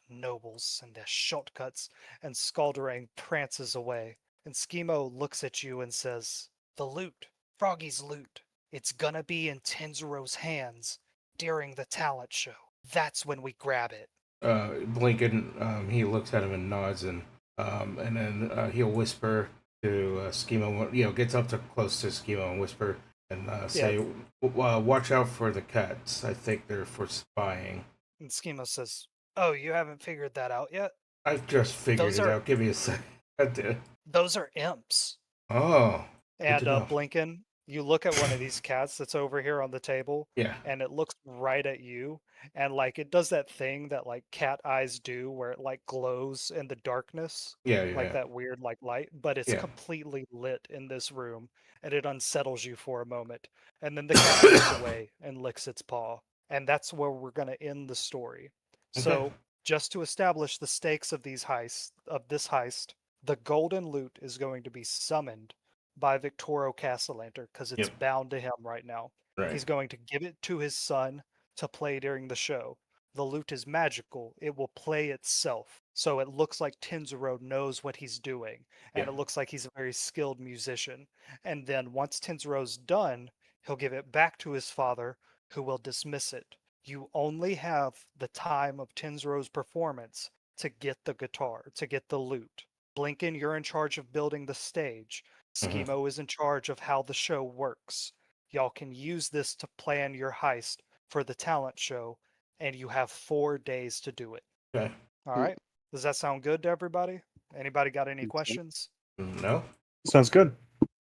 Nobles and their shortcuts. And Scalderang prances away. And Schemo looks at you and says, The lute, Froggy's lute. It's gonna be in Tenzero's hands during the talent show. That's when we grab it. Blinken, he looks at him and nods, and then he'll whisper to Schemo. Gets up to close to Schemo and whisper and say, "Watch out for the cats. I think they're for spying." And Schemo says, Oh, you haven't figured that out yet? I've just figured it out. Give me a second. I did. Those are imps. Oh, And to know. Blinken, you look at one of these cats that's over here on the table, Yeah. and it looks right at you, and like it does that thing that like cat eyes do where it like glows in the darkness, Yeah. like that weird like light, but it's Yeah. completely lit in this room, and it unsettles you for a moment. And then the cat moves away and licks its paw. And that's where we're gonna end the story. So Okay. just to establish the stakes of this heist, the golden lute is going to be summoned by Victoro Castellanter because it's Yep. bound to him right now. Right. He's going to give it to his son to play during the show. The lute is magical. It will play itself. So it looks like Tenzero knows what he's doing. And Yeah. it looks like he's a very skilled musician. And then once Tenzero's done, he'll give it back to his father, who will dismiss it. You only have the time of Tenzero's performance to get the guitar, to get the lute. Blinken, you're in charge of building the stage. Mhm. Schemo is in charge of how the show works. Y'all can use this to plan your heist for the talent show, and you have 4 days to do it. Okay. All right? Does that sound good to everybody? Anybody got any questions? No. Sounds good.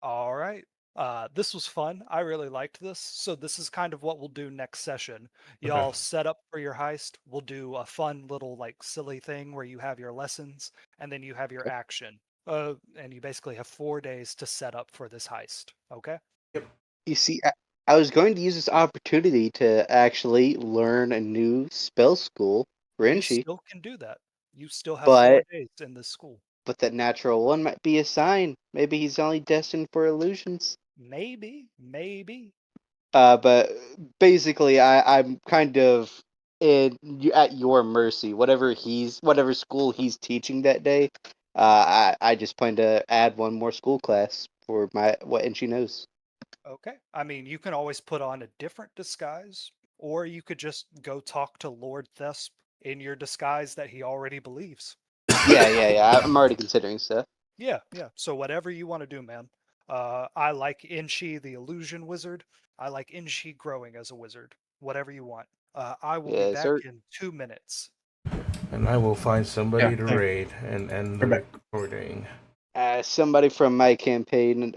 All right. This was fun. I really liked this. So this is kind of what we'll do next session. Y'all Okay. set up for your heist. We'll do a fun little like silly thing where you have your lessons and then you have your action. And you basically have 4 days to set up for this heist. Okay? You see, I was going to use this opportunity to actually learn a new spell school, You Renchi, still can do that. You still have 4 but days in this school. that natural one might be a sign. Maybe he's only destined for illusions. Maybe. But basically, I'm kind of at your mercy. Whatever school he's teaching that day, I just plan to add one more school class for and she knows. Okay. I mean, you can always put on a different disguise, or you could just go talk to Lord Thesp in your disguise that he already believes. Yeah. I'm already considering stuff. Yeah. So whatever you want to do, man. I like Inshi the illusion wizard. I like Inshi growing as a wizard. Whatever you want. I will be Yeah, back sir. in 2 minutes. And I will find somebody to thanks. raid and end the Right back. recording. Somebody from my campaign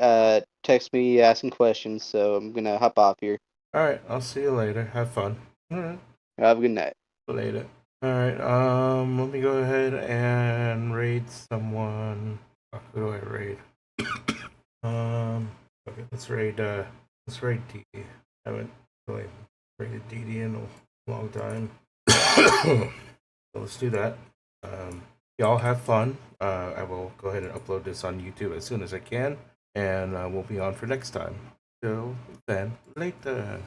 text me asking questions, so I'm gonna hop off here. All right. I'll see you later. Have fun. All right. Have a good night. Later. All right. Let me go ahead and raid someone. Who do I raid? Okay. Let's raid DD. I haven't really raided DD in a long time. So let's do that. Y'all have fun. I will go ahead and upload this on YouTube as soon as I can, and we'll be on for next time. Till then, later.